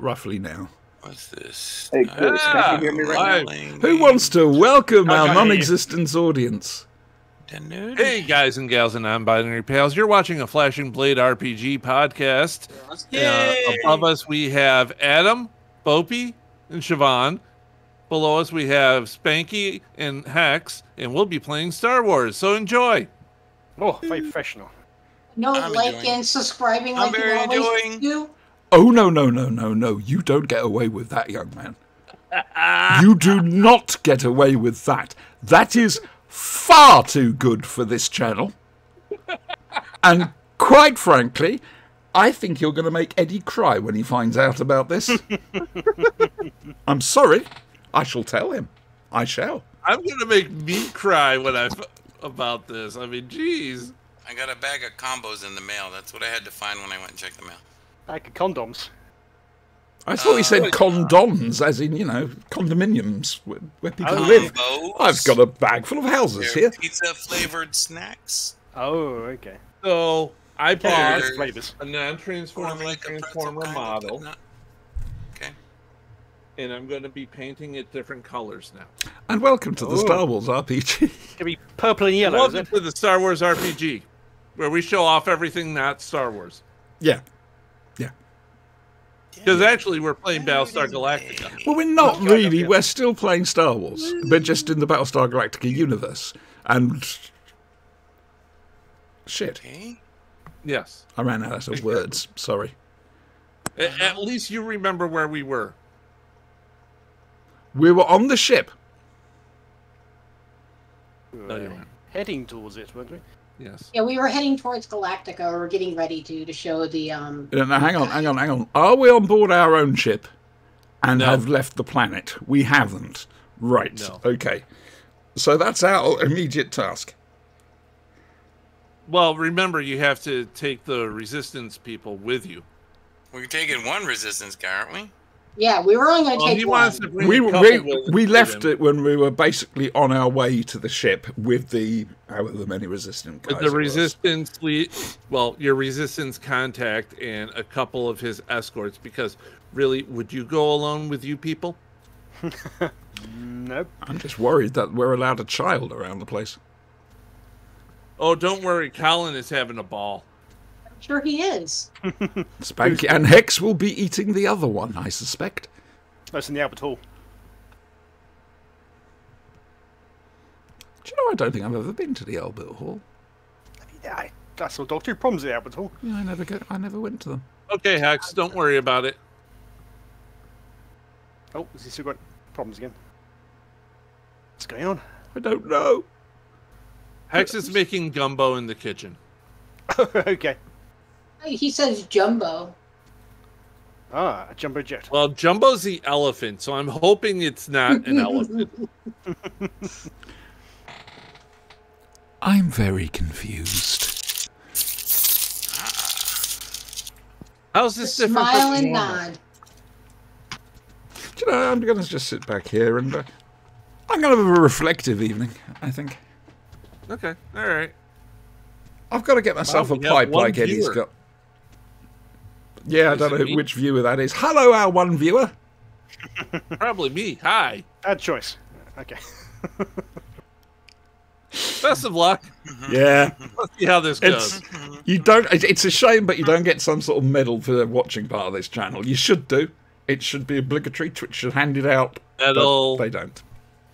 what roughly now? What's this? Hey, Chris, can you hear me right now? Who wants to welcome our non-existent audience? Hey guys and gals and non-binary pals, you're watching a Flashing Blade RPG podcast. Above us we have Adam, Bopey, and Siobhan. Below us we have Spanky and Hex, and we'll be playing Star Wars, so enjoy. Oh, very professional. No liking, subscribing like you always do. Oh, no. You don't get away with that, young man. You do not get away with that. That is far too good for this channel. And quite frankly, I think you're going to make Eddie cry when he finds out about this. I'm sorry. I shall tell him. I shall. I'm going to make me cry when about this. I mean, geez. I got a bag of combos in the mail. That's what I had to find when I went and checked the mail. Like condoms. I thought he said condoms, as in, condominiums where people live. I've got a bag full of houses here. Pizza-flavored snacks. Oh, okay. So, I bought flavors. a non-transforming transformer model. Okay. And I'm going to be painting it different colors now. And welcome to the Star Wars RPG. It's going to be purple and yellow, Welcome to the Star Wars RPG, where we show off everything not Star Wars. Yeah. Because actually, we're playing Battlestar Galactica. Well, we're not really. We're still playing Star Wars, but just in the Battlestar Galactica universe. And shit. Okay. Yes. I ran out of words. Sorry. At least you remember where we were. We were on the ship. No, you weren't. Heading towards it, weren't we? Yes. Yeah, we were heading towards Galactica. We're getting ready to show the No, hang on. Are we on board our own ship and have left the planet? We haven't. Right. No. Okay. So that's our immediate task. Well, remember, you have to take the Resistance people with you. We're taking one Resistance guy, aren't we? Yeah, we were only going to take one. We left it when we were basically on our way to the ship with the however many resistant guys. With the Resistance fleet, well, your Resistance contact and a couple of his escorts. Because really, would you go alone with you people? Nope. I'm just worried that we're allowed a child around the place. Oh, don't worry, Colin is having a ball. Sure he is. Spanky and Hex will be eating the other one, I suspect. That's in the Albert Hall. Do you know, I don't think I've ever been to the Albert Hall. Yeah, I saw Doctor Who problems at the Albert Hall. Yeah, I never went to them. Okay, Hex, don't worry about it. Oh, has he still got problems again? What's going on? I don't know. Hex is making gumbo in the kitchen. Okay. He says jumbo. Ah, a jumbo jet. Well, Jumbo's the elephant, so I'm hoping it's not an elephant. I'm very confused. How's this different? Smile and nod. Do you know, I'm going to just sit back here and I'm going to have a reflective evening, I think. Okay, all right. I've got to get myself a pipe like Eddie's got. Yeah, I don't know which viewer that is. Hello, our one viewer. Probably me. Hi. Bad choice. Okay. Best of luck. Yeah. Let's see how this goes. It's a shame, but you don't get some sort of medal for the watching part of this channel. You should do. It should be obligatory. Twitch should hand it out. Medal. They don't.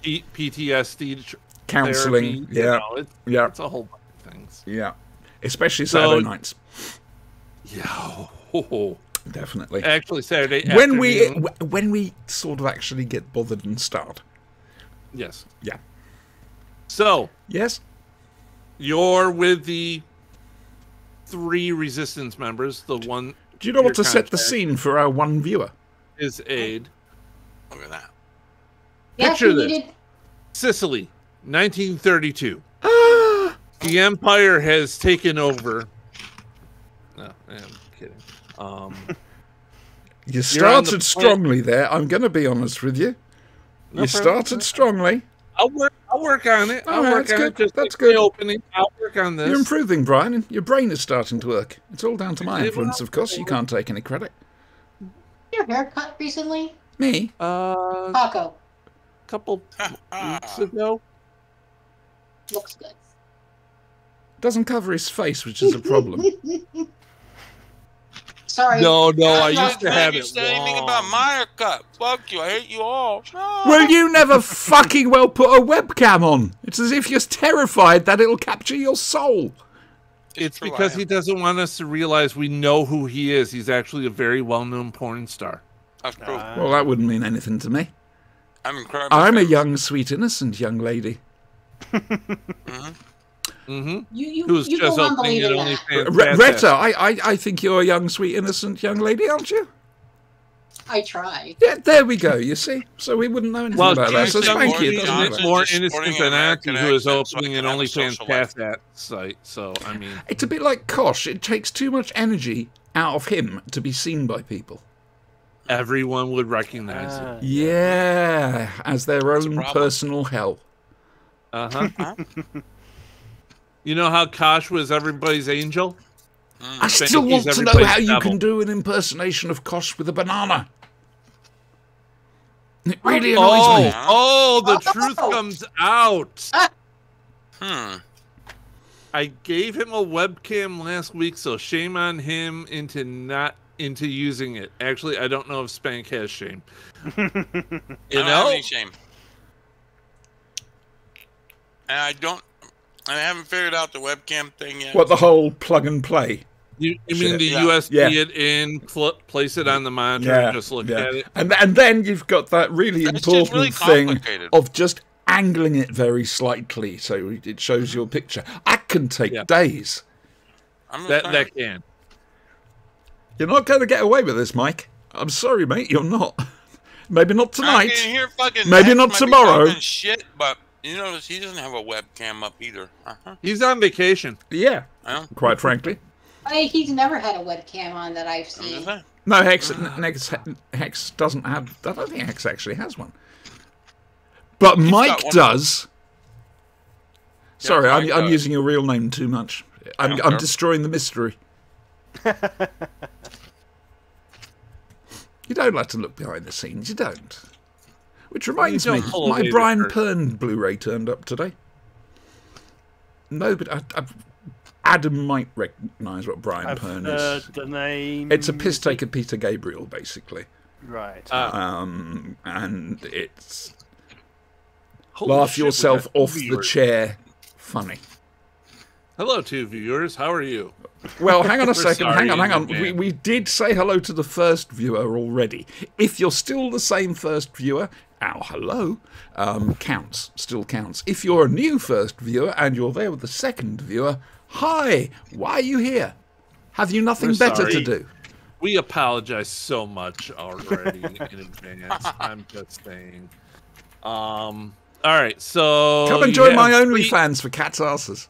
PTSD. Counseling. Therapy, Yeah. It's a whole bunch of things. Yeah. Especially Saturday nights. Yeah. Definitely. Actually, Saturday afternoon. When we sort of actually get bothered and start. Yes. Yeah. So. Yes. You're with the 3 Resistance members. The one. Do you know what to set the scene for our one viewer? His aide. Look at that. Picture this. Sicily, 1932. The Empire has taken over. No, I'm kidding. You started strongly there. I'm going to be honest with you. You started strongly. I'll work on it. I'll work on it. That's good. Opening. I'll work on this. You're improving, Brian. Your brain is starting to work. It's all down to my influence, of course. You can't take any credit. your haircut recently? Me? Paco. Couple weeks ago. Looks good. Doesn't cover his face, which is a problem. Sorry. No, I You used to have you it said anything long. about my haircut. Fuck you. I hate you all. No. Well, you never fucking well put a webcam on. It's as if you're terrified that it'll capture your soul. It's true, because I he am. doesn't want us to realize we know who he is. He's actually a very well-known porn star. That's true. Well, that wouldn't mean anything to me. I'm incredible. I'm a young, sweet, innocent young lady. Who's You just go on opening an believing that. OnlyFans. Retta, I think you're a young, sweet, innocent young lady, aren't you? I tried. Yeah, there we go, you see? So we wouldn't know anything Well, about that. she's So young, Spanky, it she's doesn't young. matter. more Just innocent supporting than an Auntie, American who is accent so I opening an can have a OnlyFans social life. past that site. So, I mean, It's a bit like Kosh. It takes too much energy out of him to be seen by people. everyone would recognize it. Yeah, as their own problem. personal hell. You know how Kosh was everybody's angel? I still He's want to know everybody's how you devil. can do an impersonation of Kosh with a banana. It really annoys me. The truth comes out. I gave him a webcam last week, so shame on him into using it. Actually, I don't know if Spank has shame. I don't have any shame. And I haven't figured out the webcam thing yet. What, the whole plug and play? You mean the Yeah. USB Yeah. it in, place it on the monitor, and just look at it? And then you've got that really That's just important really thing complicated. of just angling it very slightly so it shows your picture. That can take Yeah. days. I'm That saying. can. You're not going to get away with this, Mike. I'm sorry, mate. You're not. Maybe not I tonight. can hear fucking Maybe Max not might be tomorrow. talking Shit, but you notice he doesn't have a webcam up either. He's on vacation. Yeah, Well, quite frankly. He's never had a webcam on that I've I'm seen. just saying. No, Hex doesn't have... I don't think Hex actually has one. But Mike got one. does. Sorry, Mike I'm does. using your real name too much. I'm don't care. destroying the mystery. You don't like to look behind the scenes, you don't. Which reminds You me, don't pull my away the Brian curtain. Pern Blu-ray turned up today. No, but Adam might recognise what Brian I've Pern heard is. the name. It's a piss taker Peter Gabriel, basically. Right. And it's Holy laugh shit, we yourself got two off the viewers. chair funny. Hello, two viewers. How are you? Well, hang on a We're second. sorry Hang on. in advance. We did say hello to the first viewer already. If you're still the same first viewer, our hello counts. Still counts. If you're a new first viewer and you're there with the second viewer, hi. Why are you here? Have you nothing We're better to sorry. do? We apologize so much already in advance. I'm just saying. All right, so Come and you join my have OnlyFans for cats' asses.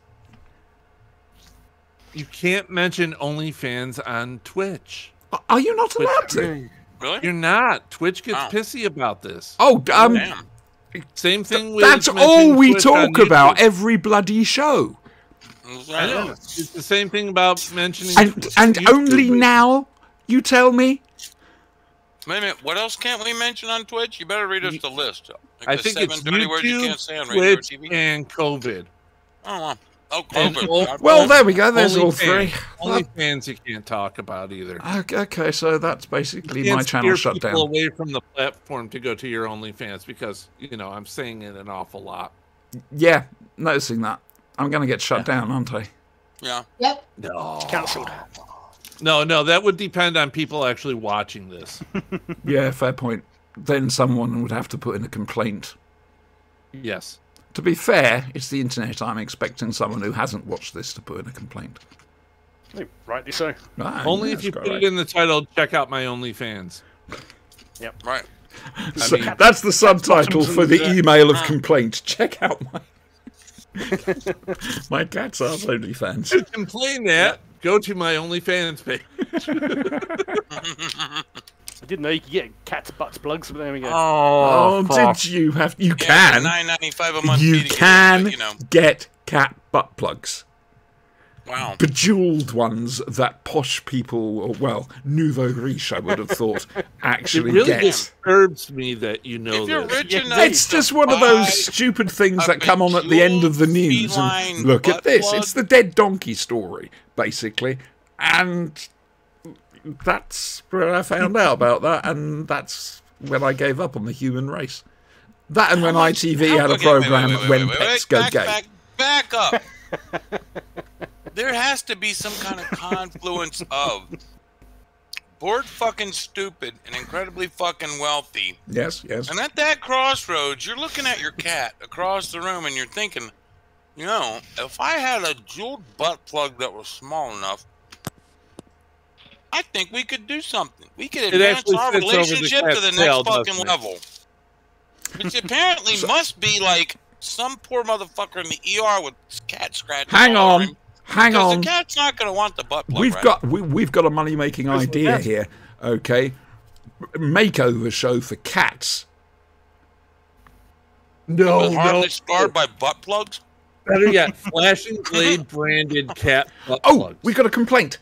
You can't mention OnlyFans on Twitch. Are you not allowed to? Really? You're not. Twitch gets Oh. pissy about this. Oh, Damn. Same thing with that's all mentioning we Twitch on talk about YouTube. every bloody show. I know. It's the same thing about mentioning And YouTube. only now, you tell me? Wait a minute. What else can't we mention on Twitch? You better read us the list. Like I the think 7 it's dirty words you YouTube, can't say on radio or Twitch, TV. and COVID. Oh, wow. Oh, And COVID. Well, there we go. There's all OnlyFans. three. OnlyFans you can't talk about either. Okay, so that's basically You my can't channel steer shut people down. away from the platform to go to your OnlyFans because, I'm saying it an awful lot. Yeah, noticing that. I'm going to get shut down, aren't I? Yeah. Yep. No. Cancelled. No, that would depend on people actually watching this. Yeah, fair point. Then someone would have to put in a complaint. Yes. To be fair, it's the internet. I'm expecting someone who hasn't watched this to put in a complaint. Rightly so. Ah, Only yeah, if you that's put quite it in the title, check out my OnlyFans. Right. right. So that's the subtitle for the email of complaint. Check out my cat's ass OnlyFans. To complain that, go to my OnlyFans page. I didn't know you could get cat's butts plugs, but there we go. Oh, did you have? You can. $9.95 a month. You feeding can but, get cat butt plugs. bejeweled ones that posh people, or well, nouveau riche, I would have thought, actually It really get. disturbs me that you know If you're this. rich enough, It's just one of those stupid things that come on at the end of the news. And look at this. It's the dead donkey story, basically. And that's where I found out about that, and that's when I gave up on the human race. That and when ITV had a program when pets go gay. Back up. There has to be some kind of confluence of bored fucking stupid and incredibly fucking wealthy. Yes, yes. And at that crossroads, you're looking at your cat across the room and you're thinking, you know, if I had a jeweled butt plug that was small enough, I think we could do something. We could advance our relationship to the next fucking level. Which apparently must be like some poor motherfucker in the ER with cat scratches. Hang all over on. him. Hang Because on. the cat's not going to want the butt plug, We've got a money-making idea here, okay? Makeover show for cats. No, hardly scarred by butt plugs. Better yet, Flashing Blade branded cat butt Oh, plugs. we got a complaint.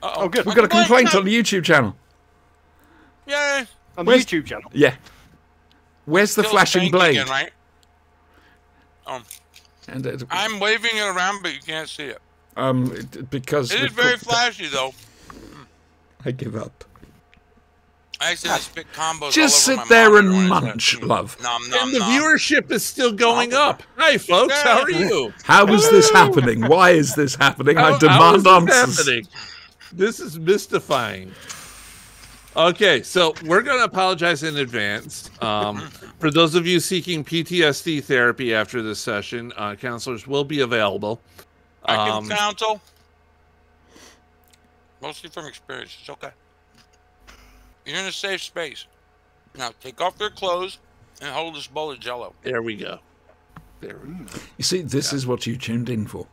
Oh, good. We've got a complaint on the YouTube channel. Yay. On the YouTube channel. Yeah. Where's the Still flashing spank blade? again, right? And I'm waving it around, but you can't see it. because It is very flashy, though. I give up. I accidentally spit combos Just all over sit my there monitor and when I munch, said, love. Nom, nom, And the nom. viewership is still going up. Hi, folks. How are you? How is this happening? Why is this happening? I How demand is this answers. happening? This is mystifying. Okay, so we're going to apologize in advance. For those of you seeking PTSD therapy after this session, counselors will be available. I can counsel. Mostly from experience. It's okay. You're in a safe space. Now take off their clothes and hold this bowl of Jell-O. There we go. There we go. You see, this is what you tuned in for.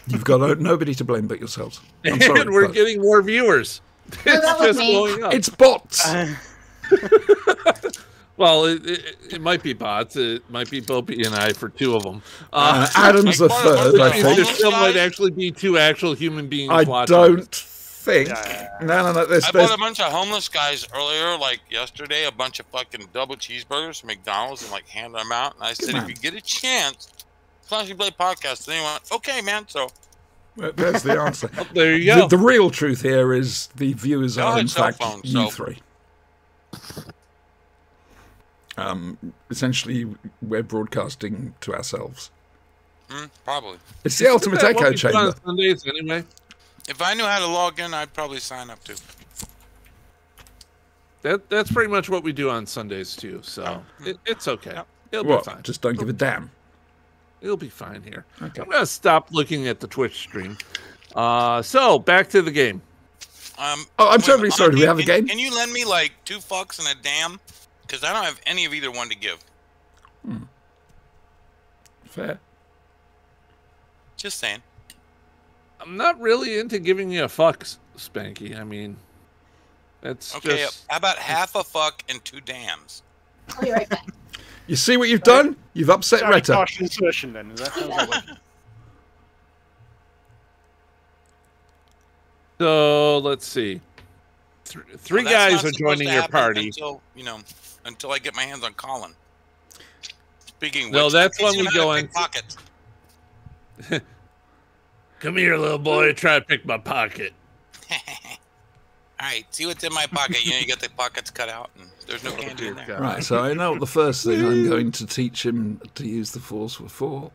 You've got nobody to blame but yourselves. I'm sorry, And we're but getting more viewers. that It's was just me. going up. it's bots. Well, it might be bots. It might be Bopey and I for two of them. Adam's a third, I Which means there think. still might actually be two actual human beings I watching. don't think. No. I There's, bought a bunch of homeless guys earlier, like yesterday, a bunch of fucking double cheeseburgers from McDonald's and like handed them out. And I said, man. if you get a chance, Flashing Blade podcast. And they went, okay, man. So there's the answer. There you go. The real truth here is the viewers Y'all are had in cell fact phones, you so- three. Essentially, we're broadcasting to ourselves. probably. It's the ultimate Isn't that echo what we do chamber. on Sundays anyway. If I knew how to log in, I'd probably sign up too. That's pretty much what we do on Sundays too. So it's okay. It'll be What? fine. Just don't give a damn. It'll be fine here. Okay. I'm gonna stop looking at the Twitch stream. So back to the game. Oh, I'm terribly sorry. Do we have a game? Can you lend me like 2 fucks and a damn? Because I don't have any of either one to give. Fair. Just saying. I'm not really into giving you a fuck, Spanky. I mean, that's Okay, just. how about half a fuck and 2 dams? I'll be right back. You see what you've done? You've upset Retta. Partial insertion then. Is that how that works? So let's see. Three Well, that's guys not are supposed joining to your happen party. Until, until I get my hands on Colin. Speaking of No, which, that's I teach when him we how to go pick in- pockets. Come here, little boy. Try to pick my pocket. All right, see what's in my pocket. You get the pockets cut out, and there's no candy in there. God. Right, so I know the first thing I'm going to teach him to use the Force for.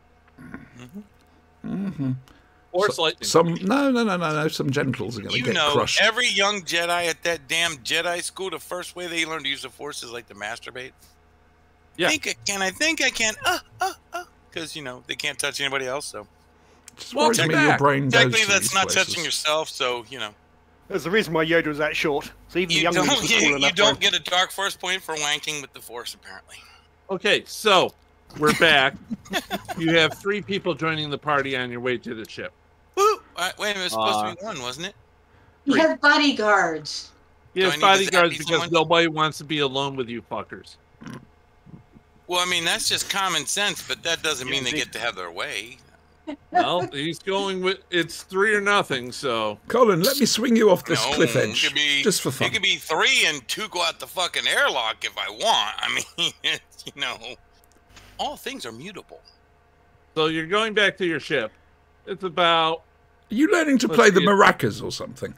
Force lightning. No. Some gentles are going to You get know, crushed. every young Jedi at that damn Jedi school, the first way they learn to use the Force is like to masturbate. Yeah. I think I can. Because, they can't touch anybody else, so. Just worries Welcome me your back. brain goes Technically, to that's these not places. touching yourself, so, There's the reason why Yoda was that short. So even the You young ones were cool you enough. don't get a dark Force point for wanking with the Force, apparently. Okay, so we're back. You have 3 people joining the party on your way to the ship. Woo! Wait a minute, it was supposed to be 1, wasn't it? You have bodyguards. You Do have I need to bodyguards be because someone? nobody wants to be alone with you fuckers. Well, I mean, that's just common sense, but that doesn't mean they indeed. get to have their way. Well, he's going with it's 3 or nothing. So, Colin, let me swing you off this No, cliff it edge, could be, just for fun. It could be 3 and 2 go out the fucking airlock if I want. I mean, all things are mutable. so you're going back to your ship. It's about. Are you learning to Let's play the see. maracas or something?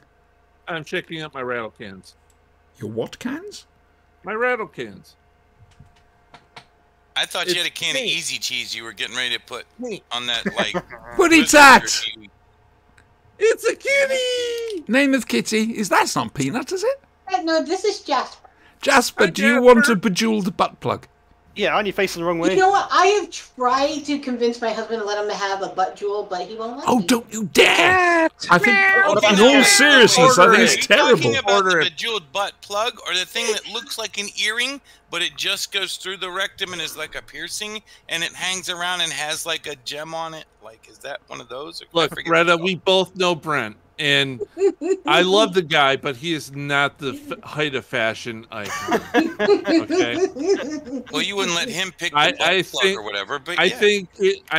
I'm checking out my rattle cans. Your what cans? My rattle cans. I thought you had a It's can of me. Easy Cheese you were getting ready to put on that, like... What is Twister that? or kiwi. It's a kitty. Name of kitty? Is that not Peanut, is it? No, this is Jasper. Jasper, Hi, do you want Jasper. a bejeweled butt plug? Yeah, aren't you facing the wrong way? You know what? I have tried to convince my husband to let him have a butt jewel, but he won't let Oh, me. don't you dare! I think, Okay, in now, all seriousness, I think it's Are you terrible. talking about Order the it. bejeweled butt plug or the thing that looks like an earring, but it just goes through the rectum and is like a piercing, and it hangs around and has like a gem on it? Like, is that one of those? Or Look, Retta, we both know Brent, and I love the guy, but he is not the height of fashion icon. Okay, Well, you wouldn't let him pick the I butt plug think- or whatever, but I yeah,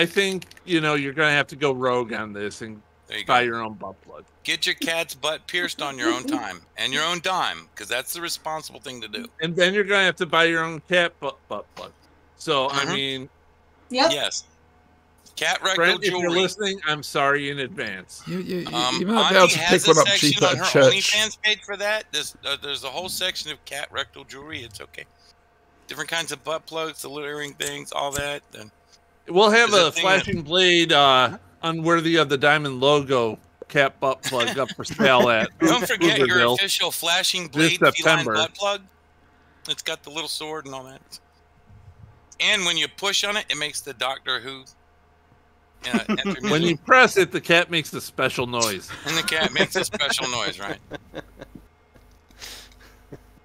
think you're gonna have to go rogue on this and there you buy go. your own butt plug. Get your cat's butt pierced on your own time and your own dime, because that's the responsible thing to do. And then you're gonna have to buy your own cat butt plug. So I Mhm. mean, Yep. Yes. Cat rectal Brent, if you're jewelry. listening, I'm sorry in advance. You might be able Auntie to has pick one a up section cheaper on at her church. OnlyFans page for that. There's a whole section of cat rectal jewelry. It's okay. Different kinds of butt plugs, the little earring things, all that. Then We'll have There's a a thing flashing blade, unworthy of the diamond logo cat butt plug up for sale at. don't forget your Hooverville. official flashing This blade feline September. butt plug. It's got the little sword and all that. And when you push on it, it makes the Doctor Who. Enter When music. you press it, the cat makes a special noise. And the cat makes a special noise, right?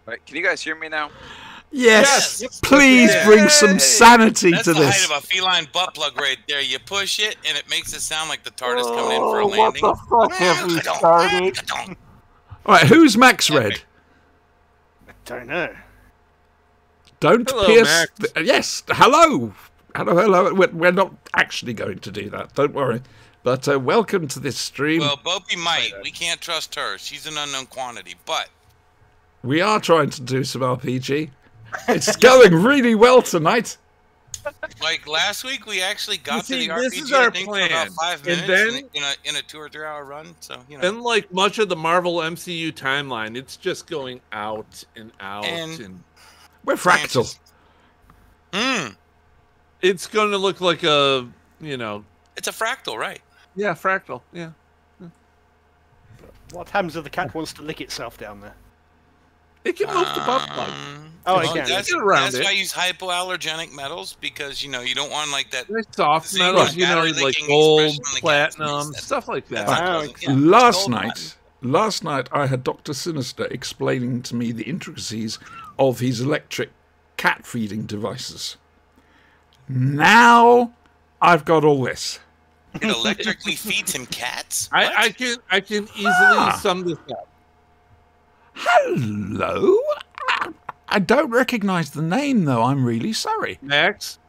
Right, can you guys hear me now? Yes, Yes. please Yes. bring some sanity That's to the this. height of a feline butt plug right there. You push it, and it makes it sound like the TARDIS coming in for a what landing. the fuck have we started? All right, who's Max Red? Epic. Don't know. Don't Hello, pierce. Max. Yes, hello. Hello. We're not actually going to do that. Don't worry. But welcome to this stream. Well, Bopey might. We can't trust her. She's an unknown quantity. But We are trying to do some RPG. It's going really well tonight. like last week, we actually got You see, to the this RPG is our I think, for about plan. 5 And minutes then- in a 2 or 3 hour run. So And like much of the Marvel MCU timeline, it's just going out and out, And- and We're fractal. it's going to look like a, It's a fractal, right? yeah, fractal, yeah. What happens if the cat wants to lick itself down there? It can move the butt plug. Oh, well, it can. That's, Get around that's it. why I use hypoallergenic metals, because you don't want like that. There's soft See, metals, right. Battery like leaking gold, expression on the cat's platinum, face, stuff like That's that. Wow. not pleasant. Yeah, Last night, I had Dr. Sinister explaining to me the intricacies of his electric cat feeding devices. Now, I've got all this. It electrically feeds him cats. I can easily sum this up. Hello? I don't recognize the name, though. I'm really sorry. Max,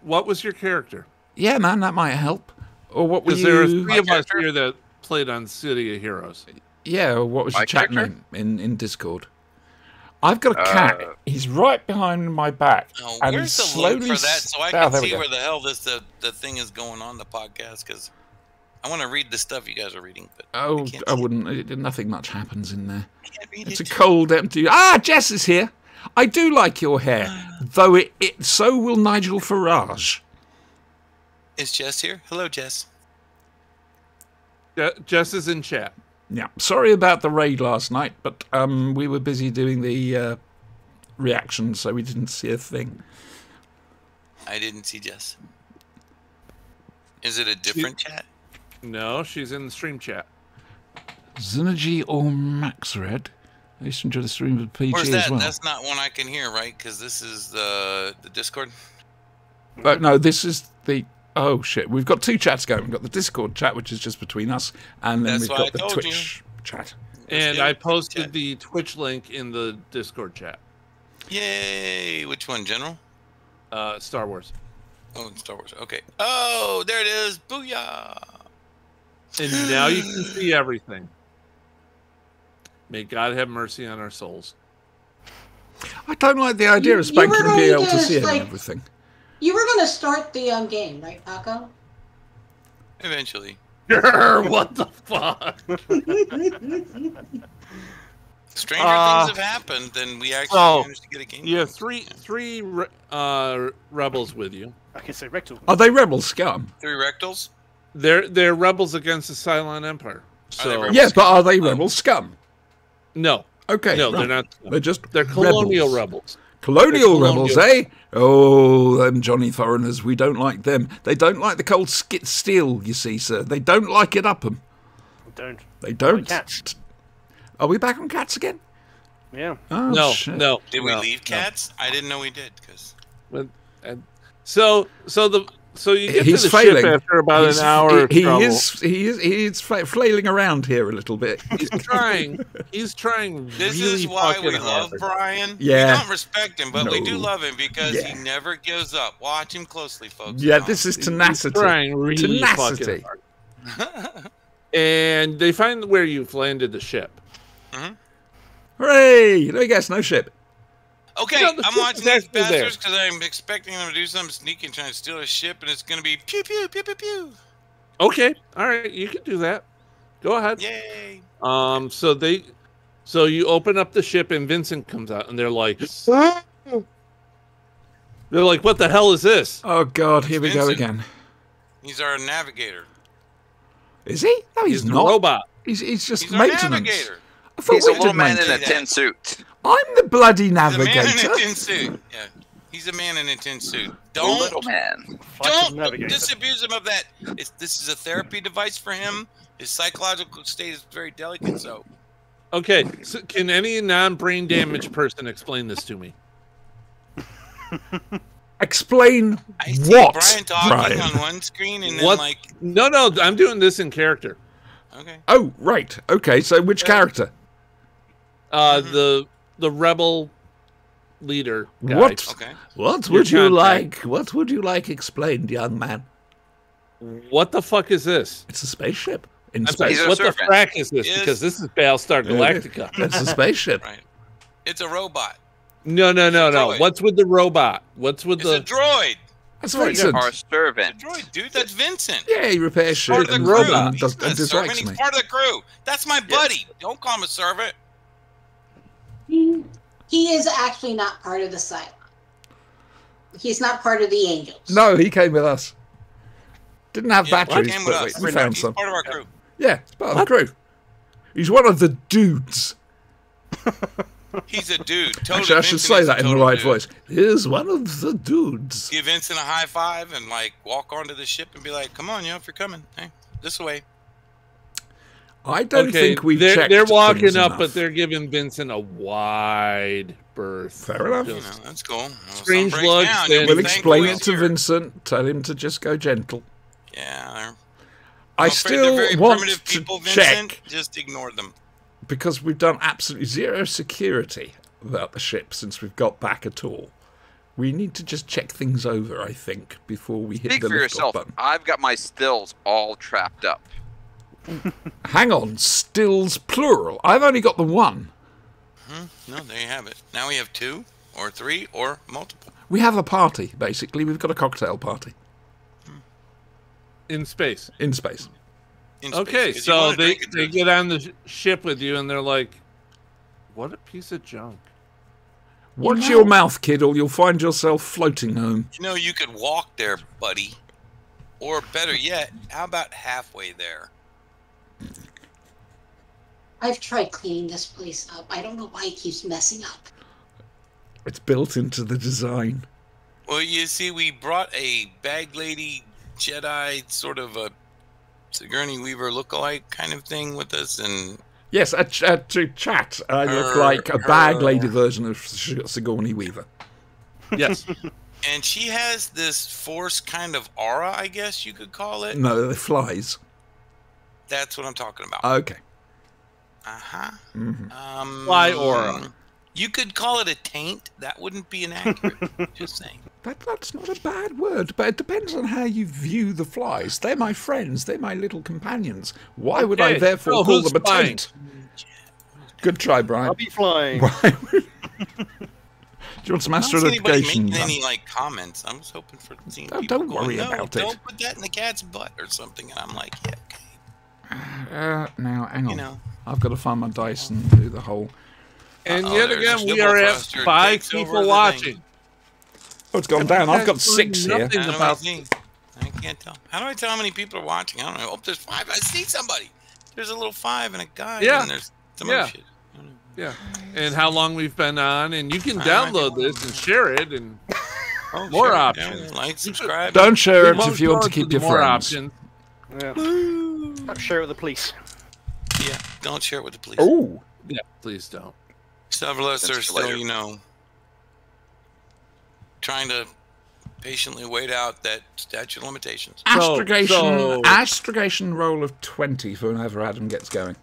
what was your character? Yeah, man, that might help. Or what were Because there are you... 3 of us character? here that played on City of Heroes. Yeah, what was your My chat character? name in Discord? I've got a cat. He's right behind my back. Oh, and where's he's the link slowly for that so I Oh, can there we see go. where the hell the thing is going on the podcast? Because I want to read the stuff you guys are reading, but Oh, can't I see wouldn't. Nothing much happens in there. I can't read It's a it. cold, empty. Ah, Jess is here. I do like your hair, though it so will Nigel Farage. Is Jess here? Hello, Jess. Jess is in chat. Yeah, sorry about the raid last night, but we were busy doing the reactions, so we didn't see a thing. I didn't see Jess. Is it a different chat? No, she's in the stream chat. Synergy or Maxred? I used to enjoy the stream with PG Or is as that? well. That's not one I can hear, right? Because this is the Discord. But no, this is the... Oh, shit. We've got 2 chats going. We've got the Discord chat, which is just between us, and then That's we've why got the I told Twitch chat. And Yeah, I posted chat. the Twitch link in the Discord chat. Yay! Which one, General? Star Wars. Oh, in Star Wars. Okay. Oh, there it is. Booyah! And now you can see everything. May God have mercy on our souls. I don't like the idea of You were Spanky being able going to to, see like- everything. You were going to start the game, right, Paco? Eventually. What the fuck? Stranger things have happened, and we actually managed to get a game. You have three rebels with you. Okay, so rectal. Are they rebel scum? 3 rectals? They're rebels against the Cylon Empire. they So rebels? Yeah, but are they rebel scum? no, Okay. no, right. they're not. They're colonial rebels. rebels. Colonial They're rebels, colonial. eh? Oh, them Johnny foreigners, we don't like them. They don't like the cold skit steel, you see, sir. They don't like it up 'em. Don't. They don't. Cats. Are we back on cats again? Yeah. Oh, No, shit. no. Did we no, leave no. cats? I didn't know we did, because... So you get He's to the failing. ship after about He's- an hour. He of trouble. is flailing around here a little bit. He's trying. He's trying. This really is why we fucking love hard. Brian. Yeah. We don't respect him, but we do No. love him because Yeah. he never gives up. Watch him closely, folks. Yeah, this is He's tenacity. trying really Tenacity. fucking hard. And they find where you've landed the ship. Hooray! Let me guess, no ship. Okay, No, the I'm ship watching is these actually there. bastards because I'm expecting them to do something sneaky and trying to steal a ship, and it's going to be pew, pew, pew, pew, pew. Okay, all right, you can do that. Go ahead. Yay. So you open up the ship and Vincent comes out and they're like, what the hell is this? Oh, God, here we go Vincent. again. He's our navigator. Is he? No, he's He's a not. robot. He's just He's our maintenance. navigator. I thought He's a we little did man in a maintenance. tin suit. I'm the bloody He's a man in navigator. a tin suit. Yeah, he's a man in a tin suit. A Don't little man. Don't navigator. disabuse him of that. This is a therapy device for him. His psychological state is very delicate, so Okay, so can any non-brain damaged person explain this to me? Explain I see what, Brian talking Brian? on one screen and then What? like, No, I'm doing this in character. okay. Oh, right. Okay, so which character? The rebel leader guy. What? Okay. What Your would you contact. like? What would you like explained, young man? What the fuck is this? It's a spaceship in I'm sorry, space. He's a what the servant. frack is this? Is- Because this is Battlestar Galactica. It's a spaceship. Right. It's a robot. No. droid. What's with the robot? What's with It's the a droid. That's He's Vincent. our It's servant. a droid, dude. That's Vincent. Yeah, he repairs shit Part of the and, crew. and, He's does, not and a servant. distracts He's me. part of the crew. That's my buddy. Don't call him a servant. He is actually not part of the Cylon. He's not part of the Angels. No, he came with us. Didn't have Yeah, batteries, he came with but us. we found He's some. part of our crew. Yeah, it's part of the crew. He's one of the dudes. He's a dude. Totally Actually, I should Vincent say is a that in the total right dude. voice. He's one of the dudes. Give Vincent a high five and like walk onto the ship and be like, "Come on, if you're coming, hey, this way." I don't think we've they're, checked they're walking things up, enough. but they're giving Vincent a wide berth. Fair enough. You Just- know, that's cool. Well, Strange something breaks looks, down, then- you'll be We'll thankful explain he's it to here. Vincent. Tell him to just go gentle. Yeah, I I'm afraid they're still very want primitive to people, check, Vincent. Just ignore them. because we've done absolutely zero security about the ship since we've got back at all. We need to just check things over, I think, before we hit Speak the for lift off yourself. button. I've got my stills all trapped up. Hang on, stills plural. I've only got the one. No, there you have it. Now we have 2 or 3 or multiple. We have a party, basically. We've got a cocktail party in space. in space. In space, Okay, 'cause you so wanna they drink it, dude. get on the ship with you, and they're like, "What a piece of junk." Watch your mouth, kid, or you'll find yourself floating home. You know, you could walk there, buddy. Or better yet, how about halfway there? I've tried cleaning this place up. I don't know why it keeps messing up. It's built into the design. Well, you see, we brought a bag lady Jedi, sort of a Sigourney Weaver lookalike kind of thing with us, and Yes, to chat, I look Her- like a bag her- lady version of Sigourney Weaver. Yes. and she has this force kind of aura, I guess you could call it. No, they're flies. That's what I'm talking about. Okay. Uh-huh. Mhm. Fly aura. You could call it a taint. That wouldn't be inaccurate. Just saying. That's not a bad word, but it depends on how you view the flies. They're my friends. They're my little companions. Why would I Okay, therefore so call who's them a flying? taint? Good try, Brian. I'll be flying. Why would- Do you want some I don't see anybody astrolocation? making any like comments. I was hoping for seeing Oh, people don't going, worry no, about it." Don't put that in the cat's butt or something. And I'm like, yeah, okay. Now, hang on. You know. I've got to find my dice and do the whole... And Uh-oh, yet there's again, a we snowball are at thruster 5 takes over people the watching. Oh, it's gone down. I've got 6 here. Nothing I don't about see. I can't tell. How do I tell how many people are watching? I don't know. Oh, there's 5. I see somebody. There's a little 5 and a guy. Yeah. And there's some Yeah. other shit. I don't know. Yeah, and how long we've been on, and you can I download can- this and share it, and Oh, More sure. options. Yeah, like, subscribe. Don't share it we if you want to won't keep go your into more friends. options. Yeah. I'll share it with the police. Yeah, don't share it with the police. Oh, Yeah, please don't. Several of us are That's still, later. you know, trying to patiently wait out that statute of limitations. astrogation roll of 20 for whenever Adam gets going.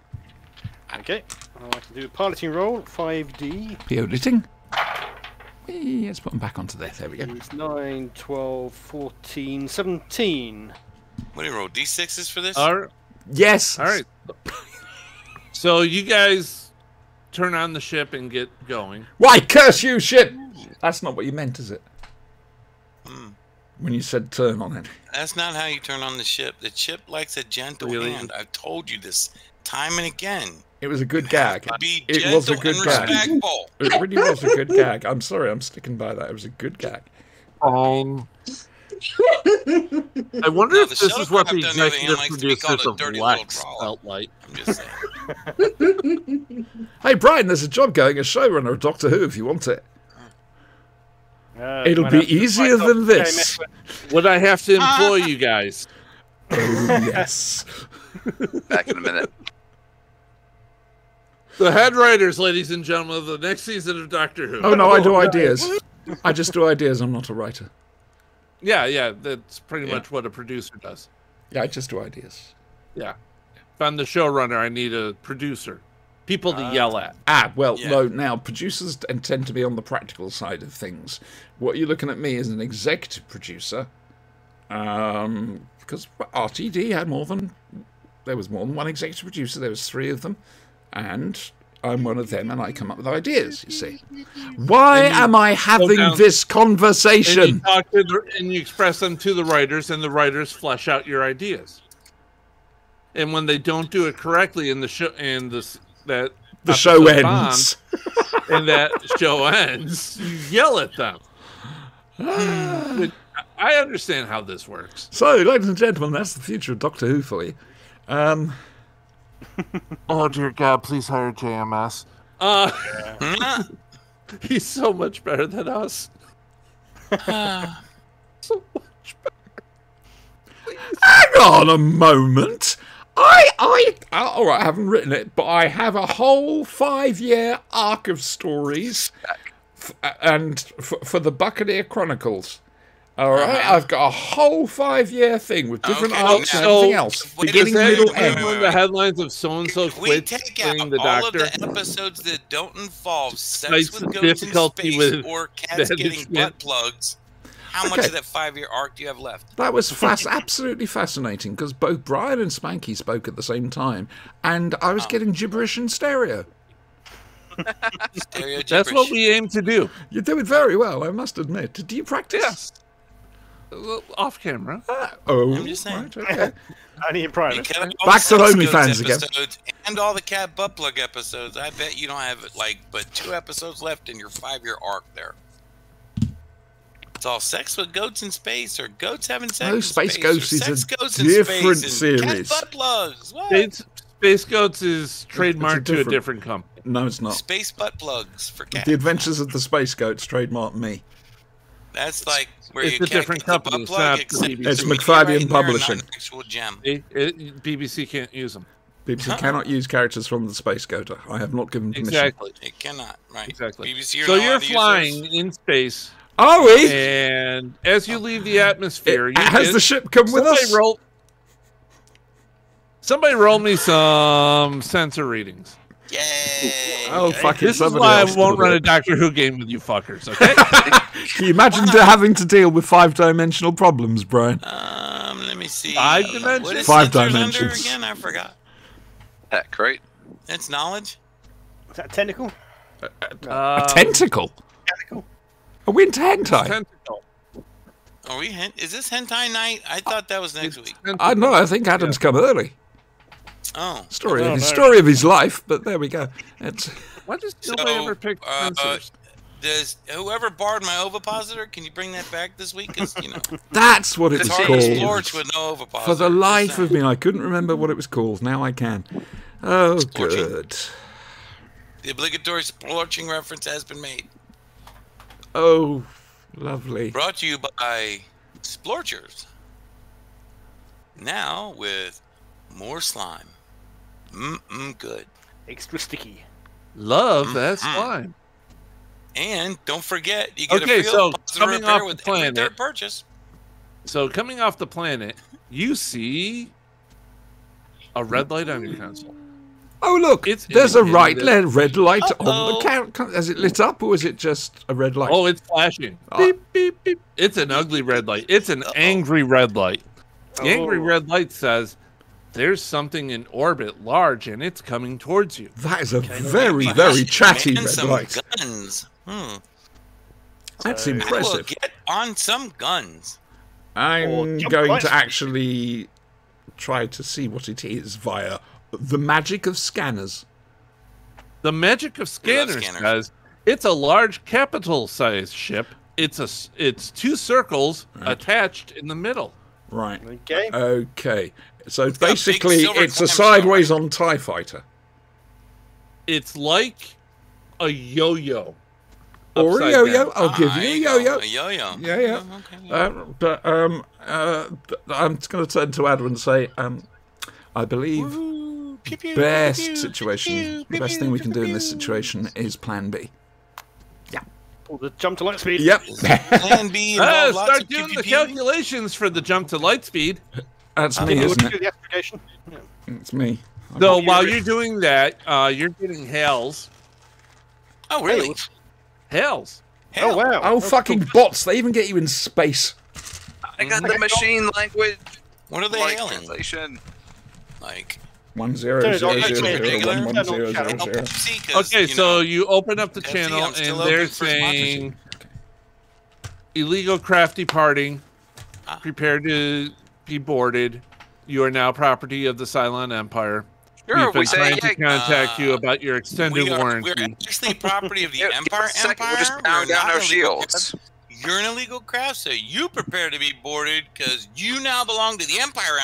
Okay. I can do a piloting roll, 5D. Piloting. Let's put them back onto there. There we go. It's 9, 12, 14, 17. What do you roll? D6s for this? All right. Yes. All right. So you guys turn on the ship and get going. Why, curse you, ship! That's not what you meant, is it? Hmm. When you said turn on it. That's not how you turn on the ship. The ship likes a gentle Really? hand. I've told you this time and again. It was a good gag. To be It gentle was a good and gag. respectful. It really was a good gag. I'm sorry, I'm sticking by that. It was a good gag. I wonder Now, if the this is what the shuttlecraft, on the other hand, executive likes to be called producers a of dirty Lex little trawler. felt like. I'm just saying. Hey, Brian, there's a job going as showrunner of Doctor Who if you want it. It'll Might be have to easier fight than off this. KMS. Would I have to employ you guys? Oh, yes. Back in a minute. The head writers, ladies and gentlemen, of the next season of Doctor Who. Oh, no, I do ideas. I just do ideas. I'm not a writer. Yeah, that's pretty Yeah. much what a producer does. Yeah, I just do ideas. Yeah. If I'm the showrunner, I need a producer. People to yell at. Well, Yeah. no, now, producers tend to be on the practical side of things. What you're looking at me as an executive producer, because RTD had there was more than one executive producer, there was 3 of them, and I'm one of them, and I come up with ideas, you see. Why am I having down- this And you conversation? talk to and you express them to the writers, and the writers flesh out your ideas. And when they don't do it correctly in the show, and that The show episode ends. bombs, and that show ends, you yell at them. I understand how this works. So, ladies and gentlemen, that's the future of Doctor Who for you. Oh dear God! Please hire JMS. He's so much better than us. So much better. Hang on a moment. All right, I haven't written it, but I have a whole 5-year arc of stories, for the Buccaneer Chronicles. All right, I've got a whole 5-year thing with different Okay, arcs and now- everything else, Wait a beginning, second, middle, wait, end. wait, wait. The headlines of so and so If we quit take out playing the all doctor. of the episodes that don't involve sex Despite with the goats in difficulty space with or cats getting management. butt plugs, how much Okay. of that 5-year arc do you have left? That was absolutely fascinating because both Brian and Spanky spoke at the same time, and I was getting gibberish in stereo. Stereo That's what we aim to do. You do it very well, I must admit. Do you practice? Yes. Off camera. Oh, I'm just saying. right, okay. Only in private. Back to OnlyFans again. Episodes and all the cat butt plug episodes. I bet you don't have but 2 episodes left in your 5-year arc there. It's all sex with goats in space, or goats having sex No, in Space space, Ghosts or is a sex goats in different space, and cat series. butt plugs. What? Space Goats is trademarked to a different- different company. No, it's not. Space butt plugs for cats. The Adventures of the Space Goats, trademark me. That's like where It's you a can't different get the company, butt it's plug, not except BBC. it's It's a McFadyen meteorite in there, Publishing. not an actual gem. BBC can't use them. BBC cannot use characters from the Space Goat. I have not given permission. Exactly. It cannot, right? Exactly. BBC So not you're allowed to use flying those. in space, Are we? and as you leave the atmosphere, Has the ship come with us? Somebody roll me some sensor readings. Yay! Oh, fuck it. This is Somebody why I else won't do run it. a Doctor Who game with you fuckers, okay? Can you imagine having to deal with 5-dimensional problems, Brian? Let me see. 5 dimensions? What is 5 sensors dimensions. under again? I forgot. Heck, right? It's knowledge. Is that tentacle? A tentacle? Tentacle? Are we into hentai? Tentacle. Are we? Is this hentai night? I thought that was next week. I know. I think Adam's come early. Oh. Story Oh, of his no. story of his life. But there we go. It's Why does So, nobody ever pick sensors? does whoever barred my ovipositor? Can you bring that back this week? Because that's what it's it's hard to called. splorch with no ovipositor. For the Just life saying. of me, I couldn't remember what it was called. Now I can. Oh, Splorching. good. The obligatory splorching reference has been made. Oh, lovely. Brought to you by Splorchers. Now with more slime. Good. Extra sticky. Love that slime. And don't forget, you get Okay, a free so ovipositor coming repair off with the every planet- third purchase. So coming off the planet, you see a red light on your console. Oh, look, It's there's a indicating red light on Uh-oh. the count. Has it lit up or is it just a red light? Oh, it's flashing. Oh. Beep, beep, beep. It's an ugly red light. It's an angry red light. The angry Oh. red light says there's something in orbit large and it's coming towards you. That is a very, very chatty And red some light. guns. That's So- I will impressive. get on some guns. I'm jump going light to speed. actually try to see what it is via the magic of scanners. The magic of scanners scanners. says it's a large capital-sized ship. It's two circles attached in the middle. Right. Okay. Okay. So got big basically, silver it's a clamshell, sideways on TIE fighter. It's like a yo-yo. Or a upside yo-yo. down. I'll give you There a you go. yo-yo. A yo-yo. Yeah, yeah. Okay. I'm just going to turn to Adam and say, I believe best situation, the best thing we can do in this situation is Plan B. Pull the jump to light speed. Yep, Plan B involved lots Start of doing the PvP. calculations for the jump to light speed. that's me, Would isn't you do it? the astrogation? Yeah. It's me. So while you're doing that, you're getting hails. Oh, really? Hails. Oh wow. Oh, fucking bots! They even get you in space. I got the machine language What are they like hailing? translation. Like, 100001100. see, 'cause, Okay, you so know, you open up the see, channel I'm still and they're open for saying illegal crafty parting. Prepare to be boarded. You are now property of the Cylon Empire. Sure, We've been we say, trying to yeah, contact you about your extended we're warranty. actually property of the give Empire. us a second, we'll just Empire. pound We're down not our illegal shields. craft. You're an illegal craft, so you prepare to be boarded because you now belong to the Empire.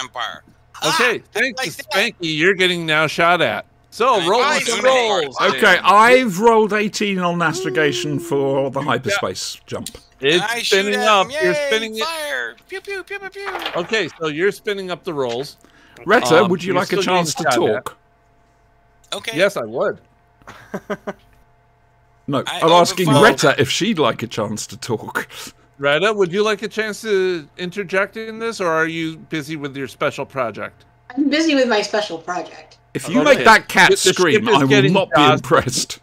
Okay, thanks like to that. Spanky, you're getting now shot at. So Thank roll you. some Nice. rolls. Okay, I've rolled 18 on astrogation for the hyperspace jump. It's I shoot spinning at up. him. You're Yay, spinning it. fire. Pew pew pew pew pew. Okay, so you're spinning up the rolls. Retta, would you you're like a still chance to getting shot at. talk? Okay. Yes, I would. No, I I'm asking overflow. Retta if she'd like a chance to talk. Retta, would you like a chance to interject in this, or are you busy with your special project? I'm busy with my special project. If you Okay. make that cat The ship scream, is I will getting not be jostled. impressed.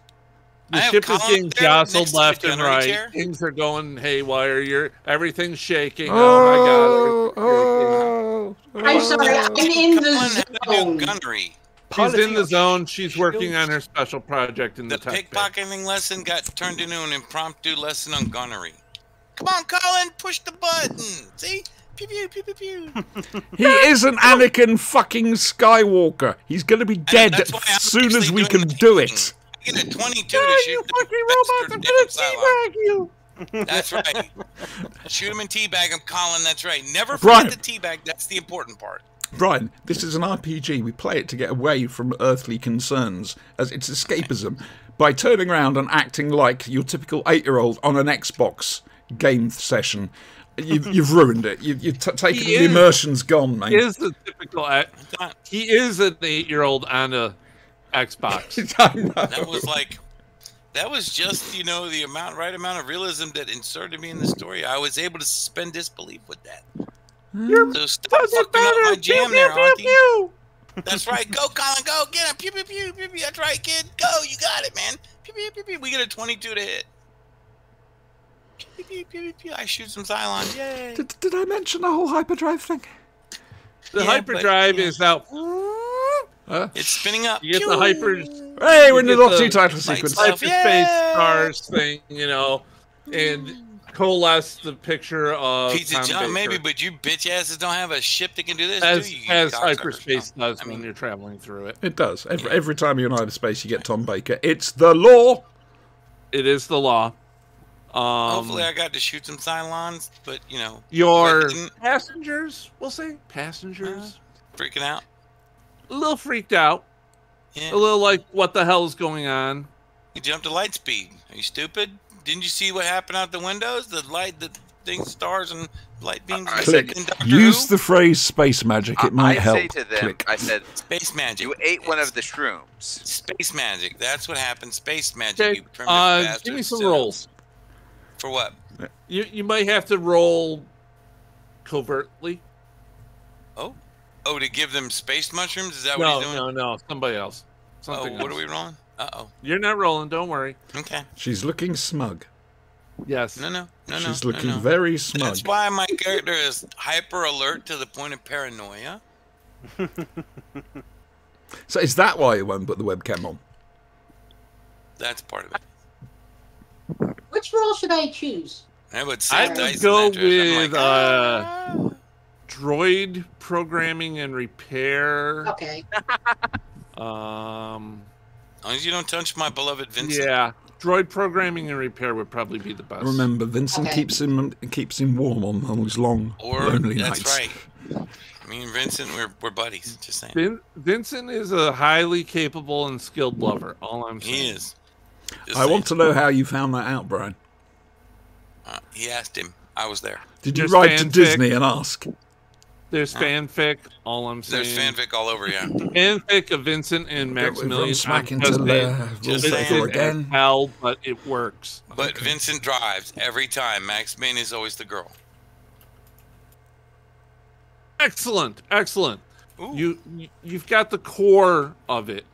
The I have ship is Colin getting there jostled next to left the and gunnery right. chair. Things are going haywire. Everything's shaking. Oh, Oh my god. I'm sorry, I'm in Colin had the to do zone. gunnery. She's in the zone. She's working on her special project in the The tech pit. pickpocketing lesson got turned into an impromptu lesson on gunnery. Come on, Colin, push the button. See? Pew pew pew pew pew. He isn't Anakin fucking Skywalker. He's going to be dead that's why I'm as soon as actually we doing can the do teaching. it. I get a 22 to shoot the bastard damn Cylon. That's right. Shoot him and teabag him, Colin. That's right. Never Brian. forget the teabag. That's the important part. Brian, this is an RPG. We play it to get away from earthly concerns, as it's escapism, by turning around and acting like your typical 8-year-old on an Xbox game session. You've ruined it. You've taken the immersion's gone, mate. He is the typical. He is an 8-year-old on a Xbox. I know. That was just, you know, the right amount of realism that inserted me in the story. I was able to suspend disbelief with that. So stop fucking up my jam there, Auntie. That's right. Go, Colin. Go. Get him. Pew, pew, pew, pew, pew. That's right, kid. Go. You got it, man. Pew, pew, pew, pew. We get a 22 to hit. Pew, pew, pew, pew, pew. I shoot some Cylons. Yay. Did I mention the whole hyperdrive thing? The Yeah, hyperdrive but, is out. It's spinning up. You get Pew. the hyper. Hey, we're in the You get Nazi the title lights sequence. up. Hyperspace cars thing, you know, and coalesce the picture of Pizza Tom John, Baker. maybe, but you bitch asses don't have a ship that can do this, as do you? as cocksuckers? hyperspace No. does when you're traveling through it. It does. Every time you're in hyperspace, you get Tom Baker. It's the law. It is the law. Hopefully, I got to shoot some Cylons, but you know, Your but didn't- passengers, we'll say passengers, freaking out. a little freaked out, Yeah, a little like, what the hell is going on? you jumped to light speed. Are you stupid? Didn't you see what happened out the windows? The light, the things, stars, and light beams. Click. in Doctor Use Who? the phrase space magic. It might I help. say to them, Click. I said, Space magic. you ate one It's of the shrooms. space magic. That's what happened. Space magic. Okay, You primitive give me bastards. some rolls. For what? You might have to roll covertly. Oh, to give them space mushrooms? Is that what he's doing? No, somebody else. Oh, Something what else. are we rolling? Uh-oh. You're not rolling, don't worry. Okay. She's looking smug. Yes. No. She's looking no. very smug. That's why my character is hyper alert to the point of paranoia. So is that why you won't put the webcam on? That's part of it. Which role should I choose? I would I say would dice go in that dress. I'm with like, droid programming and repair. Okay. as long as you don't touch my beloved Vincent. Yeah, droid programming and repair would probably be the best. Remember, Vincent Okay. keeps him warm on his long, Or lonely that's nights. right. Me and Vincent, we're buddies. Just saying. Vincent is a highly capable and skilled lover. All I'm saying. He is. Just I want to know how you found that out, Brian. He asked him. I was there. Did you There's write to fanfic. Disney and ask? There's fanfic. All I'm saying. There's fanfic all over, yeah. Fanfic of Vincent and Maximilian. Smack I'm into just saying, the just rules saying. for again. hell, but it works. But Vincent drives every time. Max Main is always the girl. Excellent. Ooh. You've got the core of it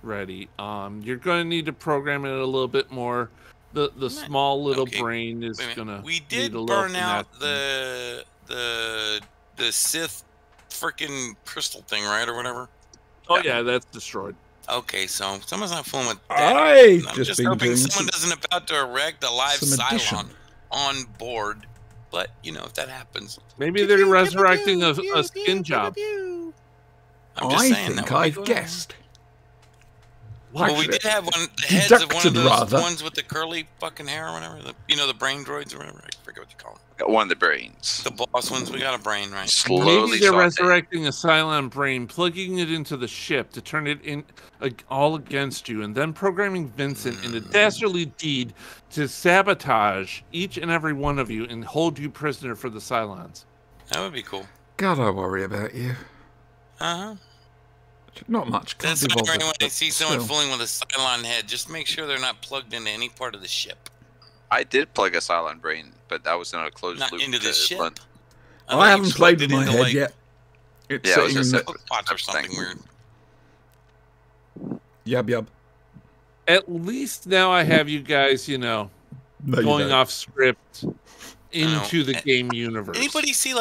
ready. You're going to need to program it a little bit more. The small little Okay, brain is Wait a minute. gonna. We need did a little burn out finessing. the Sith freaking crystal thing, right, or whatever. Oh yeah, that's destroyed. Okay, so someone's not fooling with that. I've I'm just just been hoping doing someone doesn't about to erect a live some addition. Cylon on board. But you know, if that happens, Maybe they're resurrecting a skin job. I'm just I saying that think would be I've cool. guessed. Well, we Actually, did have the heads of one of deducted, those rather. ones with the curly fucking hair or whatever. The brain droids or whatever. I forget what you call them. Got one of the brains. The boss ones. We got a brain, right? Slowly Maybe they're sauteing. resurrecting a Cylon brain, plugging it into the ship to turn it in all against you, and then programming Vincent in a dastardly deed to sabotage each and every one of you and hold you prisoner for the Cylons. That would be cool. God, I worry about you. Uh huh. Not much. Can't That's be why bothered, when I but see someone still. fooling with a Cylon head, just make sure they're not plugged into any part of the ship. I did plug a Cylon brain, but that was in a closed Not loop. into the to ship. London. thought I you haven't played plugged with it my into, head like, yet. It's Yeah, I was sitting in gonna the say- Spots or something thing. weird. yub. At least now I have you guys, No, you going don't. off script into the game universe. Anybody see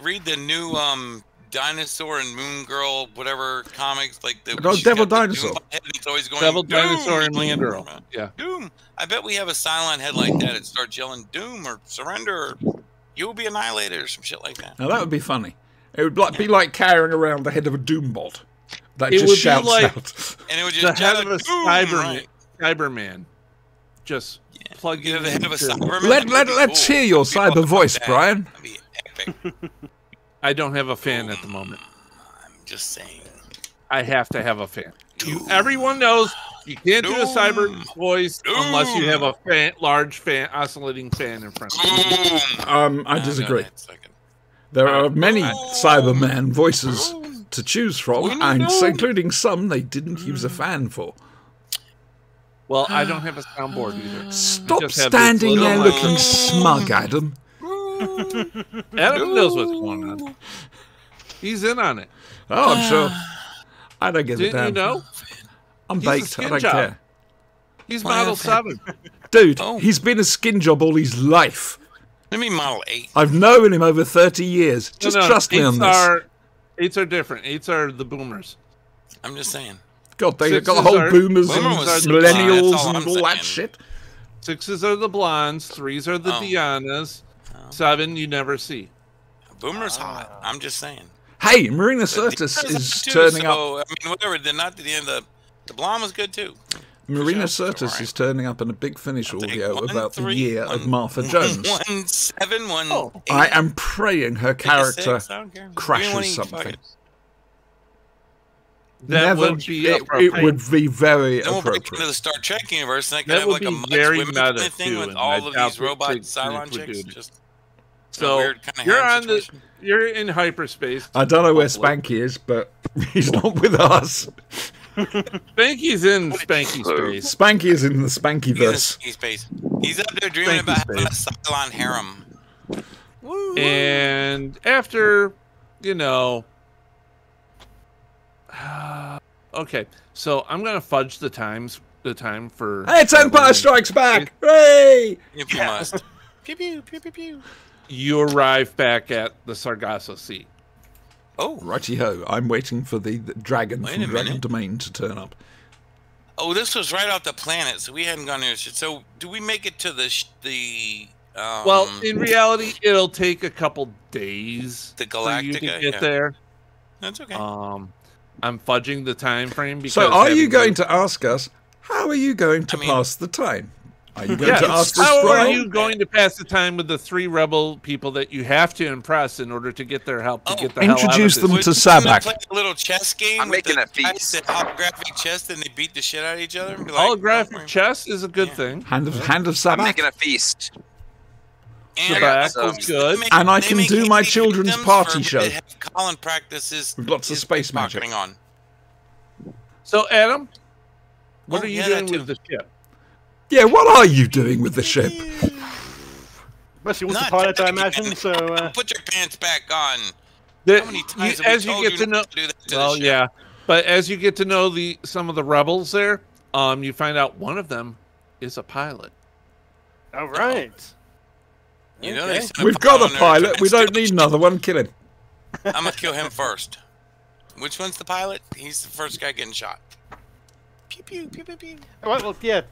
read the new Dinosaur and Moon Girl whatever comics like the Oh, she's Devil got the Dinosaur. Doom head and it's always going Devil Doom, Dinosaur and Doom, Moon Girl. Yeah. Doom. I bet we have a Cylon head like that. It starts yelling Doom or Surrender or You will be annihilated or some shit like that. Now that would be funny. It would be like carrying around the head of a Doombot that It just would be shouts like- out. And it would The just head shout of a out, Doom, Cyberman. right. Cyberman. Just plug You in know, the head of a into- Cyberman. Let's hear your cyber voice, Brian. That'd be epic. I don't have a fan at the moment. I'm just saying. I have to have a fan. Everyone knows you can't do a cyber voice unless you have a large fan, oscillating fan in front of you. I disagree. There are many Cyberman voices to choose from, and including some they didn't use a fan for. Well, I don't have a soundboard either. Stop just have this standing little there mic. looking smug, Adam. Adam knows what's going on. He's in on it. Oh, I'm sure. I don't give a Didn't damn. you know? I'm He's a baked. skin I don't job. care. He's Well, Model I've 7. Dude, Oh. he's been a skin job all his life. Let me Model 8. I've known him over 30 years. Just trust me on this. 8s are different. 8s are the boomers. I'm just saying. God, they've got Sixes whole are- boomers Boomer and was millennials that's all and I'm all that saying. shit. 6s are the blondes. 3s are the Oh. Dianas. Oh. 7 you never see. Boomer's hot. I'm just saying. Hey, Marina But Sirtis the is too, turning up. so, I mean, whatever. They're not at the end. The blonde was good too. Marina sure. Sirtis Alright. is turning up in a big finish I'll take audio 1, about the 3, year of 1, Martha Jones. 1, 7, 1, Oh. 8. I am praying her character 6, I don't care. crashes 21, something. fuck it. That would be it appropriate. would be very Then we'll break into appropriate. the Star Trek universe, and I could That have would like a be much very women meta, kind of thing too, with and all I of doubt these that robot Big Cylon Chief would do chicks. that. Just a So weird kind of you're harem on the situation. you're in hyperspace. I don't know where Hopefully. Spanky is, but he's not with us. Spanky's in Spanky space. Spanky is in the He's in Spankyverse. space. He's up there dreaming Spanky about having a space. Cylon harem. Woo-hoo. And after, okay, so I'm gonna fudge the time for. Hey, it's Empire traveling. Strikes Back! Hooray! If you must. Pew pew pew pew pew. You arrive back at the Sargasso Sea. Oh, Righty-ho, I'm waiting for the dragon Wait from a Dragon minute. Domain to turn up. oh, this was right off the planet, so we hadn't gone there. So, do we make it to the? Well, in reality, it'll take a couple days The for you to Galactica, get yeah. there. That's okay. I'm fudging the time frame because. So are you having going to ask us, how are you going to I mean- pass the time? Are you going Yeah, to ask this how are Brian? you going to pass the time with the 3 rebel people that you have to impress in order to get their help to Oh, get the hell out of introduce this? them Would to you Sabak. play a little chess game. I'm with making the a feast. guys that holographic chess, and they beat the shit out of each other. And be like, Holographic chess is a good Yeah. thing. Hand of I'm Sabak? making a feast. And back some- was good. And I they can make do my easy children's victims party for- show. that have Colin practices With lots of his space magic. pickpocketing on. So, Adam, what Oh, are you yeah, that doing with too. the ship? Yeah, what are you doing with the ship? Unless he wants Not to pilot, I today, imagine. man. So Put your pants back on. The- How many you- times have we as you told get you to not know, to do that to the well, ship? yeah, but as you get to know some of the rebels there, you find out one of them is a pilot. all right. You know they Okay. sent We've got a on there to pilot. We steal don't the need ship. another one. Kill him. I'm gonna kill him first. Which one's the pilot? He's the first guy getting shot. Pew pew pew pew pew. All right. Well, yeah.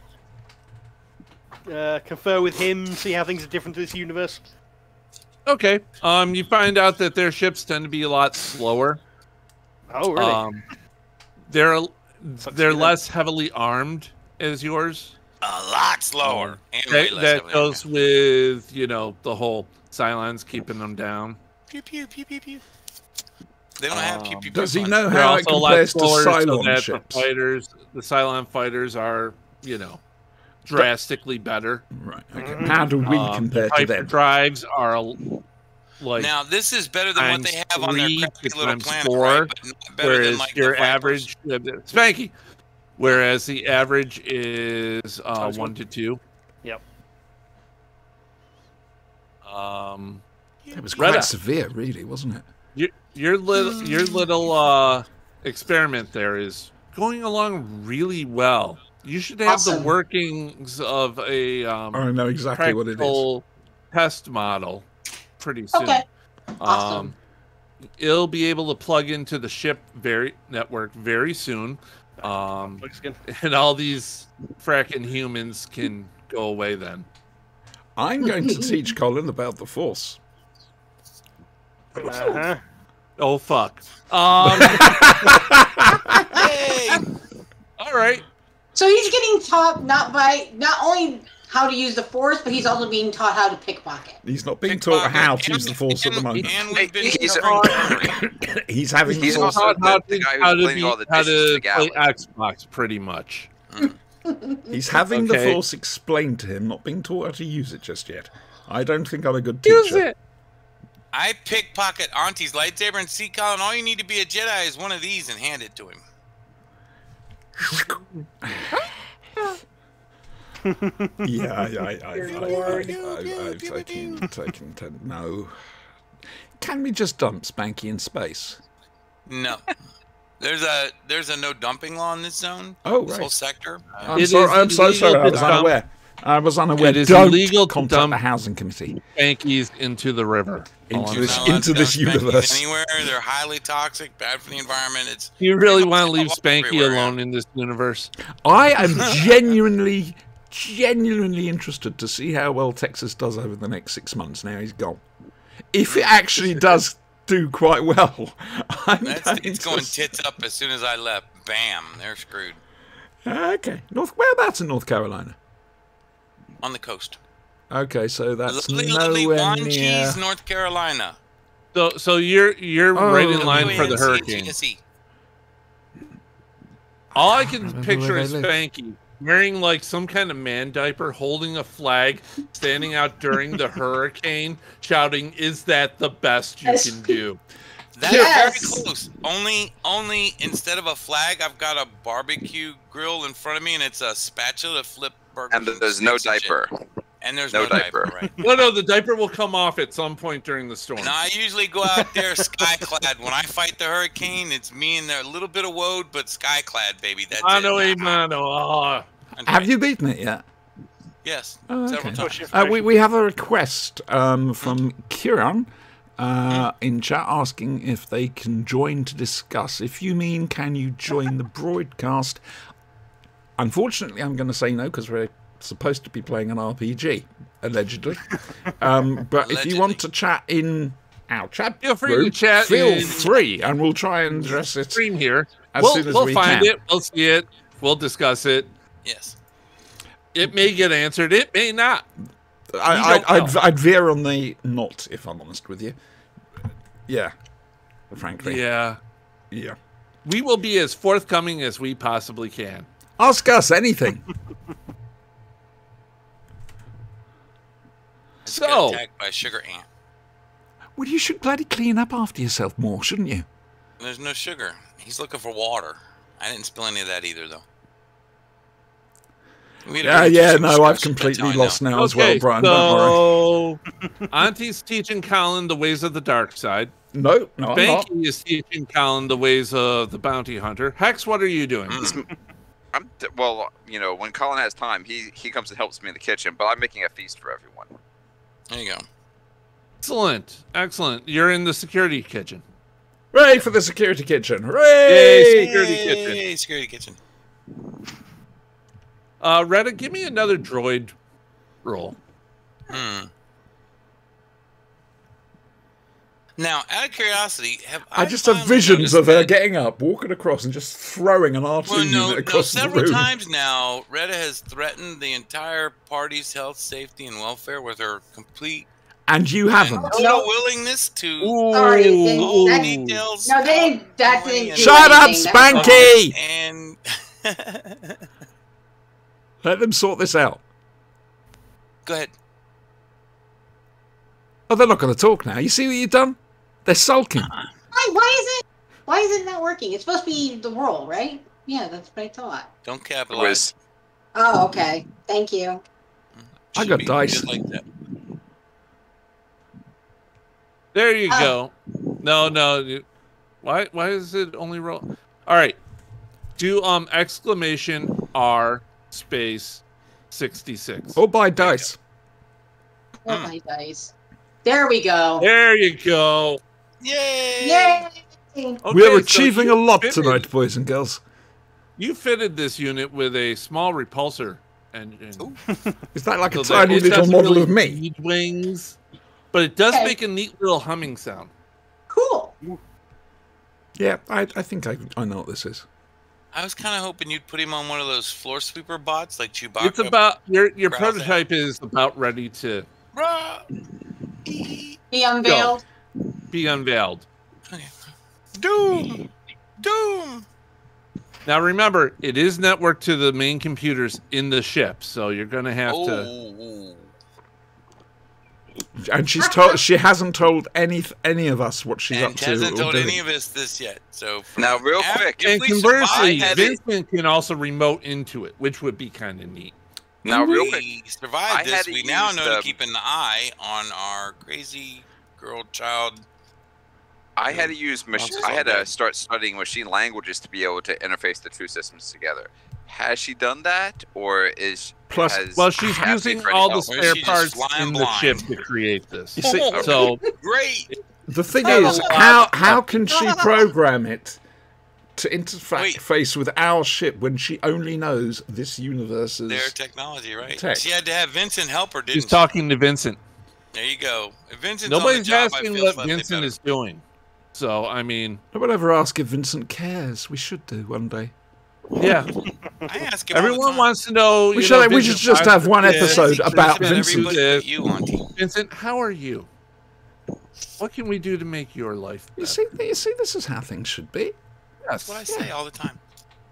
Confer with him. See how things are different to this universe. Okay. You find out that their ships tend to be a lot slower. Oh, really? They're good. less heavily armed as yours. A lot slower. And way less That heavily goes with the whole Cylons keeping them down. pew pew pew pew pew. They don't have pew pew pew. Does he fun. know They're how it also a lot compares to slower, so Cylon that ships? the Cylon fighters are drastically better. Right. Okay. How do we compare to Hyper them? drives are like Now this is better than what they have on their times crappy 3 little times planet, 4, right? But not better whereas than like your the Vipers. average Spanky. Whereas the average is 1 to 2. Yep. It was Retta. quite severe, really, wasn't it? Your little experiment there is going along really well. You should have the Awesome. workings of a I know exactly what it is. practical test model pretty soon. Okay. Awesome. It'll be able to plug into the ship network very soon. Looks good. And all these fracking humans can go away then. I'm going to teach Colin about the Force. Uh-huh. Oh fuck. Hey! All right. So he's getting taught not only how to use the Force, but he's also being taught how to pickpocket. He's not being taught how to use the Force at the moment. And we've been He's- covering He's having the He's Force. also How the guy how who's to cleaning all the how dishes to to the play galley. Xbox, pretty much. He's having the Okay. Force explained to him, not being taught how to use it just yet. I don't think I'm a good Use teacher. it. I pickpocket Auntie's lightsaber and see Colin. All you need to be a Jedi is one of these and hand it to him. Yeah, I've taken no. Can we just dump Spanky in space? No, There's a no dumping law in this zone. Oh, This whole right. sector. I'm It sorry. is I'm so illegal sorry. I to was dump- unaware. I was unaware. It is Don't illegal to contact dump- the housing committee. Spankies into the river. Into All I'm this- Not saying. allowed into to dump this Spankies universe. Anywhere. They're highly toxic, bad for the environment. It's You really pretty much want to leave all Spanky everywhere, alone in this universe? I am genuinely interested to see how well Texas does over the next 6 months. Now he's gone. If it actually does do quite well, It's going tits up as soon as I left. Bam, they're screwed. Okay. Whereabouts in North Carolina? On the coast. Okay, so that's Lovely nowhere Bon near. Cheese, North Carolina. So you're right in line for the hurricane. UNCGSE. All I can Remember picture where is they live. Spanky wearing like some kind of man diaper, holding a flag, standing out during the hurricane, shouting, "Is that the best you Yes. can do?" That's Yes. very close. Only instead of a flag, I've got a barbecue grill in front of me, and it's a spatula to flip burgers. And there's no steaks and shit. diaper. And there's No no diaper, diaper. right? No, the diaper will come off at some point during the storm. No, I usually go out there sky-clad. When I fight the hurricane, it's me and a little bit of woad, but sky-clad, baby. That's Mano it. a mano. Oh. That's Have right. you beaten it yet? Yes, Oh, several okay. times. We have a request from Kieran in chat asking if they can join to discuss. If you mean, can you join the broadcast? Unfortunately, I'm going to say no because we're supposed to be playing an RPG, allegedly. But if you want to chat in our chat Feel free to room, chat feel in- free, and we'll try and address it Stream here. as soon as we'll we find can. it. We'll see it. We'll discuss it. Yes. It may get answered. It may not. don't know. I'd veer on the not, if I'm honest with you. Yeah, frankly. Yeah. Yeah. We will be as forthcoming as we possibly can. Ask us anything. Just So- got attacked by a sugar ant. Well, you should bloody clean up after yourself more, shouldn't you? There's no sugar. He's looking for water. I didn't spill any of that either, though. We had a really Yeah, interesting no, I've discussion, completely that's how I lost know. now as well, Brian. Don't worry. So Auntie's teaching Colin the ways of the dark side. No, I'm not. Banky is teaching Colin the ways of the bounty hunter. Hex, what are you doing? Well, you know, when Colin has time, he comes and helps me in the kitchen, but I'm making a feast for everyone. There you go. Excellent. Excellent. You're in the security kitchen. Hooray for the security kitchen. Hooray! Yay, security kitchen. Yay, security kitchen. Retta, give me another droid roll. Now, out of curiosity, I just have visions of her getting up, walking across, and just throwing an R2 Well, no, unit across the several room. times now, Retta has threatened the entire party's health, safety, and welfare with her complete And you haven't. total No. willingness to Sorry, all that- details. No, that didn't do Shut up, anything. That was- Spanky! And Let them sort this out. go ahead. Oh, they're not going to talk now. You see what you've done? They're sulking. Why is it not working? It's supposed to be the roll, right? Yeah, that's what I thought. Don't It capitalize. was Oh, okay. Thank you. I Should got be dice. just like that. There you Oh. go. No. Why is it only roll? All right. Do exclamation R space 66. Or buy dice. Oh, my dice. There we go. There you go. Yay! Yay! We Okay, are so achieving you a lot fitted- tonight, boys and girls. You fitted this unit with a small repulsor engine. Is that like a So that tiny it little doesn't model really of me? need wings, but it does Okay. make a neat little humming sound. Cool. Yeah, I think I know what this is. I was kind of hoping you'd put him on one of those floor sweeper bots like Chewbacca. It's about your growls prototype is about ready to Rah! He unveiled. be unveiled. Doom! Doom! Now remember, it is networked to the main computers in the ship, so you're going to have to. Oh. And she hasn't told any of us what she's up And to. hasn't or told doing. any of us this yet. So from Now, real after- quick, if And we conversely, survive this- Vincent can also remote into it, which would be kind of neat. now if real quick. we I survive had this, to we now use know to the- keep an eye on our crazy girl child I had to use I had to start studying machine languages to be able to interface the two systems together. Has she done that, or is well, she's using all the spare parts in the ship to create this. You see, so Great. the thing is, how can she program it to interface with our ship when she only knows this universe's Their technology, right? tech? She had to have Vincent help her, didn't she's talking to Vincent. There you go. If Vincent's Nobody's on the job, I asking feel what slightly Vincent better. is doing. So, I mean... No one ever asked if Vincent cares. We should do one day. Yeah. I ask him all the Everyone time. wants to know... We should just have one episode about Vincent. Everybody but you, Vincent, how are you? What can we do to make your life better? You see, this is how things should be. That's what I say all the time.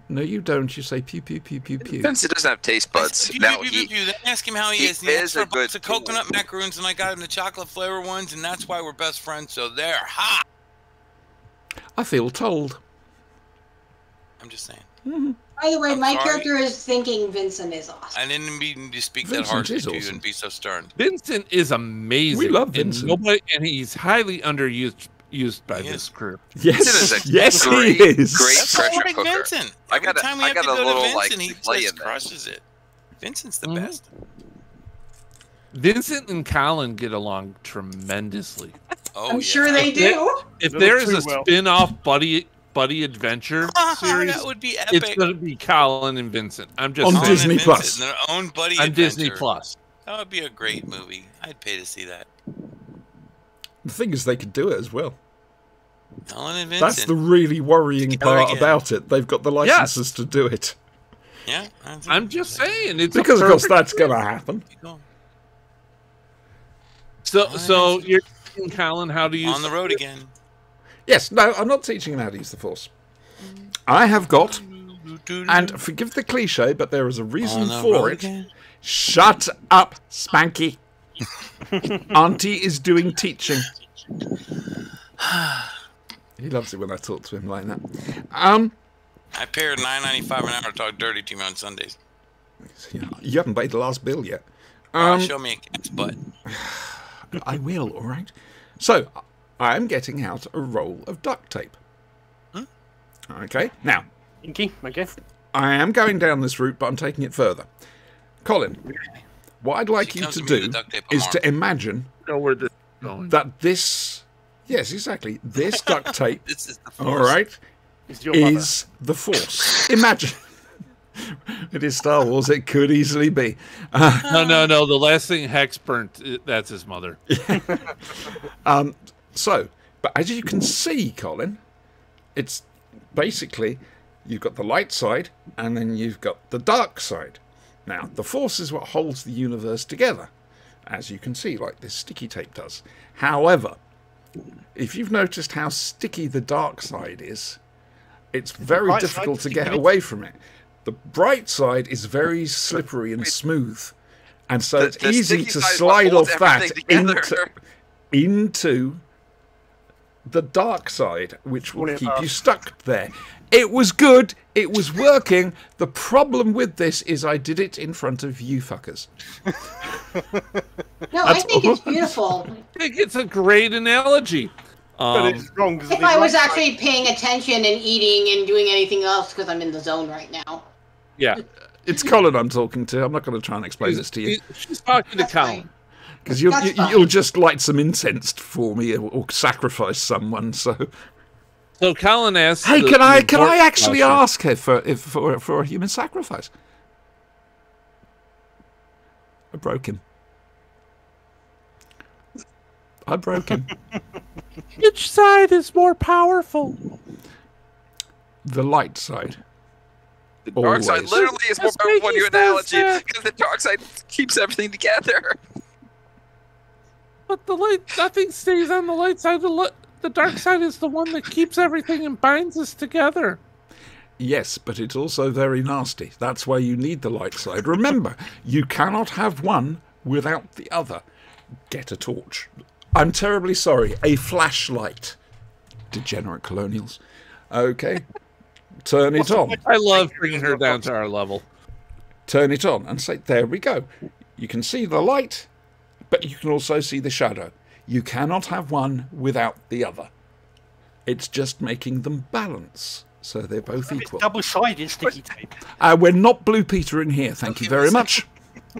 No, you don't. You say pew, pew, pew, pew, pew. Vincent doesn't have taste buds. Now Then ask him how he is. he He is asked for a a box good of coconut macaroons, and I got him the chocolate flavor ones, and that's why we're best friends. So there, ha! I feel told. I'm just saying. By the way, I'm my sorry. character is thinking Vincent is awesome. I didn't mean to speak Vincent that harshly is to you awesome. and be so stern. Vincent is amazing. We love Vincent. And he's highly underused by He this is. crew. Yes, Vincent is a yes, great, he is. great That's why I pressure like cooker. Vincent. I Every got a- time we I have got to a go little, to like, Vincent, he play just in there. crushes it. Vincent's the Mhm. best. Vincent and Colin get along tremendously. Oh, I'm yeah. sure they do. If Those there is two a will. spin-off buddy adventure series, that would be it's epic. going to be Colin and Vincent. I'm just On saying. Colin Disney and Plus. Vincent, their own buddy On adventure. Disney Plus. That would be a great movie. I'd pay to see that. The thing is, they could do it as well. Colin and Vincent. That's the really worrying Together part again. about it. They've got the licenses to do it. Yeah. I'm just saying. It's Because, a of course, perfect- that's going to happen. Keep going. So you're teaching Colin how to use On the road again. Yes, no, I'm not teaching him how to use the Force. I have got, and forgive the cliche, but there is a reason On the for road it. again. Shut up, Spanky. Auntie is doing teaching. He loves it when I talk to him like that. I pay her $9.95 an hour to talk dirty to me on Sundays. You haven't paid the last bill yet. Show me a cat's butt. I will, all right? So, I am getting out a roll of duct tape. Okay, now, Inky, okay. I am going down this route, but I'm taking it further. Colin, what I'd like She you comes to to me with do duct tape is arm. to imagine know where this is going. that this, yes, exactly, this duct tape, This is the all Force. right, It's your mother. is the Force. Imagine. It is Star Wars. It could easily be. No. The last thing Hex burnt, that's his mother. So, but as you can see, Colin, it's basically you've got the light side and then you've got the dark side. Now, the Force is what holds the universe together, as you can see, like this sticky tape does. However, if you've noticed how sticky the dark side is, it's very bright difficult to side get sticky? away from it. The bright side is very slippery and smooth, and so it's The easy sticky to side is slide what holds off that everything together. into the dark side, which will Pull it keep up. you stuck there. It was good. It was working. The problem with this is I did it in front of you fuckers. No, I think it's beautiful. I think it's a great analogy. But it's wrong because If I was actually paying attention and eating and doing anything else, because I'm in the zone right now. Yeah. It's Colin I'm talking to. I'm not going to try and explain this to you She's talking to That's Colin. fine. because That's fine. you'll just light some incense for me or sacrifice someone. So So Colin asks, hey, the- can the I important actually question. ask her for a human sacrifice? I broke him. Which side is more powerful? The light side. The dark side Always. literally is more Let's powerful make than your you feel analogy sad. because the dark side keeps everything together. But the light, nothing stays on the light side. The dark side is the one that keeps everything and binds us together. Yes, but it's also very nasty. That's why you need the light side. Remember, you cannot have one without the other. Get a torch. I'm terribly sorry. A flashlight. Degenerate colonials. Okay. Turn it on. I love bringing her down to our level. Turn it on and say, there we go. You can see the light, but you can also see the shadow. You cannot have one without the other. It's just making them balance. So they're both equal. Double-sided sticky tape. We're not Blue Peter in here. Thank you very much.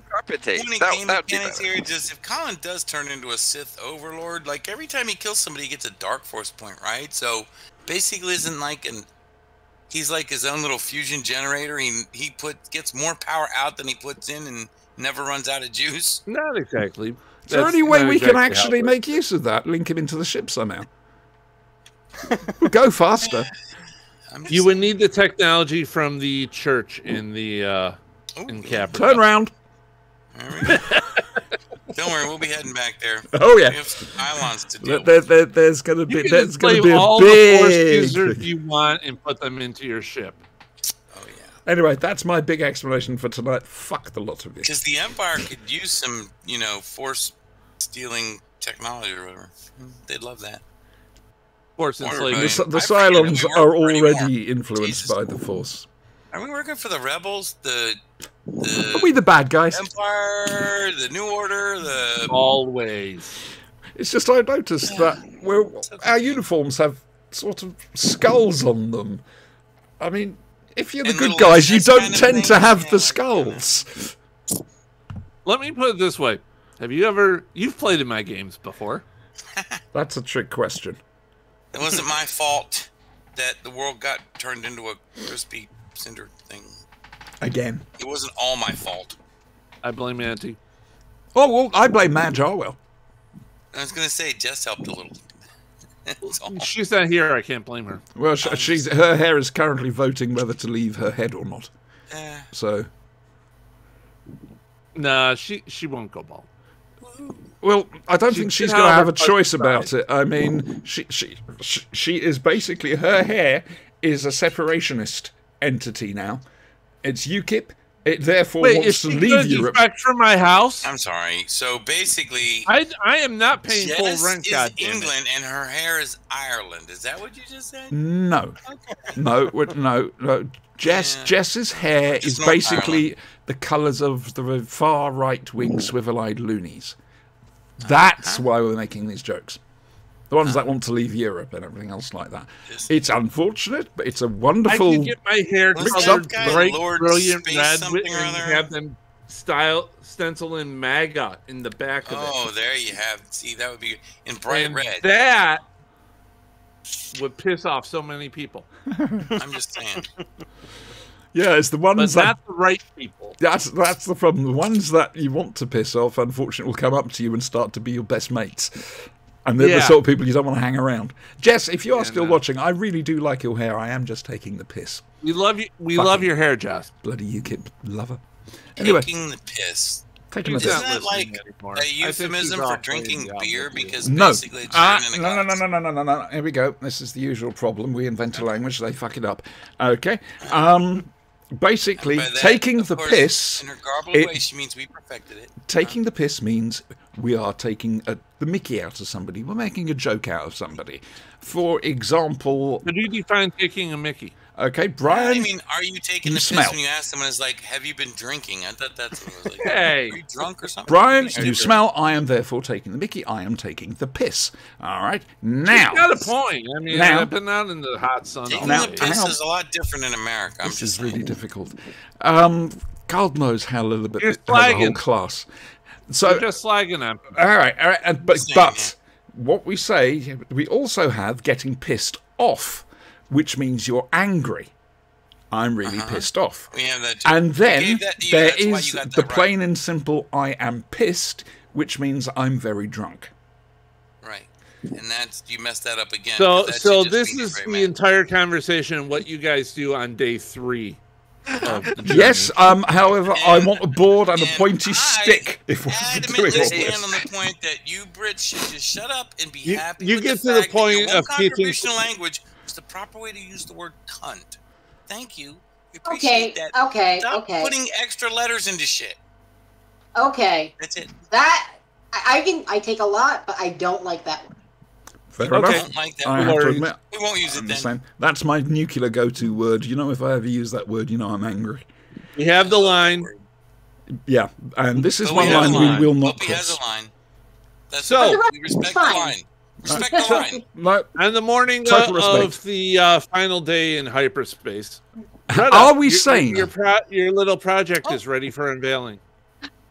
Carpet tape. Game That would be mechanics better. here, just if Colin does turn into a Sith overlord, like every time he kills somebody, he gets a Dark Force point, right? So basically, isn't like he's like his own little fusion generator. He gets more power out than he puts in, and never runs out of juice. Not exactly. Is there That's any way not we can exactly how actually it make use of that? Link him into the ship somehow. Go faster. You would need the technology from the church in the in Capra. Turn round. There we go. Don't worry, we'll be heading back there. Oh yeah. We have some pylons to do. There's going to be You can enslave a all the force big. users you want and put them into your ship. Oh yeah. Anyway, that's my big explanation for tonight. Fuck the lot of you. Because the Empire could use some, force stealing technology or whatever. They'd love that. Force Or enslavement. The I forget Cylons that we are weren't anymore. already influenced Jesus. by the Force. Are we working for the rebels? Are we the bad guys? Empire, the New Order, the Always. It's just I noticed that our uniforms have sort of skulls on them. I mean, if you're the And good little guys, you SS don't kind of tend to things? have Yeah, the like, skulls. Let me put it this way. You've played in my games before. That's a trick question. It wasn't my fault that the world got turned into a crispy cinder thing. Again. It wasn't all my fault. I blame Auntie. Oh, well, I blame Madge Harwell. I was gonna say Jess helped a little. That's all. She's not here. I can't blame her. Well, her hair is currently voting whether to leave her head or not. So, Nah, she won't go bald. well, I don't She think she's can going to have have a her choice side. about it. I mean, she is basically, her hair is a separationist entity now. It's UKIP. It therefore Wait, is wants to she leave going to Europe. defect from my house? I'm sorry. So basically, I am not paying full Jess rent, is goddammit. England and her hair is Ireland. Is that what you just said? No, no. Jess's hair Just is North basically the colours of the far right-wing swivel-eyed loonies. That's why we're making these jokes. The ones that want to leave Europe and everything else like that. It's unfortunate, but it's a I wonderful. could get my hair What's colored that guy, bright, Lord brilliant Space red something or and other? have them stencil in MAGA in the back of Oh, it. there you have. See, that would be in bright And red. that would piss off so many people. I'm just saying. Yeah, it's the But ones that. not the right people. That's the problem. The ones that you want to piss off, unfortunately, will come up to you and start to be your best mates. And they're the Yeah. sort of people you don't want to hang around. Jess, if you are still no. watching, I really do like your hair. I am just taking the piss. We love you. We Fucking- love your hair, Joss. Bloody UKIP lover. Anyway, Taking the piss. taking the She's piss. not Isn't that listening like anymore. a I think she's euphemism for off drinking playing beer? Diablo. Because No. basically it's drinking No. Here we go. This is the usual problem. We invent a language, they fuck it up. Okay. Basically, By that, taking of the course, piss. in her garbled it- way, she means we perfected it. Taking the piss means we are taking the mickey out of somebody. We're making a joke out of somebody. For example, How do you define taking a Mickey? okay, I Brian. mean, are you taking you the smell. piss when you ask someone? It's like, have you been drinking? I thought that's what it was like. Hey. Are you drunk or something? Brian, Pretty you stupid. smell. I am therefore taking the mickey. I am taking the piss. All right. Now, You got a point. I mean, Now- I've been out in the hot sun all Taking Now- the day. piss hang on. is a lot different in America. I'm this just is really saying. difficult. God knows how little bit You're has a whole slagging. class. So You're just slagging them. all right, but Same, what we say, we also have getting pissed off, which means you're angry. I'm really pissed off. We have that too. And I then gave that to you, there that's why is you got the that plain and simple I am pissed, which means I'm very drunk. Right. And that's, you messed that up again. So, 'cause that so should just this mean you're is very the mad. entire conversation. What you guys do on day 3? Of the journey. Yes, however, I want a board and a And pointy I stick if we're doing adamantly all stand on this. the point that you Brits should just shut up and be You- happy you with get the to the fact that your point one of kicking- contribution to language is the proper way to use the word cunt. Thank you. We appreciate that. Stop Okay. putting extra letters into shit. Okay. That's it. That I take a lot, but I don't like that one. Fair Okay. I enough. don't like that I word. have to Worries. admit, We won't use I'm it the then. same. That's my nuclear go-to word. You know, if I ever use that word, you know I'm angry. We have the line. Yeah, and this is But one we have line a we line. will not Opie has cross. a line. That's So- we respect the Fine. line. Respect the line. No. On the morning Total of respect. the final day in hyperspace, Are we sane? Your little project is ready for unveiling.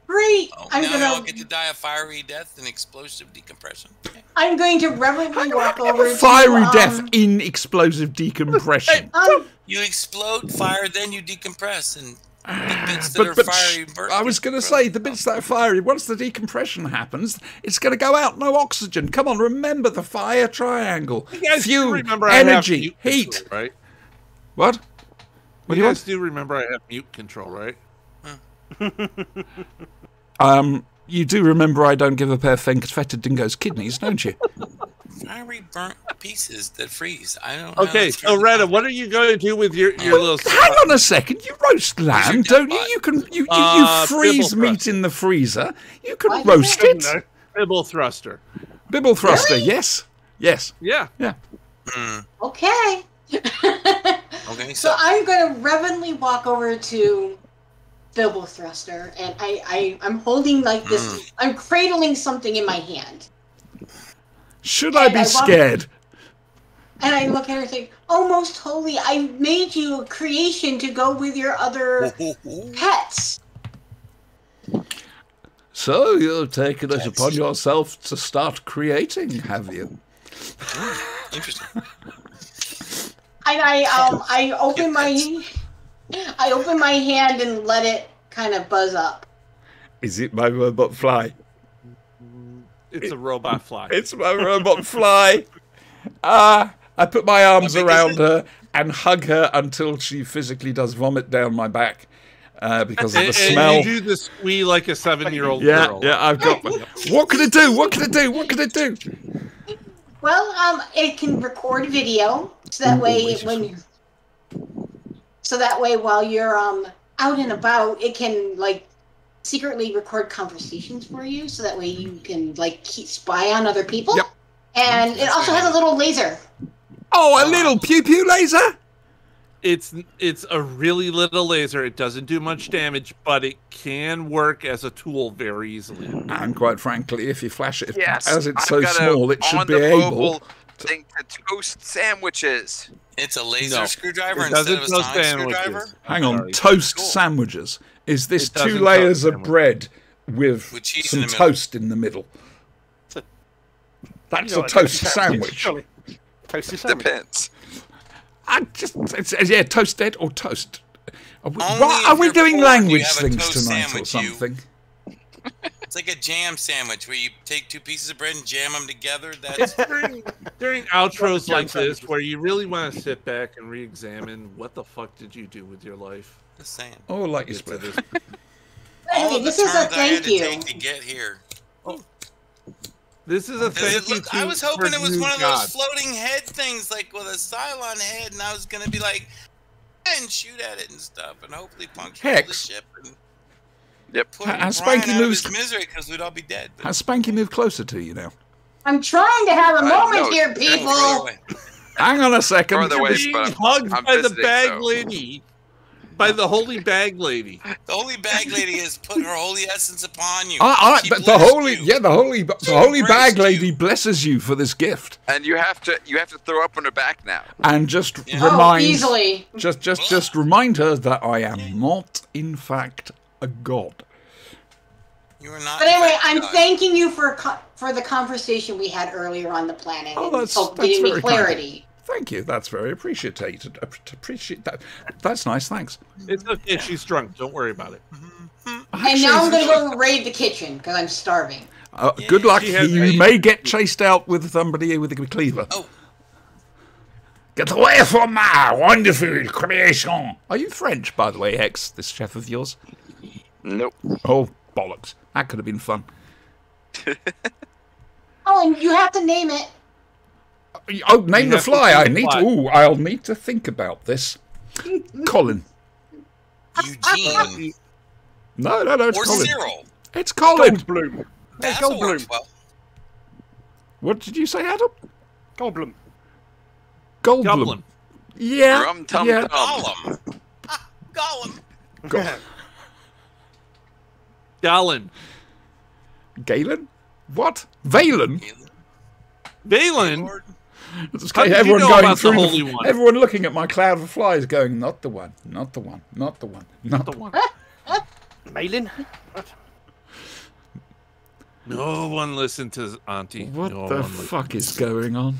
Great. Oh, I'm now y'all gonna. get to die a fiery death and explosive decompression. Okay. I'm going to reverently walk over to Fiery death in explosive decompression. You explode fire, then you decompress, and the bits that are But fiery burn. I was going to say, the bits that are fiery, once the decompression happens, it's going to go out. No oxygen. Come on, remember the fire triangle. You guys do Fuel, remember I have energy, mute heat. control, right? What? What do You you guys want? do remember I have mute control, right? You do remember I don't give a pair of fetid dingoes kidneys, don't you? Fiery burnt pieces that freeze. I don't. Okay, so Retta, what are you going to do with your little? Hang on a second. You roast lamb, don't you? You can you freeze bibble meat in the freezer. You can What? roast it. No, Bibble thruster. Bibble thruster. Really? Yes. Yes. Yeah. Yeah. Okay. Okay, So I'm going to reverently walk over to Bibble Thruster, and I'm holding like this. I'm cradling something in my hand, Should I And be I want- scared? and I look at her and say, "Oh, most holy, I made you a creation to go with your other pets." So you've taken it upon yourself to start creating, have you? Interesting. And I open my hand and let it kind of buzz up. Is it my robot fly? It's a robot fly. It's my robot fly. I put my arms How big is around it? her and hug her until she physically does vomit down my back because of the And smell. you do the squee like a 7-year-old Yeah, girl. yeah, I've got. What can it do? What can it do? What can it do? Well, it can record video, so that way while you're out and about, it can like secretly record conversations for you, so that way you can like spy on other people. Yep. And it also has a little laser. Oh, a little pew pew laser. It's a really little laser. It doesn't do much damage, but it can work as a tool very easily. And quite frankly, if you flash it, Yes, as it's I've so got small, it should be on-the-mobile able. thing to toast sandwiches. It's a laser No, screwdriver it instead doesn't of a toast sonic sandwiches. screwdriver. Hang on, Sorry. toast Cool. sandwiches. Is this It doesn't 2 toast layers of sandwiches. bread with cheese some in the middle. toast in the middle? That's You know a what toast toasted sandwich. Surely. Toasted sandwich. Depends. Yeah, toasted or toast. Are we, Only what, if are we you're doing poor and you language have a things toast tonight or sandwich, you- something? It's like a jam sandwich where you take 2 pieces of bread and jam them together. That's During outros like this, where you really want to sit back and re-examine what the fuck did you do with your life? just saying. Oh, like you Get to split. this. All Anyway, of the this is a turns I had thank to you. take to get here. This is a Does thank it you look, to I was hoping for it was you, one of God. those floating head things, like with a Cylon head, and I was gonna be like, and shoot at it and stuff, and hopefully puncture the Hex. ship and Yep. put Has Brian Spanky out of moved- his misery because we'd all be dead. But Has Spanky moved closer to you now? I'm trying to have a moment no, here, it's Further people. away. Hang on a second. Further away, Being but hugged I'm by the visiting, bag so- lady, by the holy bag lady. The holy bag lady has put her holy essence upon you. She The blessed holy, you. yeah, the holy embraced bag you. lady blesses you for this gift, And you have to throw up on her back now. and just Yeah. Oh, remind, easily. just remind her that I am not, in fact, a god. You are not. But anyway, in fact I'm God. thanking you for the conversation we had earlier on the planet. Oh, and that's giving me very clarity. Thank you. That's very appreciated. Appreciate that. That's nice. Thanks. It's okay. She's drunk. Don't worry about it. And now I'm going to go raid the kitchen because I'm starving. Good luck. She has You a- may get chased out with somebody with a cleaver. Oh. Get away from my wonderful creation. Are you French, by the way, Hex, this chef of yours? Nope. Oh, bollocks. That could have been fun. Oh, and you have to name it. Oh, name the have to fly. name the fly. I'll need to think about this. Colin. Eugene No, it's or Colin. Cyril. It's Colin. Goldblum. Hey, Basil works Goldblum. well. What did you say, Adam? Goldblum. Goldblum. Goblin. Yeah. Rum tum yeah. tum. Gollum. Gollum. Colin. Galen? What? Valen? Valen, It's how okay, did you everyone know going about the through Holy One? everyone looking at my cloud of flies going, not the one, not the one, not the one, not the one. Malin? No one listened to Auntie. What no the one listened. fuck is going on?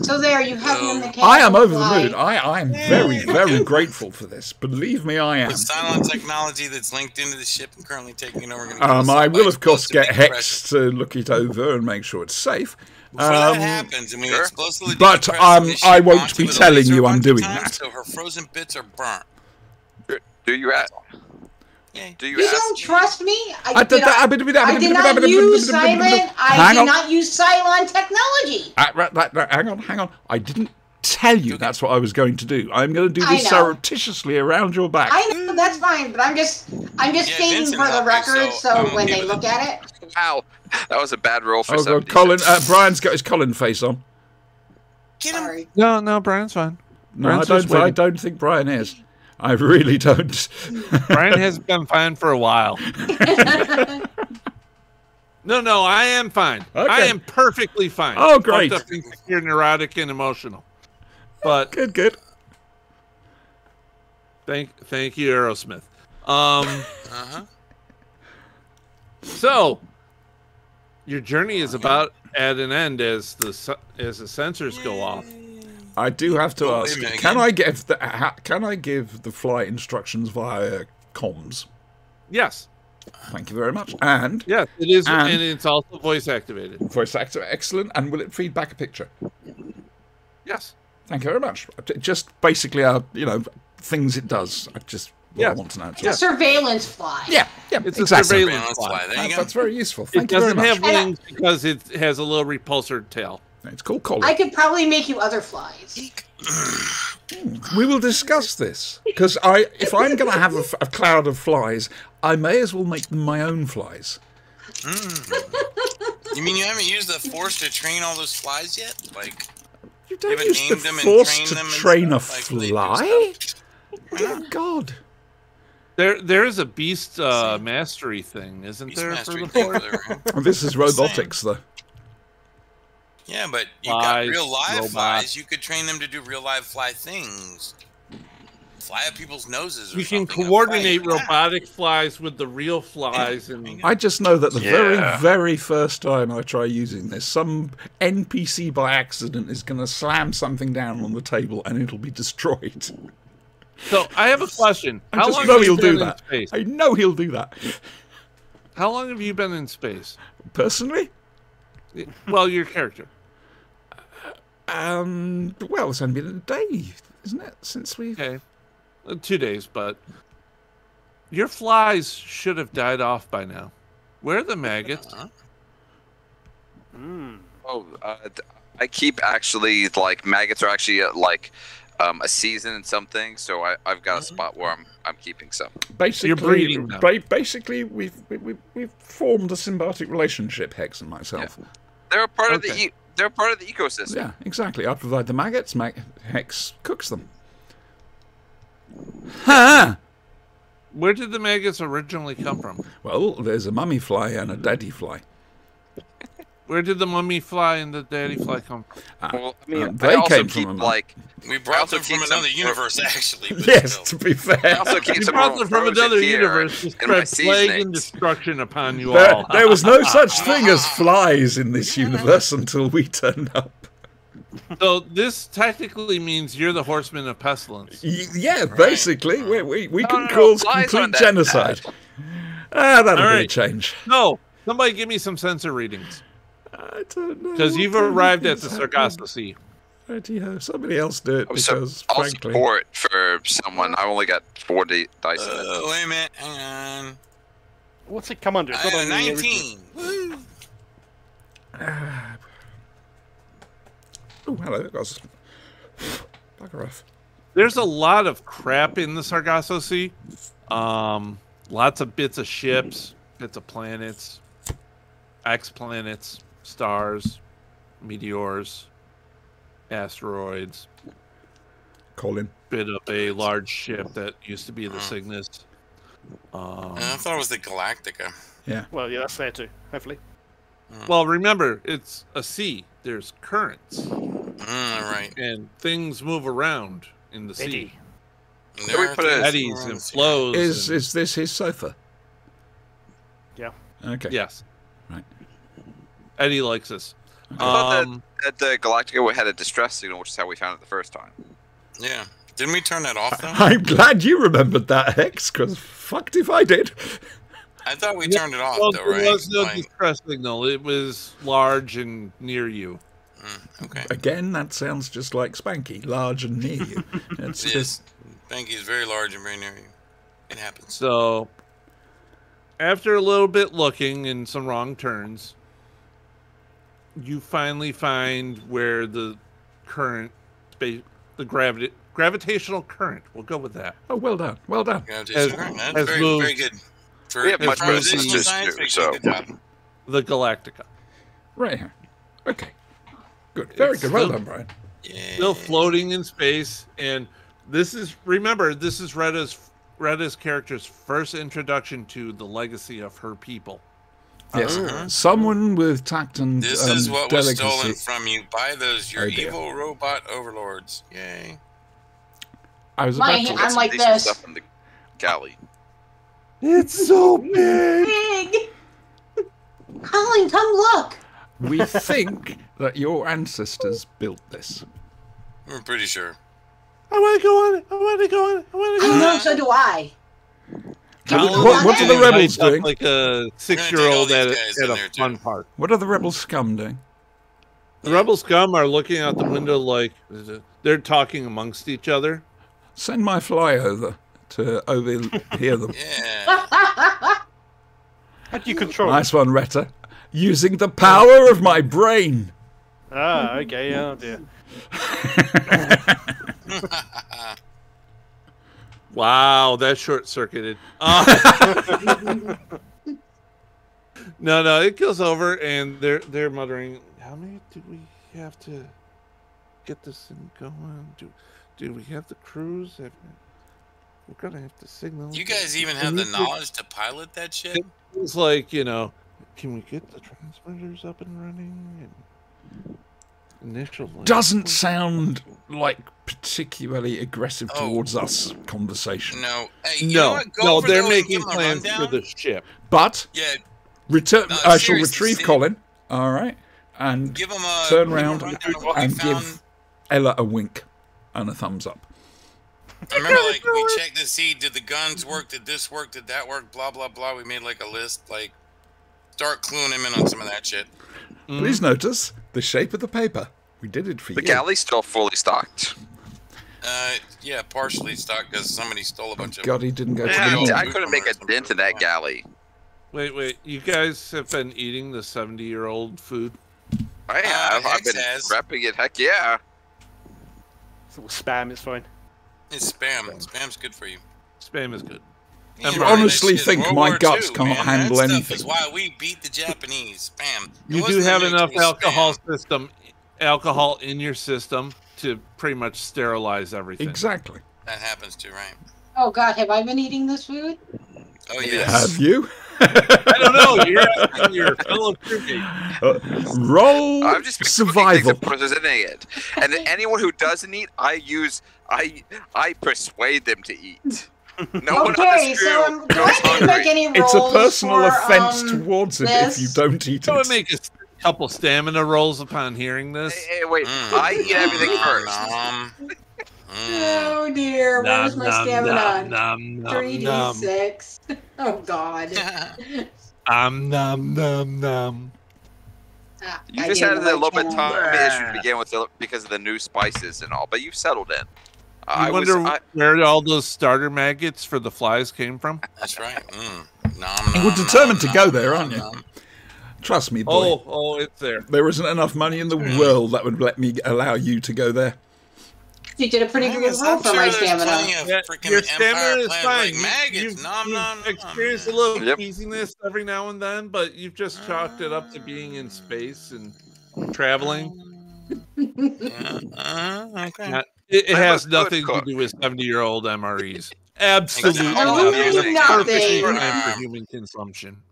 So there, you have an mechanical I am over the fly. moon. I am very, very grateful for this. Believe me, I am. With silent technology that's linked into the ship and currently taking it over. I will, of course, get Hex to look it over and make sure it's safe. Before that happens, and we explosively But decompress the I ship won't onto be with a telling laser you a I'm bunch of doing times, that. So her frozen bits are burnt. Do you ask? Yay. Do you You ask? don't trust me? I did not use silent. I did not use Cylon technology. Hang on. I didn't tell you that's what I was going to do. I'm going to do I this know. surreptitiously around your back. I know that's fine, but I'm just stating Vincent for the helped you, record, so I so won't when give they it look at it. Wow, that was a bad roll for Oh, God, 70. Colin. Brian's got his Colin face on. Get him. Sorry. No, Brian's fine. No, Brian's just I waiting. don't think Brian is. I really don't. Brian has been fine for a while. No, I am fine. Okay. I am perfectly fine. Oh, great. Fucked up, insecure, neurotic, and emotional. But Good. thank you, Aerosmith. Uh-huh. So your journey is about at an end as the sensors go off. I do have to Oh, ask, wait a minute, can again? I give the flight instructions via comms? Yes. Thank you very much. And Yes, it is, And- and it's also voice activated. voice actor, excellent. And will it feed back a picture? Yes. Thank you very much. Just basically, things it does. I want to know. It's a surveillance fly. Yeah, It's exactly. a surveillance That's why. fly. There you go. That's very useful. It Thank you very doesn't much. have wings because it has a little repulsor tail. It's called Colin. I could probably make you other flies. We will discuss this because if I'm going to have a cloud of flies, I may as well make them my own flies. You mean you haven't used the force to train all those flies yet? Like, You don't haven't use the named them and force trained to them and train a stuff, like they do fly. stuff? Oh God! There is a beast mastery thing, isn't there? For the Beastmastery force? thing, right? And this is robotics, though. Yeah, but you got Flies, real live robots. flies. You could train them to do real live fly things. Fly up people's noses. Or You can something, coordinate and fly. robotic flies with the real flies, and I just know that the very, Yeah. very first time I try using this, some NPC by accident is going to slam something down on the table and it'll be destroyed. so I have a question. I How just long know have you he'll do been in that. space? I know he'll do that. How long have you been in space? Personally, Well, your character. well, it's only been a day, isn't it, since we? Okay, 2 days, but your flies should have died off by now. Where are the maggots? Oh, I keep actually, like, maggots are actually, a season in something, so I've got a spot where I'm keeping some. Basically, You're breeding them. Basically, we've formed a symbiotic relationship, Hex and myself. They're a part of Okay. they're part of the ecosystem. Yeah, exactly. I provide the maggots. Hex cooks them. Ha! Where did the maggots originally come from? Well, there's a mummy fly and a daddy fly. Where did the mummy fly and the daddy fly come from? Well, I mean, They I also came keep from a- like We I brought also them from keep some another for- universe, actually. But Yes, still. to be I fair. also keep You some brought them from frozen another here universe to in my spread plague and seasonings. destruction upon you There, all. there was no such thing as flies in this universe until we turned up. So this technically means you're the horseman of pestilence. Yeah, basically, we can no, cause flies complete aren't that genocide. That'll be a Alright. change. No, somebody give me some sensor readings. I don't know. Because what you've kind of arrived at the things Sargasso happened. Sea. Righty-ho, somebody else do it So because, I'll frankly, support for someone. I only got 4 dice in it. Wait a minute. Hang on. What's it come under? It's I not got on a the 19. Woo. oh hello, guys. Bugger off. There's a lot of crap in the Sargasso Sea. Lots of bits of ships, bits of planets, exoplanets, stars, meteors, asteroids. Colin. Bit of a large ship that used to be the Cygnus. I thought it was the Galactica. Yeah. Well, yeah, that's there too. Hopefully. Well, remember, it's a sea. There's currents. Right. And things move around in the sea. Eddie. There we are put a- things Eddies around and the sea. flows. Is this his sofa? Yeah. Okay. Yes. Right. Eddie likes this. I thought that the Galactica had a distress signal, which is how we found it the first time. Yeah. Didn't we turn that off, though? I'm glad you remembered that, Hex, because fucked if I did. I thought we turned it off, Well, though, there right? was no Like, distress signal. It was large and near you. okay. Again, that sounds just like Spanky, large and near you. It's Yes. Spanky's very large and very near you. It happens. So, after a little bit looking and some wrong turns, you finally find where the current, the gravitational current, we'll go with that. Oh, well done. Well done. Gravitational current. That's has very, moved. very good. For We have much more propositional to science do, fiction, so. good job. The Galactica. Right here. Okay. Good. Very It's good. Well still- done, Brian. Yeah. Still floating in space, and this is, remember, this is Retta's character's first introduction to the legacy of her people. Yes. Uh-huh. Someone with tact and This is what was delicacy. stolen from you by those your Oh, dear. evil robot overlords. Yay. I was My about hand- to. I'm like Decent this. Stuff in the galley. It's so big! Big. Colin, come look. We think that your ancestors built this. We're pretty sure. I want to go on it. I want to go on it. I want to I go on know, it. so do I. What are the rebels Up doing? like a take 6-year-old all at these guys a in there, fun too. park. What are the rebel scum doing? The rebel scum are looking out the window like they're talking amongst each other. Send my fly over to overhear them. Yeah. How do you control it? Nice one, Retta. Using the power of my brain. Ah, okay, oh dear. Wow, that short circuited. No, it goes over, and they're muttering. How many do we have to get this thing going? Do we have the crews? We're gonna have to signal. You guys even have the knowledge to pilot that shit? It's like, can we get the transmitters up and running? And initial Doesn't sound like particularly aggressive Oh. towards us conversation. No. Hey, you know No, what? Go no, over they're those and making give 'em a plans for rundown. the ship. But Yeah, return. No, I shall seriously, retrieve Steve. Colin. All right, and give them a turn give 'em a round rundown of what we and found. give Ella a wink and a thumbs up. I remember, like, we checked to see, did the guns work? Did this work? Did that work? Blah, blah, blah. We made, like, a list. Like, start cluing him in on some of that shit. Please notice the shape of the paper. We did it for The you. galley's still fully stocked. Yeah, partially stocked because somebody stole a bunch of God, he didn't go to Yeah, the I'll- mall. I couldn't make a dent in that galley. Wait, you guys have been eating the 70-year-old food? I have. I've Hex been has. prepping it. Heck yeah. It's all spam, it's fine. It's spam. Spam's good for you. Spam is good. You I know, honestly that shit, think World my War guts II, can't man. handle that anything. Stuff is why we beat the Japanese. Spam. It You do wasn't have the enough nukes, it was spam. alcohol in your system to pretty much sterilize everything. Exactly. That happens too, right? Oh God, have I been eating this food? Oh yes. Have you? I don't know. You're asking your fellow crewmate. Roll I'm just survival. presenting it, and then anyone who doesn't eat, I persuade them to eat. No one on Okay, this so crew do goes I need to hungry. make any rolls It's a personal for, offense towards him if this? you don't eat I would it. make a couple stamina rolls upon hearing this. Hey, wait, I eat everything first. Oh dear, where's my stamina? Nom, 3d6. Oh God. nom, nom. Ah, You I just gave had him a the little right bit channel. time issue to begin with because of the new spices and all, but you've settled in. I wonder where all those starter maggots for the flies came from. That's right. You were determined to go there, aren't you? Trust me, boy. Oh, it's there. There isn't enough money in the world that would let me allow you to go there. You did a pretty good roll for my stamina. Your stamina is fine. Like maggots. You've Nom. experienced a little Yep. queasiness every now and then, but you've just chalked it up to being in space and traveling. Okay. It I'm has a good nothing cook. to do with 70-year-old MREs. Absolutely Absolutely nothing. nothing. Perfect time for human consumption.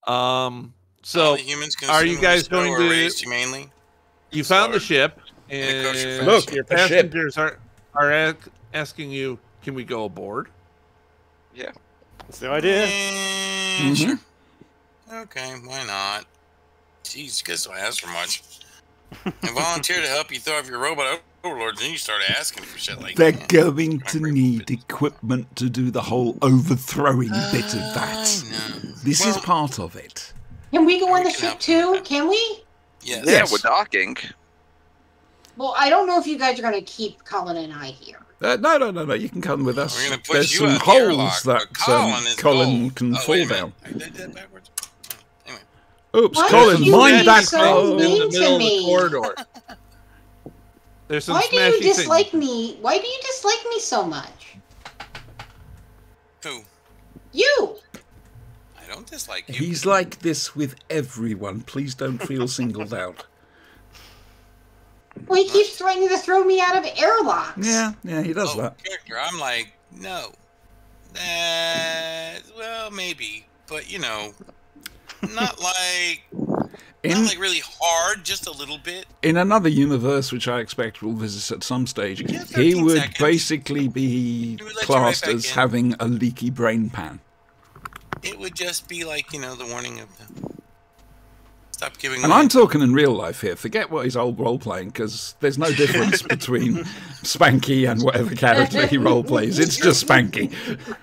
All the humans are you consumed guys with snow going were to? raised humanely. You found the Slaughtered. ship, In a kosher and fashion. Look, your a ship. passengers asking you, "Can we go aboard?" Yeah. That's the idea. Sure. Okay, why not? Jeez, you guys don't ask for much. I volunteer to help you throw off your robot overlords, and you start asking for shit like They're that. going to need equipment to do the whole overthrowing bit of I that. know. This is Well, part of it. Can we go Yeah, on we the can ship help you with too? that. Can we? Yes. Yeah, Yes. we're docking. Well, I don't know if you guys are going to keep Colin and I here. No. You can come with us. We're gonna push There's you some out the holes airlock, that but Colin is Colin gold. can Oh, fall wait a down. minute. I did that backwards. Anyway. Oops, Why Colin, do you mind be that. so Oh, mean? in the middle of the me. corridor. There's some Why do you smashy dislike things. me? Why do you dislike me so much? Who? You. I don't dislike you. He's like this with everyone. Please don't feel singled out. Well, he keeps threatening to throw me out of airlocks. Yeah, he does Oh, that. character. I'm like, no. Well, maybe, but not like really hard, just a little bit. In another universe, which I expect we'll visit at some stage, Yeah, he 13 would seconds. basically be He would let you classed right back as in. having a leaky brain pan. It would just be like, the warning of the... Stop giving And away. I'm talking in real life here. Forget what he's old role playing, because there's no difference between Spanky and whatever character he role plays. It's just Spanky.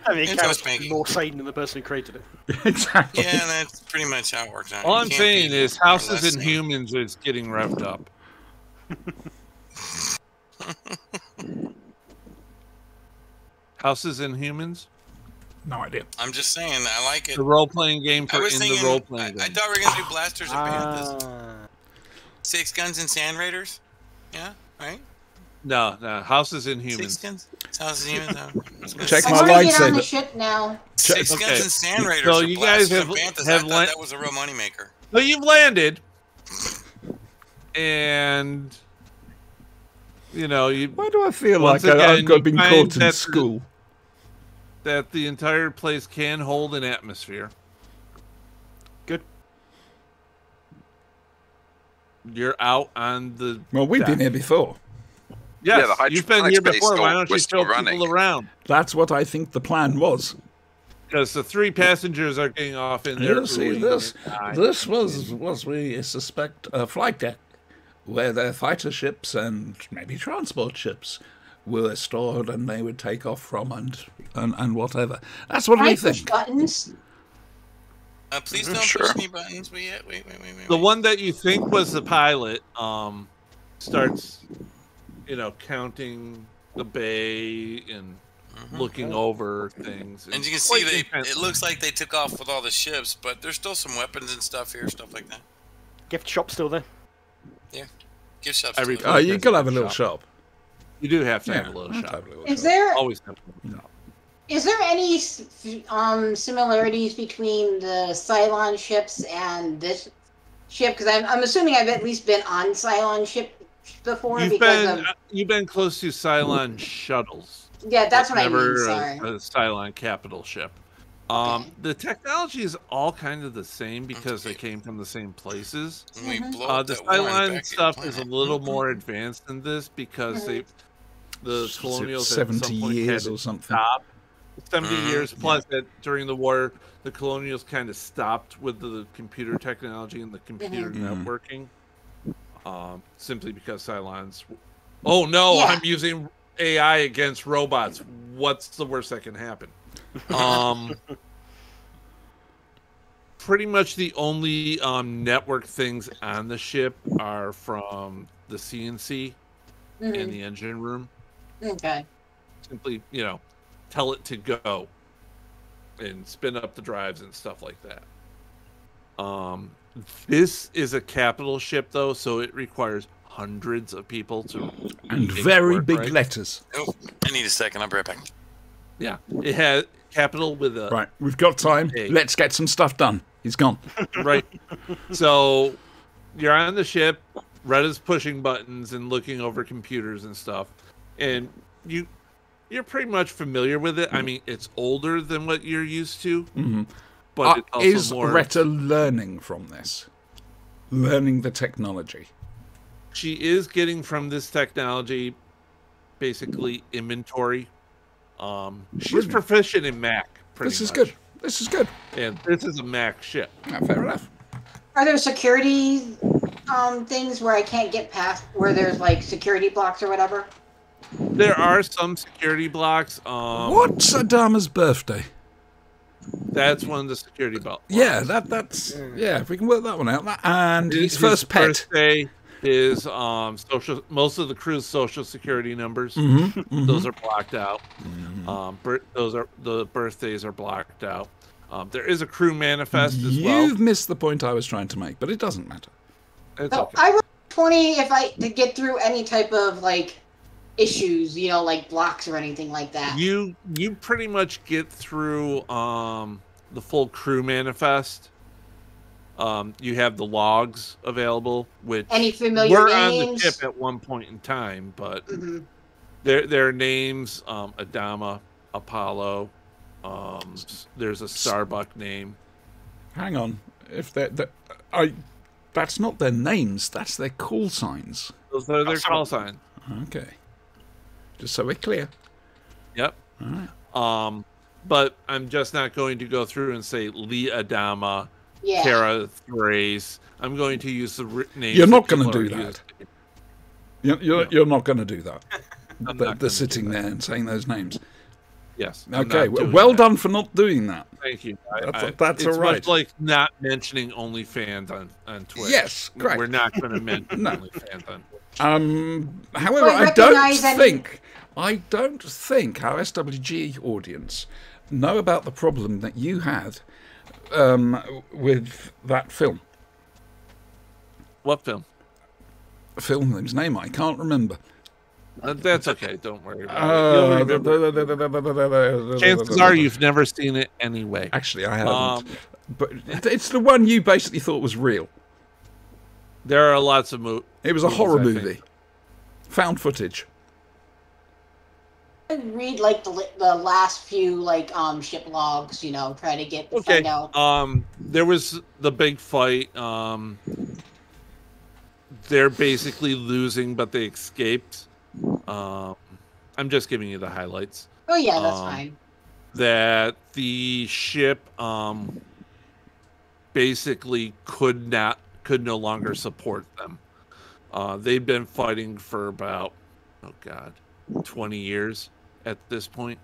I mean, It's Gareth's Spanky. more sane than the person who created it. Exactly. Yeah, that's pretty much how it works out. All You I'm can't saying be is more or Houses less and sane. Humans is getting revved up. Houses and Humans? No idea. I'm just saying, I like it. The role-playing game I for was in thinking, the role-playing I game. thought we were going to do Blasters and Panthers. Ah. Six Guns and Sand Raiders? Yeah, right? No, Houses and Six Humans. Guns? Houses and Humans? No. I was gonna Check say I my want to get on the lightsaber. ship now. Six Okay. Guns and Sand Raiders. So or you guys Blasters and have Panthers. have I thought lan- that was a real moneymaker. So you've landed, and you Why do I feel Once like again, I've you been find caught in that- school? that the entire place can hold an atmosphere. Good. You're out on the. Well, we've been deck. here before. Yes, Yeah, the you've been hydroponics here base before. Why still- don't you we're show still people running. around? That's what I think the plan was. Because the three passengers are getting off in there. You see, this was we suspect a flight deck where their fighter ships and maybe transport ships were stored, and they would take off from and whatever. That's what Can we I push think. buttons? Please don't Sure. push any buttons. Wait. The one that you think was the pilot starts, counting the bay and looking over things. And you can quite see intense. it looks like they took off with all the ships, but there's still some weapons and stuff here, stuff like that. Gift shop still there. Gift shops. Every too. time. You could have a little shop. You do have to have a Yeah, little have shop. a little Is shop. there Always have a little shop. is there any similarities between the Cylon ships and this ship? Because I'm assuming I've at least been on Cylon ship before. You've been close to Cylon shuttles. Yeah, that's but what I mean. never Sorry. a Cylon capital ship. The technology is all kind of the same because they came from the same places. When we blow The up that warren back Cylon in stuff is a planet. little more advanced than this because the colonials at 70 some point years had or to something. stop. 70 Mhm. years plus that during the war, the colonials kind of stopped with the computer technology and the computer networking, simply because Cylons. Oh no, Yeah. I'm using AI against robots. What's the worst that can happen? Pretty much the only network things on the ship are from the CNC and the engine room. Okay. Simply, tell it to go and spin up the drives and stuff like that. This is a capital ship, though, so it requires hundreds of people to And make it very work, big right? letters. Oh, I need a second. I'll be right back. Yeah, it has capital with a Right, we've got time. Hey. Let's get some stuff done. He's gone. right. So you're on the ship. Retta's pushing buttons and looking over computers and stuff, and you're pretty much familiar with it. I mean, it's older than what you're used to. but it's also is more. Retta learning from this? Learning the technology? She is getting from this technology basically inventory. She's proficient in Mac. This is much. good. This is good. And this is a Mac ship. Fair enough. Are there security things where I can't get past, where there's like security blocks or whatever? There are some security blocks. What's Adama's birthday? That's one of the security blocks. Yeah, that's if we can work that one out. And his first pet. Birthday is most of the crew's social security numbers. Those are blocked out. The birthdays are blocked out. There is a crew manifest as well. You've missed the point I was trying to make, but it doesn't matter. It's So okay. I roll 20 if I to get through any type of like issues, like blocks or anything like that. You pretty much get through the full crew manifest. You have the logs available, which Any familiar were names? on the ship at one point in time, but their names, Adama, Apollo. There's a Starbuck name. Hang on. If that's not their names. That's their call signs. Those are their call signs. Okay. Just so we're clear. Yep. All right. But I'm just not going to go through and say Lee Adama, Yeah. Kara Thrace. I'm going to use the names. You're not that going to people do are that. using. You're not going to do that. I'm They're not gonna sitting do that. there and saying those names. Yes. I'm Okay. not doing Well that. done for not doing that. Thank you. That's it's all right. much like not mentioning OnlyFans on Twitch. Yes, correct. We're not going to mention No. OnlyFans on Twitch. However, Well, I don't think our SWG audience know about the problem that you had with that film. What film? A film whose name I can't remember. That's okay. Don't worry about it. You'll remember. Chances are you've never seen it anyway. Actually, I haven't. But it's the one you basically thought was real. There are lots of It was a horror I think. movie. Found footage. I read like the last few like ship logs, try to find out. There was the big fight. They're basically losing, but they escaped. I'm just giving you the highlights. Oh yeah, that's fine. That the ship basically could no longer support them. They've been fighting for about 20 years at this point.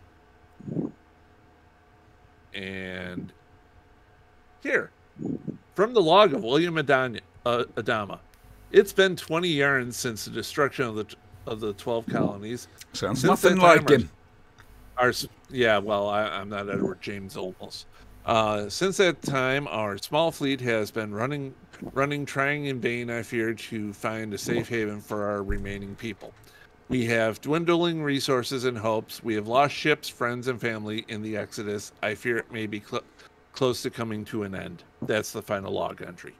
And here, from the log of William Adama, it's been 20 years since the destruction of the 12 colonies. Sounds Since nothing that like time, him. I'm not Edward James Olmos. Since that time, our small fleet has been running, trying in vain, I fear, to find a safe haven for our remaining people. We have dwindling resources and hopes. We have lost ships, friends, and family in the exodus. I fear it may be close to coming to an end. That's the final log entry.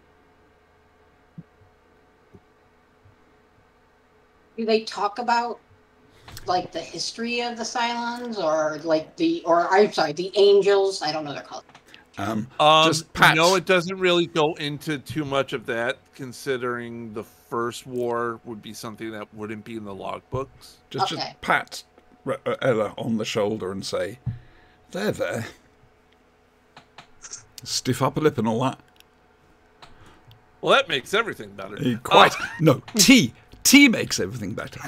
Do they talk about like the history of the Cylons or the Angels? I don't know what they're called. Just Pat. No, it doesn't really go into too much of that, considering the first war would be something that wouldn't be in the logbooks. Just pat Ella on the shoulder and say, there. Stiff upper lip and all that. Well, that makes everything better. Quite. No, tea. Tea makes everything better.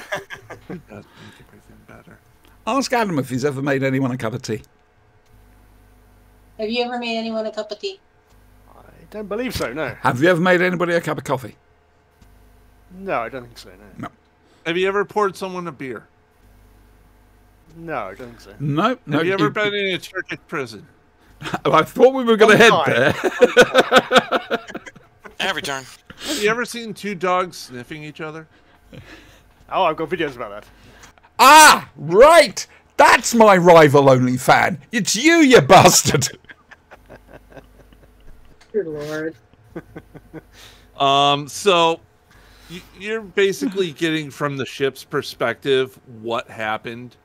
It does make everything better. Ask Adam if he's ever made anyone a cup of tea. Have you ever made anyone a cup of tea? I don't believe so, no. Have you ever made anybody a cup of coffee? No, I don't think so, no. Have you ever poured someone a beer? No, I don't think so. No. Have you ever been in a Turkish prison? I thought we were going to head there. Every turn. Have you ever seen two dogs sniffing each other? Oh, I've got videos about that. Ah, right. That's my rival only fan. It's you bastard. Good lord. So you're basically getting from the ship's perspective what happened.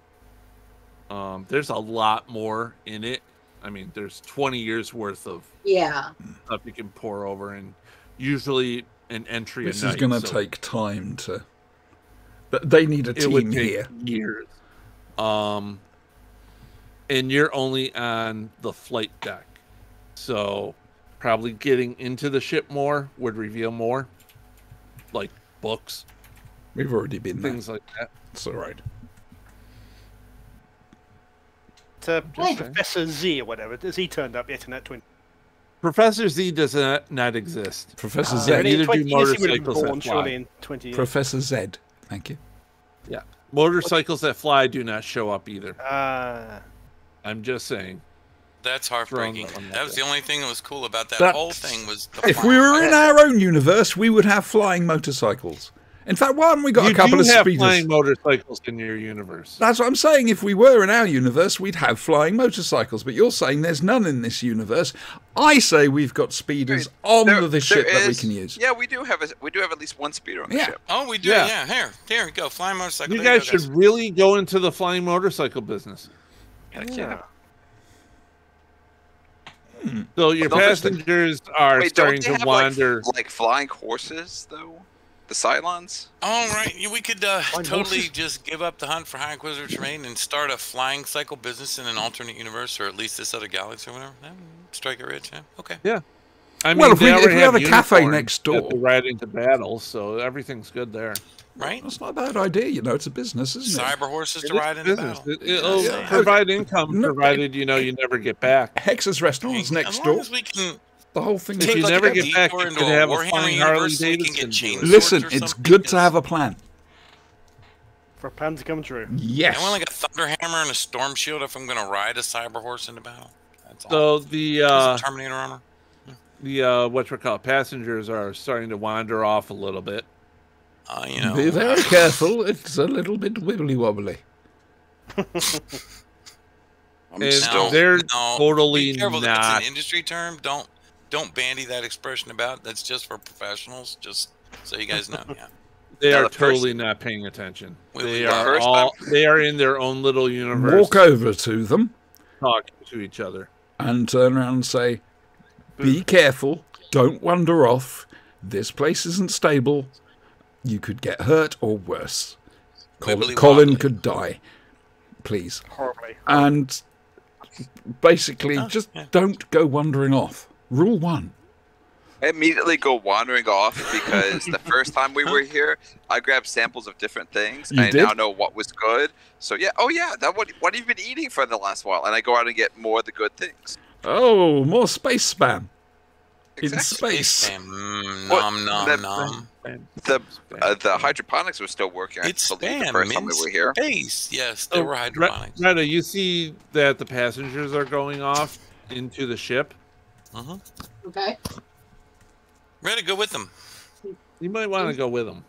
There's a lot more in it. I mean, there's 20 years worth of Yeah. stuff you can pour over, and usually an entry This a night. is going to take time to. But they need a It would team take here. years. And you're only on the flight deck, so probably getting into the ship more would reveal more, like books, We've already been there. things like that. It's all right. Professor Z or whatever. Has he turned up yet in that 20? Professor Z does not exist. Professor They Z. neither do Yes, he would have been motorcycles born that surely fly. in 20 years. Professor Z. Thank you. Yeah, motorcycles that fly do not show up either. Ah. I'm just saying. That's heartbreaking. Throwing That was the only thing that was cool about that But whole thing was the If flying. we were in our own universe, we would have flying motorcycles. In fact, why haven't we got You a couple do of have speeders? flying motorcycles in your universe. That's what I'm saying. If we were in our universe, we'd have flying motorcycles. But you're saying there's none in this universe. I say we've got speeders on the ship that we can use. Yeah, we do have at least one speeder on the Yeah. ship. Oh, we do. Yeah. Yeah, here we go. Flying motorcycle. You There guys go, should really go into the flying motorcycle business. Heck yeah. So your Don't listen. passengers are Wait, don't starting they to have wander. like flying horses though? The Cylons? Oh, right. Yeah, we could totally horses? just give up the hunt for High Inquisitor Tremaine and start a flying cycle business in an alternate universe, or at least this other galaxy or whatever. Yeah, strike it rich. Yeah. Okay. Yeah. I mean, Well, if they we already have a cafe unicorns next that door. they ride into battle, so everything's good there. Right. That's not a bad idea. You know, it's a business, isn't it? Cyber horses It to is ride into business. battle. It'll Yeah. provide income, No, provided you never get back. Hex's restaurant's next as long door. as we can The whole thing. If take you like never a get back, detour you into could a have a Warhammer flying Harley universe, we can Davidson get chain deal. Listen, swords or it's something, good to because- have a plan. For a plan to come true. Yes. I want like a thunder hammer and a storm shield if I'm going to ride a cyber horse into battle. That's all. So Is the it Terminator armor. passengers are starting to wander off a little bit. You know. Be very careful. It's a little bit wibbly wobbly. I'm And still they're No, totally be careful. not. That's an industry term. Don't bandy that expression about. That's just for professionals. Just so you guys know. Yeah. They Yeah, are the first- totally not paying attention. They the are first all. They are in their own little universe, Walk over to them talking to each other. and turn around and say, "Be careful. Don't wander off. This place isn't stable. You could get hurt or worse. Wibbly Colin wobbly. could die. Please." Horribly. And basically, Oh, just yeah. don't go wandering off. Rule 1. I immediately go wandering off because the first time we were here, I grabbed samples of different things. You and did? I now know what was good. So yeah, oh yeah, what have you been eating for the last while? And I go out and get more of the good things. Oh, more space spam. In Exactly. space. What- Nom nom that- nom. The hydroponics was still working. I It's believe the spam. first time we were here. Space. Yes, there were hydroponics. Retta, you see that the passengers are going off into the ship. Okay. Ready to go with them. You might want to go with them.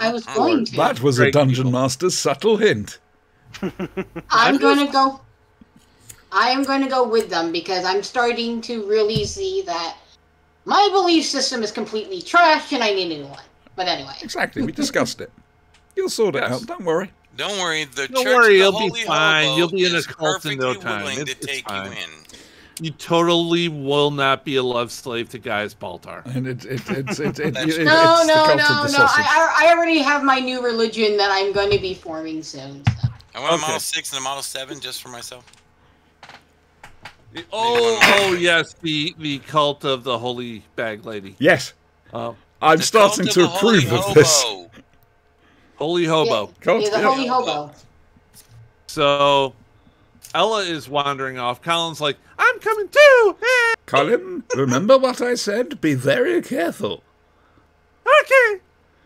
I was going to. That was a Great Dungeon people. Master's subtle hint. I'm going to go. I am going to go with them because I'm starting to really see that my belief system is completely trash and I need a new one. But anyway. Exactly, we discussed it. You'll sort it out, don't worry. Don't worry. The Don't Church worry, of the you'll be Holy fine. Hobo You'll be in a is cult in no perfectly time. willing to It's take fine. you in. You totally will not be a love slave to Gaius Baltar. And it's No, the no, cult no, of the no. sausage. I already have my new religion that I'm going to be forming soon. So. I want a Okay. Model 6 and a Model 7 just for myself. Oh, yes, the cult of the holy bag lady. Yes, Oh, I'm The starting cult to of the Holy approve of this. Hobo. holy hobo. Cult, Yeah, the yeah. holy hobo. So Ella is wandering off. Colin's like, I'm coming too. Eh, Colin, remember what I said? Be very careful. okay.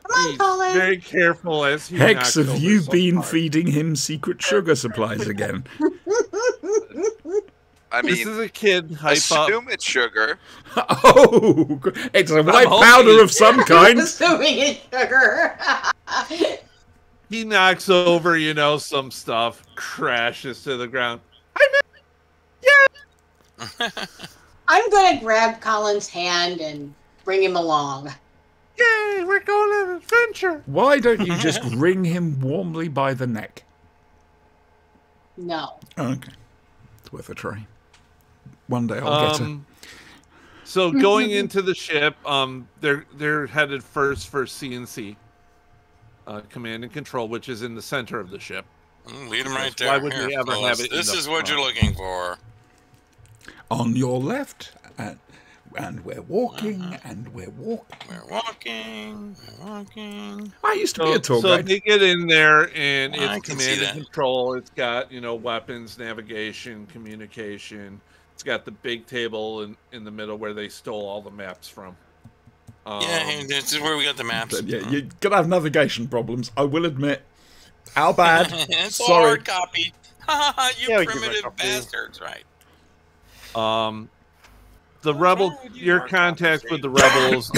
Come on, He's Colin. very careful as he Hex, knocks have over you some been part. feeding him secret sugar supplies again? I This mean, is a kid hype up. assume it's sugar. Oh, it's a white hoping powder he- of some kind. Assuming it's sugar. He knocks over, some stuff, crashes to the ground. I'm going to grab Colin's hand and bring him along. Yay, we're going on an adventure. Why don't you just wring him warmly by the neck? No. Okay, it's worth a try. One day I'll get her. So going into the ship, they're headed first for CNC, command and control, which is in the center of the ship. Lead them right there. Why would we ever have it? This is what you're looking for. On your left, and we're walking, and we're walking. We're walking. We're walking. I used to be a tour guide. So they get in there, and I it's can see command that. and control. It's got, weapons, navigation, communication. It's got the big table in the middle where they stole all the maps from. Yeah, this is where we got the maps. But yeah, you're gonna have navigation problems. I will admit. How bad? It's a Sorry. hard copy. You Yeah, we give it a primitive copy. bastards, right? The rebel, your contact with the rebels,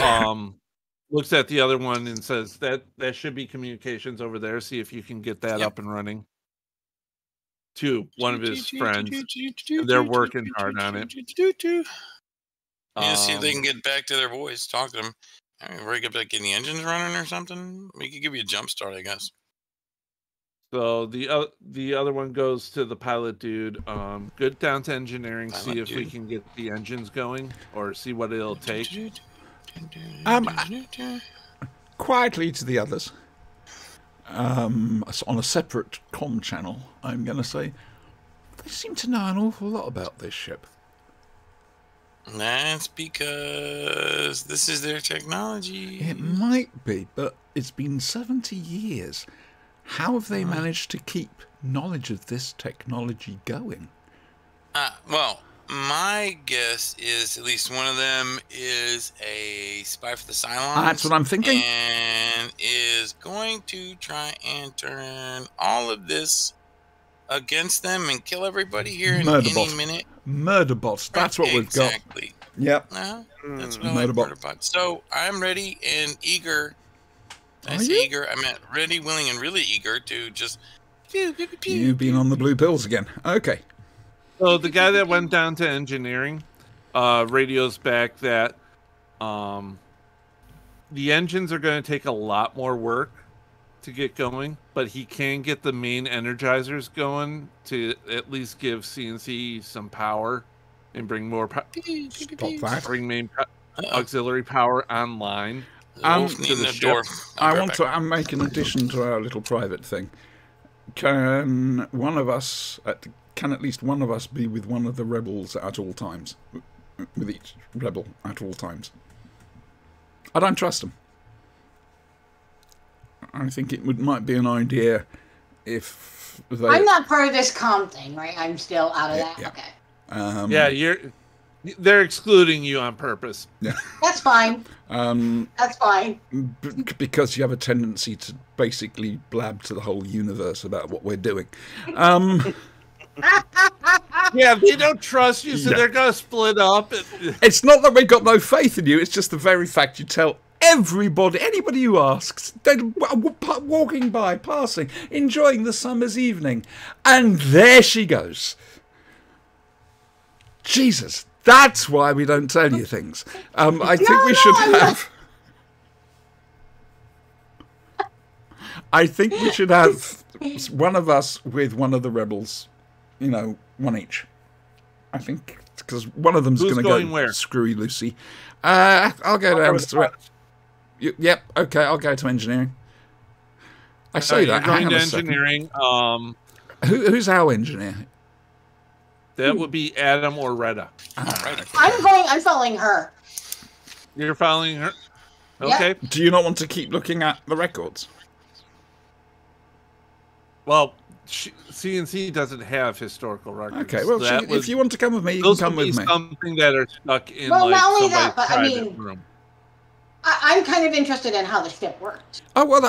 looks at the other one and says that should be communications over there. See if you can get that up and running. To one of his friends, and they're working hard on it. Yeah, see if they can get back to their boys. Talk to them. I mean, we're gonna get the engines running or something. We could give you a jump start, I guess. So the other one goes to the pilot dude. Good down to engineering. Pilot See if we dude. can get the engines going, or see what it'll take. Quietly to the others. On a separate comm channel, I'm going to say, they seem to know an awful lot about this ship. That's because this is their technology. It might be, but it's been 70 years. How have they managed to keep knowledge of this technology going? Well, my guess is at least one of them is a spy for the Cylons. That's what I'm thinking. And is going to try and turn all of this against them and kill everybody here in any minute. Murderbot. That's what we've got. Exactly. Yep. That's what I like, Murderbot. So I'm ready and eager. I say eager. I meant ready, willing, and really eager to just. Pew, pew, pew, pew. You've been on the blue pills again. Okay. So the guy that went down to engineering radios back that the engines are going to take a lot more work to get going, but he can get the main energizers going to at least give CNC some power and bring more bring main auxiliary power online. To the door. I want to make an addition to our little private thing. Can one of us, can at least one of us be with one of the rebels at all times? With each rebel at all times. I don't trust them. I think it might be an idea if they... I'm not part of this comm thing, right? I'm still out of that? Yeah. Okay. They're excluding you on purpose. Yeah. That's fine. That's fine. Because you have a tendency to basically blab to the whole universe about what we're doing. Yeah, they don't trust you, so they're going to split up. It's not that we've got no faith in you, it's just the very fact you tell everybody, anybody who asks, they're walking by, passing, enjoying the summer's evening, and there she goes. Jesus, that's why we don't tell you things. I think we should have... I think we should have one of us with one of the rebels, one each. I think, because one of them's going to go where? Screwy Lucy. I'll go down to... Yep, okay, I'll go to engineering. I say that. You're going to engineering. Who's our engineer? That would be Adam or Retta. I'm following her. You're following her? Okay. Yep. Do you not want to keep looking at the records? Well, CNC doesn't have historical records. Okay, well, if you want to come with me, you can come with me. Something that are stuck in Well, not only somebody's that, but I private mean, room. I'm kind of interested in how the ship works. Oh, well,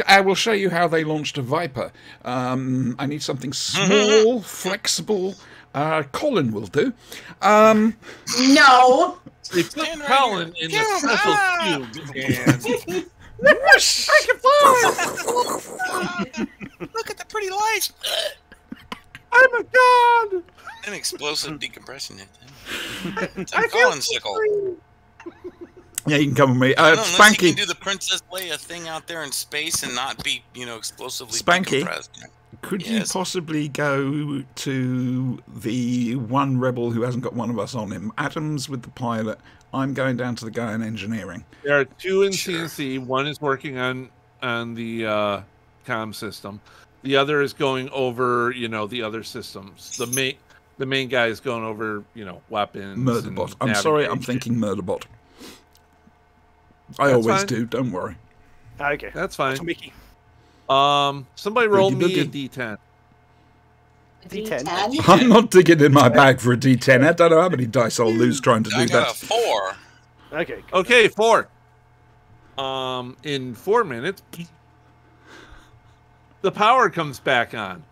I will show you how they launched a Viper. I need something small, flexible. Colin will do. No. They put Colin in the special cube. And... I can fly! Look at the pretty lights. I'm a god! An explosive decompression hit. It's a Colin sickle. Yeah, you can come with me. Unless Spanky. you can do the Princess Leia thing out there in space and not be, explosively Spanky. decompressed. Could you Yes. possibly go to the one rebel who hasn't got one of us on him? Adam's with the pilot. I'm going down to the guy in engineering. There are two in Sure. CNC. One is working on the comm system. The other is going over, the other systems. The main guy is going over, weapons. Murderbot. and I'm sorry, I'm navigation. thinking Murderbot. I That's always fine. do, don't worry. Okay. That's fine. That's Mickey. Somebody roll me a Boogie. D10. D10. I'm not digging in my bag for a D10. I don't know how many dice I'll lose trying to I do got a that. 4. Okay. Okay, 4. In 4 minutes, the power comes back on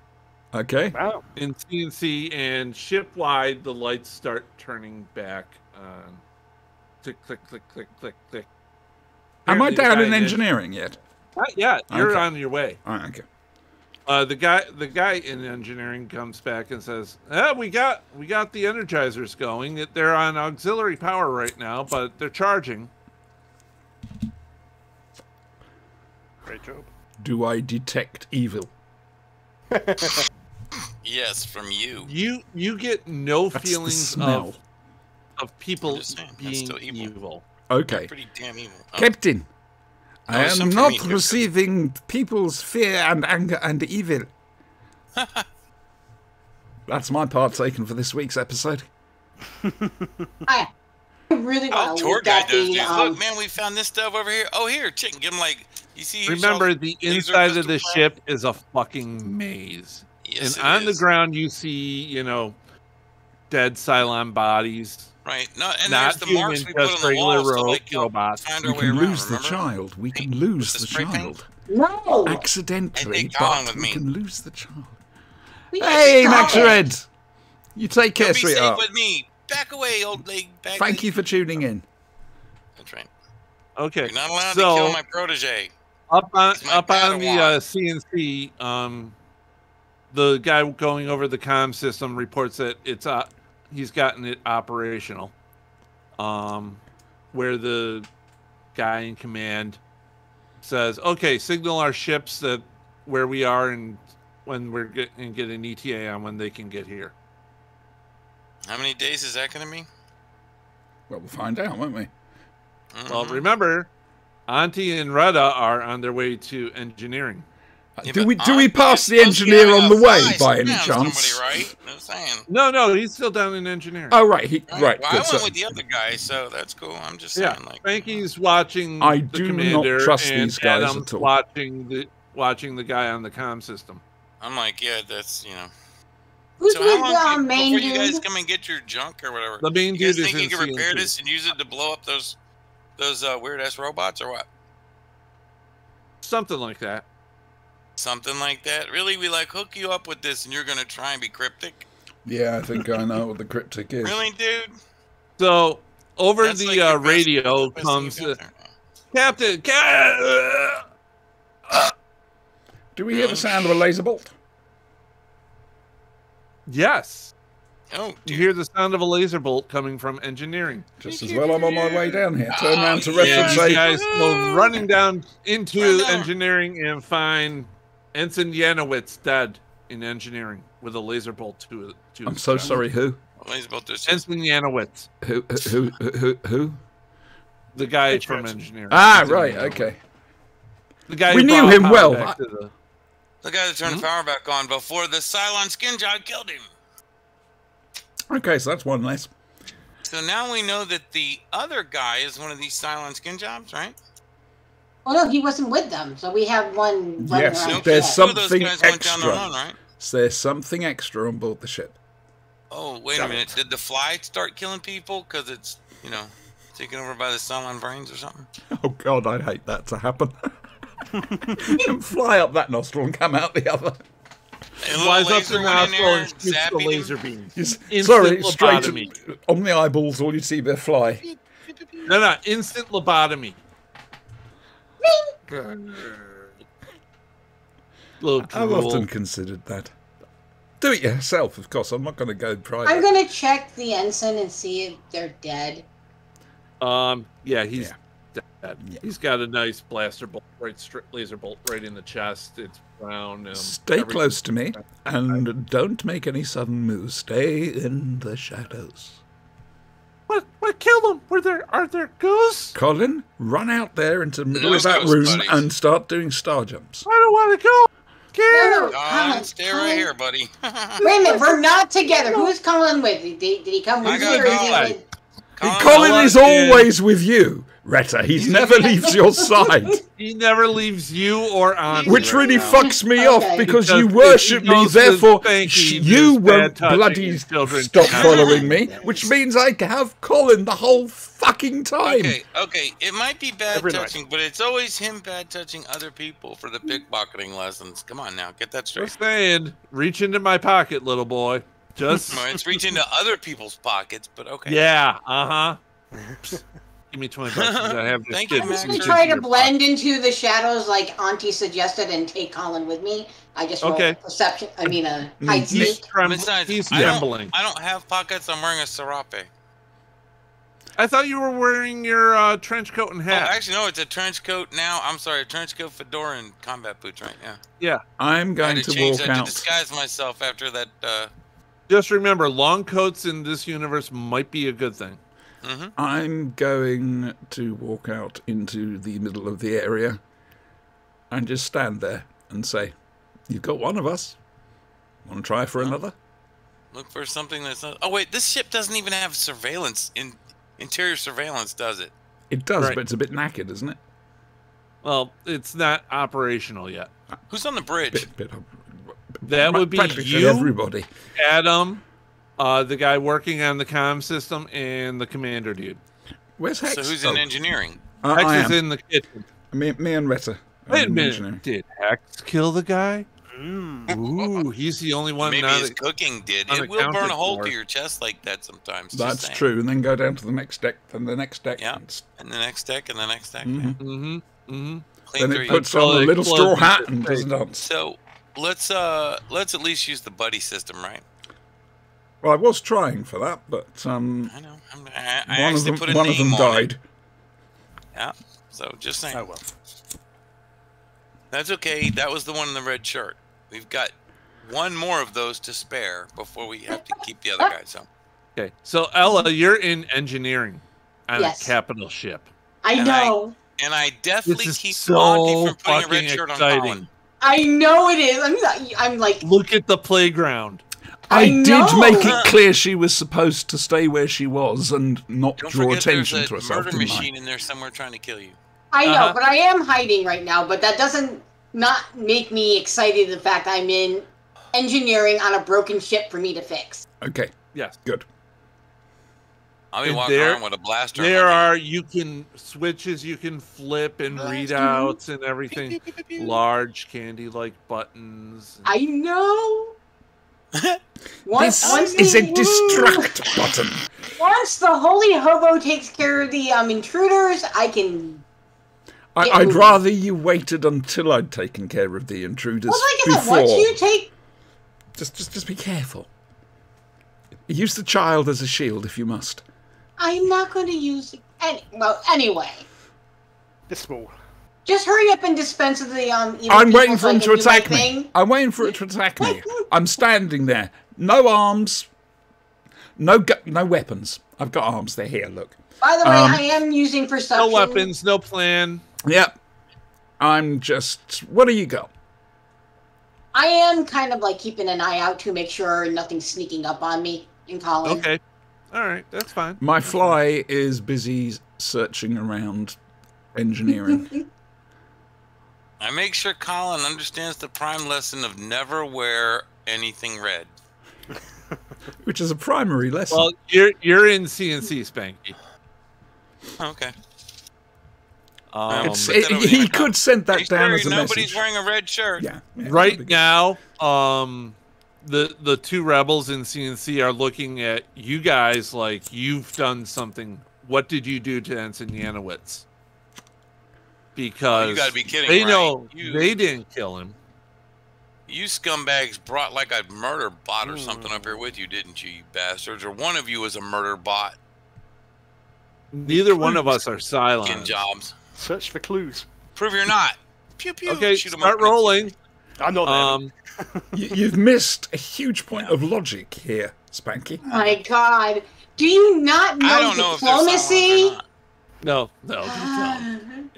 Okay. Wow. in CNC, and ship-wide, the lights start turning back on. Click, click, click, click, click, click. Am I Apparently the down guy in engineering yet? Not yet. You're Okay. on your way. All right, okay. The guy in engineering comes back and says, we got the energizers going. They're on auxiliary power right now, but they're charging." Great job. Do I detect evil? Yes, from you. You get no That's the feelings smell. of people I'm just saying, that's being still evil. evil. Okay. Pretty damn evil. Oh, Captain, I it's am something not for me. receiving people's fear and anger and evil. That's my part taken for this week's episode. I really Our want to tour look guide at does the this. Look, man, we found this stuff over here. Oh, here, chicken. Give him like, you see. here's Remember, all the laser inside of pistol the crap. ship is a fucking maze. Yes, And it on the is. ground, you see, dead Cylon bodies. Right. No, and Not there's the human, marks we put just on the regular walls to like help robots. find We our way can around. lose the Remember? child. We can Paint lose with the the spray paint? child. No. Accidentally, Hey, Colin but with we me. can lose the child. We Hey, got Max it. Red. You take care, You'll be safe sweetheart. with me. Back away, old leg. Back Thank away. you for tuning in. That's right. Okay. You're not allowed so, to kill my protege. Up on He's my the Padawan. CNC, the guy going over the comm system reports that he's gotten it operational. Where the guy in command says, "Okay, signal our ships that where we are and when we're get an ETA on when they can get here." How many days is that going to be? Well, we'll find out, won't we? Well, Mhm. remember, Auntie and Retta are on their way to engineering. Yeah, do but we I'm pass the supposed to be engineer having on a the way fly by any down chance? Somebody, right? I'm saying. No, he's still down in engineering. Oh, right. Right. Well, I Good. went So with the other guy, so that's cool. I'm just Yeah, saying, like, Frankie's watching I the do not commander, trust and these guys Adam's at all. watching the guy on the comm system. I'm like, yeah, that's Who's So with how long main before you guys dude? come and get your junk or whatever? The main You guys dude is think you in can repair CNC. this and use it to blow up those weird ass robots or what? Something like that. Something like that. Really, we like hook you up with this and you're gonna try and be cryptic? Yeah, I think I know what the cryptic is. Really, dude? So over That's the like the best- radio best thing comes you've done Captain. Do we hear the sound of a laser bolt? Yes, there. Oh, you dude. hear the sound of a laser bolt coming from engineering. Just as well I'm on my way down here. Turn Oh, round to yeah. Ref and These say, guys go running down into Run down. engineering and find Ensign Yanowitz dead in engineering with a laser bolt to I'm his so chest. sorry, who? Well, he's about this. Ensign Yanowitz, Who? the guy It's from good. engineering. Ah, Ensign right, Yanowitz. okay. The guy We who knew brought him power well. back to the- The guy that turned the power back on before the Cylon skin job killed him. Okay, so that's one less. So now we know that the other guy is one of these Cylon skin jobs, right? Oh no, he wasn't with them, so we have one running Yes, around. there's ship. some- Two of those something guys went down their extra. own, right? So there's something extra on board the ship. Oh, wait a minute. Did the fly start killing people because it's, taken over by the Cylon brains or something? Oh, God, I'd hate that to happen. Fly up that nostril and come out the other. A little flies up laser the went in nostril there, and shoots the zapping him. laser beams. Yes, sorry, Instant straight lobotomy. on the eyeballs, all you see there fly. No, instant lobotomy. Little I've drool. often considered that. Do it yourself, of course. I'm not going to go private. I'm gonna check the ensign and see if they're dead. Yeah, dead. Yeah. He's got a nice blaster bolt, laser bolt right in the chest. It's brown. Stay close to me, and don't make any sudden moves. Stay in the shadows. What killed him? Are there ghosts? Colin, run out there into the middle No of that ghosts, room buddies. and start doing star jumps. I don't want to go. No, Colin, stay right here, buddy. Wait a minute, we're not together. Who's Colin with? Did he come with I you got or is he Colin. with... Colin is is- always with you, Retta. He never leaves your side. He never leaves you or on. Which really fucks me off Okay. because Because you if worship he me, goes to therefore spanking, you there's bad won't touching bloody his children. stop following me, which means I have Colin the whole fucking time. Okay. It might be bad Every night. touching, but it's always him bad touching other people for the pickpocketing lessons. Come on now, get that straight. Just saying, reach into my pocket, little boy. Just No, it's reaching to other people's pockets, but okay. yeah, Give me $20. I have this Thank kid you, with Max. some I kids try in to your blend into the shadows like Auntie suggested and take Colin with me. I just roll Okay. perception. I mean, a Mm, hide pocket. sneak. He's I don't- trembling. I don't have pockets. I'm wearing a serape. I thought you were wearing your trench coat and Oh, hat. actually, no. It's a trench coat now. I'm sorry, a trench coat, fedora, and combat boots. Right? Yeah. Yeah. I'm I going had to to change walk that to out. disguise myself after that. Just remember, long coats in this universe might be a good thing. I'm going to walk out into the middle of the area and just stand there and say, "You've got one of us. Want to try for another?" Look for something that's not. Oh wait, this ship doesn't even have interior surveillance, does it? It does, Right. but it's a bit knackered, isn't it? Well, it's not operational yet. Who's on the bridge? That would be practically you, everybody. Adam, the guy working on the comm system, and the commander dude. Where's Hex? So who's in engineering? Hex I is am. in the kitchen. Me and Retta. are Wait a in minute. engineering. Did Hex kill the guy? Ooh, he's the only one Maybe not his cooking did. not It will burn a accounted hole for. through your chest like that sometimes. just That's saying. true. And then go down to the next deck, and the next deck. Yeah. and And the next deck, and the next deck. Mhm. Mm-hmm. Clean Then through it your- puts on a Until it little straw explodes hat into and does a space. dance. So let's at least use the buddy system, right? Well, I was trying for that, but I know. I one of actually them, put a one of name them on it. died. Yeah. So just saying. Oh well. That's okay. That was the one in the red shirt. We've got one more of those to spare before we have to keep the other guy. So Okay, so Ella, you're in engineering on Yes. a capital ship. I And know. and I definitely This is keep so Monty from putting a red fucking shirt on exciting. Colin. I know it is. I'm like, Look at the playground. I know. did make it clear she was supposed to stay where she was and not Don't draw forget attention there's to a herself, murder didn't machine in there somewhere trying to kill you. I know, Uh-huh. but I am hiding right now. But that doesn't not make me excited. The fact I'm in engineering on a broken ship for me to fix. I? Okay, Yes. good. I'll be And walking there- around with a blaster. in There my are switches you can flip and readouts and everything. Large candy-like buttons. I know. This is a distract button. Once the holy hobo takes care of the intruders, I can. Get I'd moving. rather you waited until I'd taken care of the intruders Well, like I said, before. once you take. Just be careful. Use the child as a shield if you must. I'm not going to use. Anyway, This small. just hurry up and dispense of the evil I'm people waiting so for I him can to do my attack me. thing. I'm waiting for it to attack me. I'm standing there. No arms. No weapons. I've got arms. They're here, look. By the way, I am using perception. No weapons, no plan. Yep. I'm just... What do you got? I am kind of like keeping an eye out to make sure nothing's sneaking up on me in Colin. Okay. All right, that's fine. My fly is busy searching around engineering. I make sure Colin understands the prime lesson of never wear anything red. Which is a primary lesson. Well, you're in CNC, Spanky. Okay. It's- put that over he here, could Colin. send that Make down sure as a nobody's message. wearing a red shirt. Yeah. Right now, the two rebels in CNC are looking at you guys like you've done something. What did you do to Ensign Yanowitz? Because You gotta be kidding, they right? know You- they didn't kill him. You scumbags brought like a murder bot or something up here with you, didn't you, you bastards? Or one of you was a murder bot. Neither one of us are Getting Cylons. jobs. Search for clues. Prove you're not. Pew pew. Okay, Shoot 'em start up. rolling. I'm not there. You've missed a huge point of logic here, Spanky. My God. Do you not know I don't know if they're Cylons or diplomacy? not. No, don't tell him.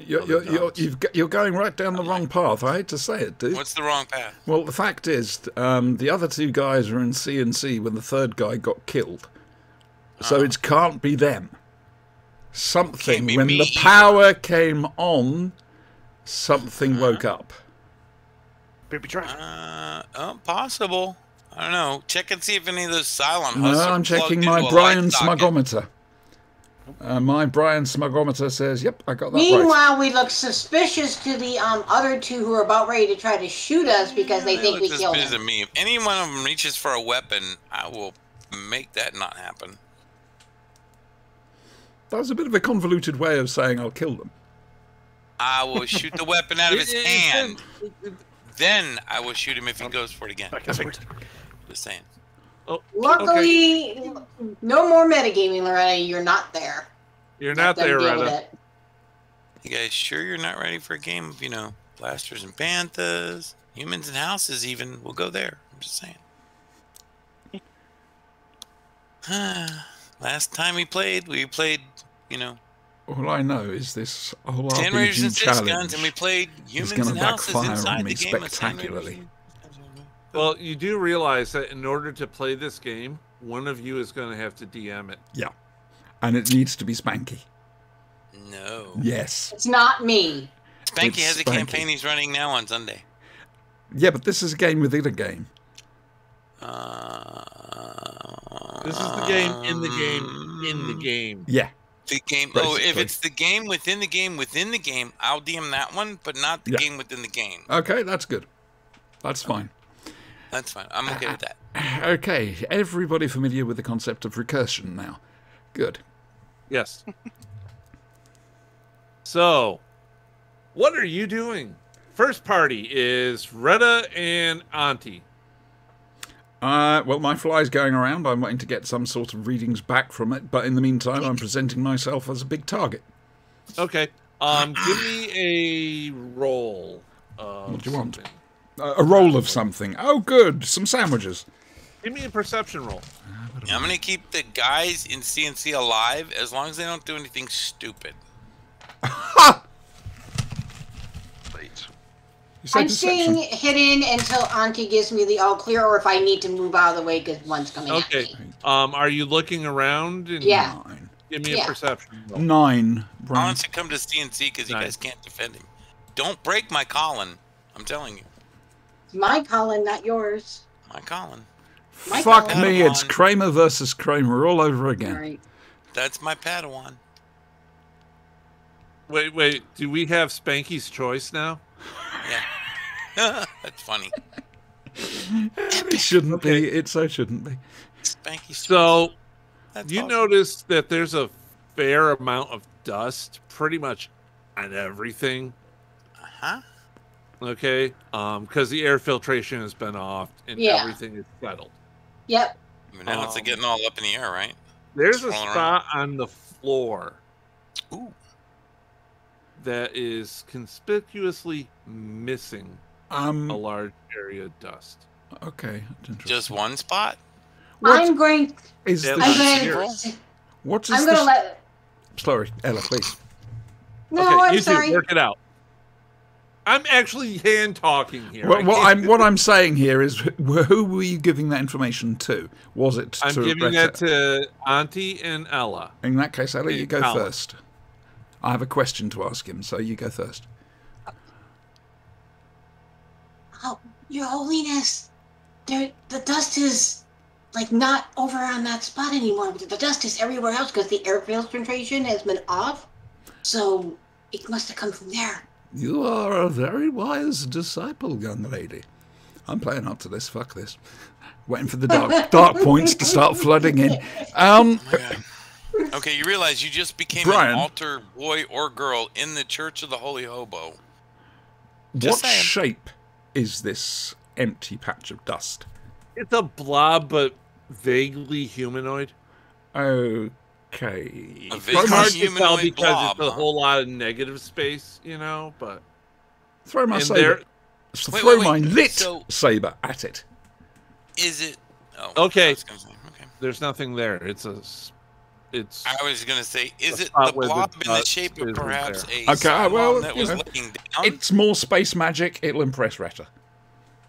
You're going right down the wrong path. I hate to say it, dude. What's the wrong path? Well, the fact is, the other two guys are in C&C when the third guy got killed. So it can't be them. Something, Can't be when me the either. power came on, something woke up. Booby trap. Possible. I don't know. Check and see if any of those Cylon No, husks are I'm checking plugged my into a Brian light socket. Smugometer. My Brian Smugometer says, yep, I got that right. Meanwhile, we look suspicious to the other two who are about ready to try to shoot us because they think we look killed suspicious them. of me. If any one of them reaches for a weapon, I will make that not happen. That was a bit of a convoluted way of saying I'll kill them. I will shoot the weapon out of his hand. Then I will shoot him if he goes for it again. Okay, sweet. Just saying. Oh, okay. Luckily, no more metagaming, Loretta. You're not there. You're not Let them there, deal with Retta. it. You guys sure you're not ready for a game of, blasters and panthers, humans and houses even? We'll go there. I'm just saying. Last time we played, All I know is this whole 10 Raiders and RPG 6 challenge guns, and we played is humans going to and houses backfire inside on the me game. of 10 Raiders spectacularly. and- Well, you do realize that in order to play this game, one of you is going to have to DM it. Yeah. And it needs to be Spanky. No. Yes. It's not me. Spanky It's has a Spanky. campaign he's running now on Sunday. Yeah, but this is a game within a game. This is the game in the game in the game. Yeah. The game. Oh, if Basically. it's the game within the game within the game, I'll DM that one, but not the Yeah. game within the game. Okay, that's good. That's fine. That's fine. I'm okay with that. Okay, everybody familiar with the concept of recursion now? Good. Yes. So, what are you doing? First party is Retta and Auntie. Well, my fly's going around. I'm waiting to get some sort of readings back from it, but in the meantime, I'm presenting myself as a big target. Okay. Give me a roll. What do you want? A roll of something. Oh, good. Some sandwiches. Give me a perception roll. I'm gonna keep the guys in CNC alive as long as they don't do anything stupid. Late. You say I'm perception. staying hidden until Auntie gives me the all clear, or if I need to move out of the way because one's coming Okay. at me. Are you looking around? And Yeah. 9. Give me a Yeah. perception roll. 9. I Brian. want to come to CNC because you Nice. guys can't defend him. Don't break my Colin. I'm telling you, It's my Colin, not yours. my Colin. My Fuck Colin. me, it's Padawan. Kramer versus Kramer all over All again. right. That's my Padawan. Wait. Do we have Spanky's choice now? Yeah. That's funny. It shouldn't be. It so shouldn't be. Spanky. So, That's you awesome. notice that there's a fair amount of dust pretty much on everything. Huh? Okay, because the air filtration has been off and Yeah. everything is settled. Yep. Now it's getting all up in the air, right? There's a Rolling spot on the floor Ooh. that is conspicuously missing a large area of dust. Okay. That's interesting. Just one spot? What I'm going. is Yeah, this? I'm Zero. going. What is I'm going to this? let. Sorry, Ella, please. No, Okay, I'm you sorry. two work it out. I'm actually hand talking here. Well, I can't- what I'm saying here is, who were you giving that information to? Was it I'm to giving Retta? that to Auntie and Ella. In that case, Ella, you go Colin. first. I have a question to ask him, so you go first. Oh, Your Holiness, the dust is like not over on that spot anymore. The dust is everywhere else because the air filtration has been off. So it must have come from there. You are a very wise disciple, young lady. I'm playing up to this. Fuck this. Waiting for the dark points to start flooding in. Oh my God. Okay, you realize you just became Brian. an altar boy or girl in the Church of the Holy Hobo. What Just saying. shape is this empty patch of dust? It's a blob, but vaguely humanoid. Okay. Okay. A It's vicious hard to tell humanoid because blob, it's a huh? whole lot of negative space, you know. But Throw my and saber. there, Throw wait. my lit So- saber at it. Is it? Oh, Okay. I was gonna say, okay. there's nothing there. It's I was gonna say, is The it spot the where the blob in the dust shape is of perhaps there. a Okay, Cylon well, that you was know, looking down? It's more space magic. It'll impress Retta.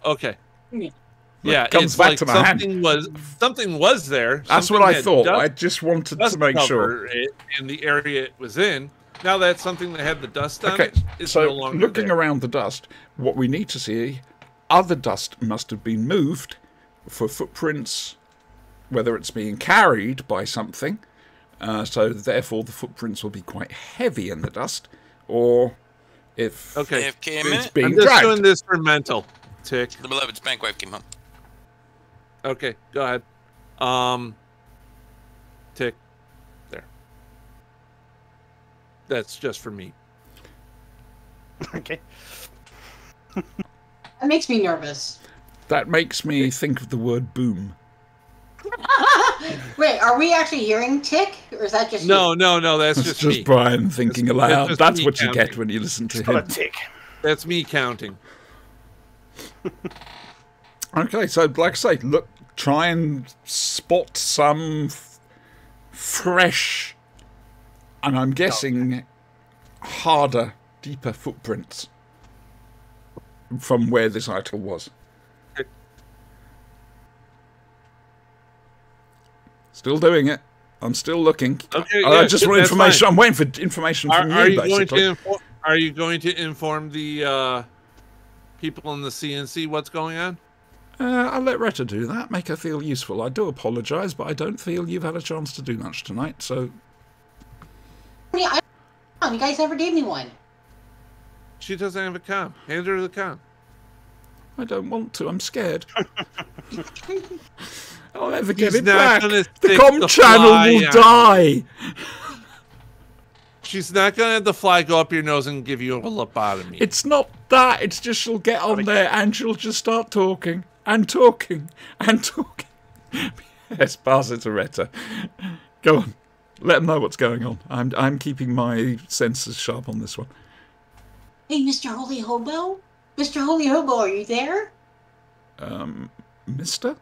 okay. Yeah. Yeah, comes it's back like to my hand. something was there. That's what Something I had thought. dust- I just wanted dust to make sure. cover it in the area it was in. Now that's something that had the dust on Okay, it is so no longer looking there. around the dust, what we need to see, other dust must have been moved for footprints, whether it's being carried by something, so therefore the footprints will be quite heavy in the dust, or if Okay, AFK a it's minute. being I'm just dragged. doing this for mental. Tick. The beloved spank wife came home. Okay, go ahead. Tick. There. That's just for me. Okay. That makes me nervous. That makes me think of the word boom. Wait, are we actually hearing tick, or is that just No, you? That's no, that's just just me. Brian thinking That's aloud. just That's me what you get counting. when you listen to Got a him. tick. That's me counting. Okay, so like I say, look, try and spot some fresh, and I'm guessing harder, deeper footprints from where this idol was. Still doing it. I'm still looking. Okay, I yeah, just want that's information. fine. I'm waiting for information from Are you, you going basically. to are you going to inform the people in the CNC what's going on? I'll let Retta do that. Make her feel useful. I do apologise, but I don't feel you've had a chance to do much tonight. So I don't know. You guys never gave me one. She doesn't have a com. Hand her the com. I don't want to. I'm scared. I'll never get He's it not back. gonna The stick com the channel fly will on die. She's not gonna have the fly go up your nose and give you a lobotomy. It's not that. It's just she'll get on there and she'll just start talking and talking and talking. Yes, pass it to Retta. Go on. Let them know what's going on. I'm keeping my senses sharp on this one. Hey, Mr. Holy Hobo? Mr. Holy Hobo, are you there? Mister?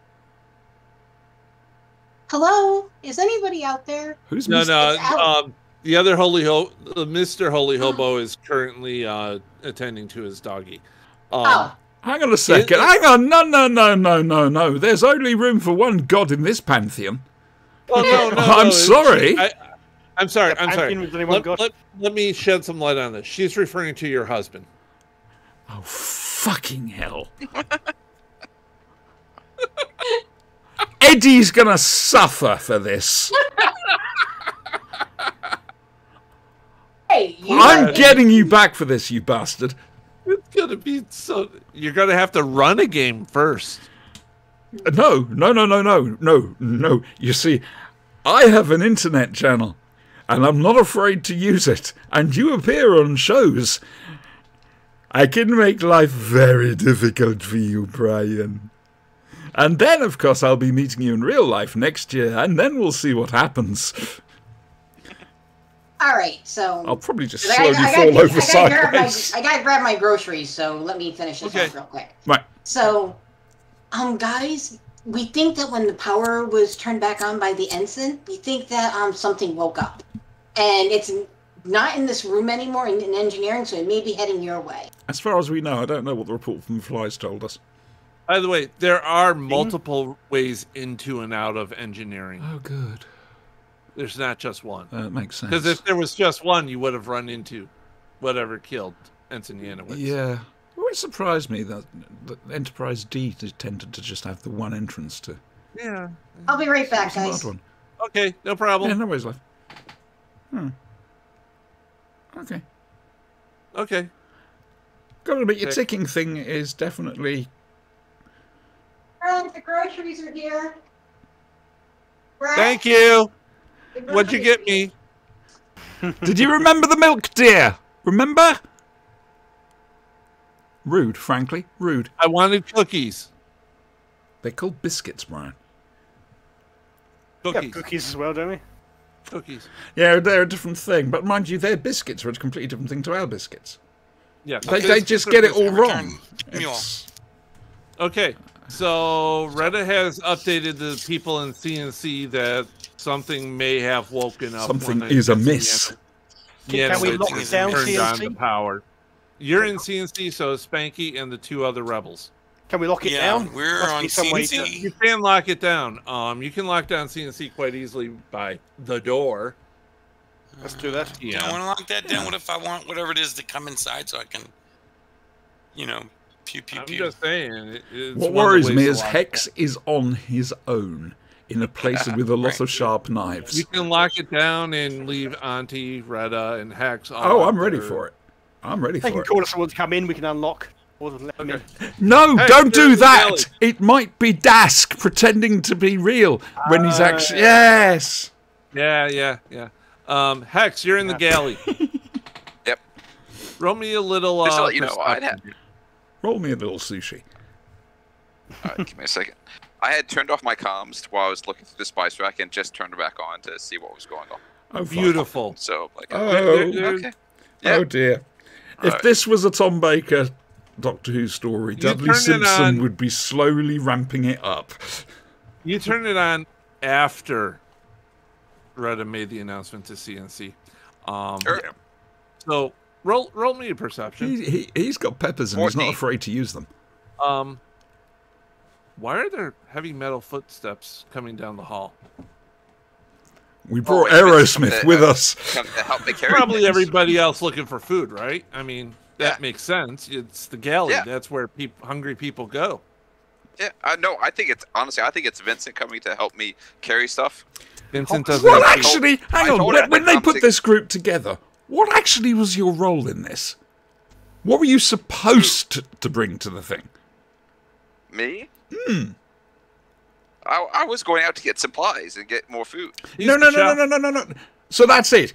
Hello? Is anybody out there? Who's no, Mister? out. the other Mr. Holy Hobo is currently attending to his doggy. Oh. Hang on a second. Hang on. No. There's only room for one god in this pantheon. Oh, no, I'm sorry. I'm sorry. Pantheon with only one god. Let me shed some light on this. She's referring to your husband. Oh, fucking hell. Eddie's gonna suffer for this. Hey, you I'm getting you back for this, you bastard. It's gonna be so. You're gonna have to run a game first. No. You see, I have an internet channel, and I'm not afraid to use it. And you appear on shows. I can make life very difficult for you, Brian. And then, of course, I'll be meeting you in real life next year, and then we'll see what happens. All right, so I'll probably just I slowly gotta- fall over I sideways. gotta grab my groceries, so let me finish this Okay. off real quick. Right. So, guys, we think that when the power was turned back on by the ensign, we think that something woke up, and it's not in this room anymore in engineering, so it may be heading your way. As far as we know, I don't know what the report from the flies told us. By the way, there are multiple ways into and out of engineering. Oh, good. There's not just one. That makes sense. Because if there was just one, you would have run into whatever killed Ensign Yanowitz. Yeah. Well, it surprised me that Enterprise D tended to just have the one entrance to. Yeah. I'll be right back, It's an guys. odd one. Okay, no problem. Yeah, no worries, left. Okay. Okay. Got to admit, your Okay. ticking thing is definitely. Brad, the groceries are here. Brad, Thank you. the What'd you groceries get me? Did you remember the milk, dear? Remember? Rude, frankly. Rude. I wanted cookies. They're called biscuits, Brian. We have Cookies. cookies as well, don't we? Cookies. Yeah, they're a different thing. But mind you, their biscuits are a completely different thing to our biscuits. Yeah. They just get it all wrong. Mule. Okay, so Retta has updated the people in CNC that something may have woken up. Something when they is get amiss. Can we lock it's down turned on CNC? the power. You're in CNC, so is Spanky and the 2 other rebels. Can we lock it Yeah, down? we're Must on be some way to- CNC. You can lock it down. You can lock down CNC quite easily by the door. Let's do that. Yeah. I want to lock that down. What if I want whatever it is to come inside so I can, pew, pew, I'm pew. just saying. It's What one of the worries ways me to is lock Hex is on his own in a place with a lot Right. of sharp it. knives. You can lock it down and leave Auntie, Retta, and Hex. Oh, I'm ready for it. I'm ready They for can it. call us someone to come in. We can unlock. Or let them in. No, Hey, don't do there's that. Ellie. It might be Dask pretending to be real when he's actually. Yes. Yeah. Hex, you're in the galley. Yep. Roll me a little. Just to let you know, perception. Roll me a little sushi. All right, give me a second. I had turned off my comms while I was looking through the spice rack and just turned it back on to see what was going on. Oh, fine. Beautiful. So, like, Oh. okay. Yeah. Oh dear. If Alright. this was a Tom Baker Doctor Who story, Dudley turn it Simpson on. would be slowly ramping it up. You turned it on after Retta made the announcement to CNC. Sure. So roll me a perception. He's got peppers and he's not 14. afraid to use them. Why are there heavy metal footsteps coming down the hall? We brought wait, it's Aerosmith something with that- us. Come to help me carry Probably things. everybody else looking for food, right? I mean, that Yeah. makes sense. It's the galley. Yeah. That's where hungry people go. Yeah, no, I think it's Vincent coming to help me carry stuff. Vincent doesn't. Well, have to- actually, hang I on. told When, him when to they come put to- this group together, what actually was your role in this? What were you supposed to bring to the thing? Me? I was going out to get supplies and get more food. He's No. the chef. No. So that's it.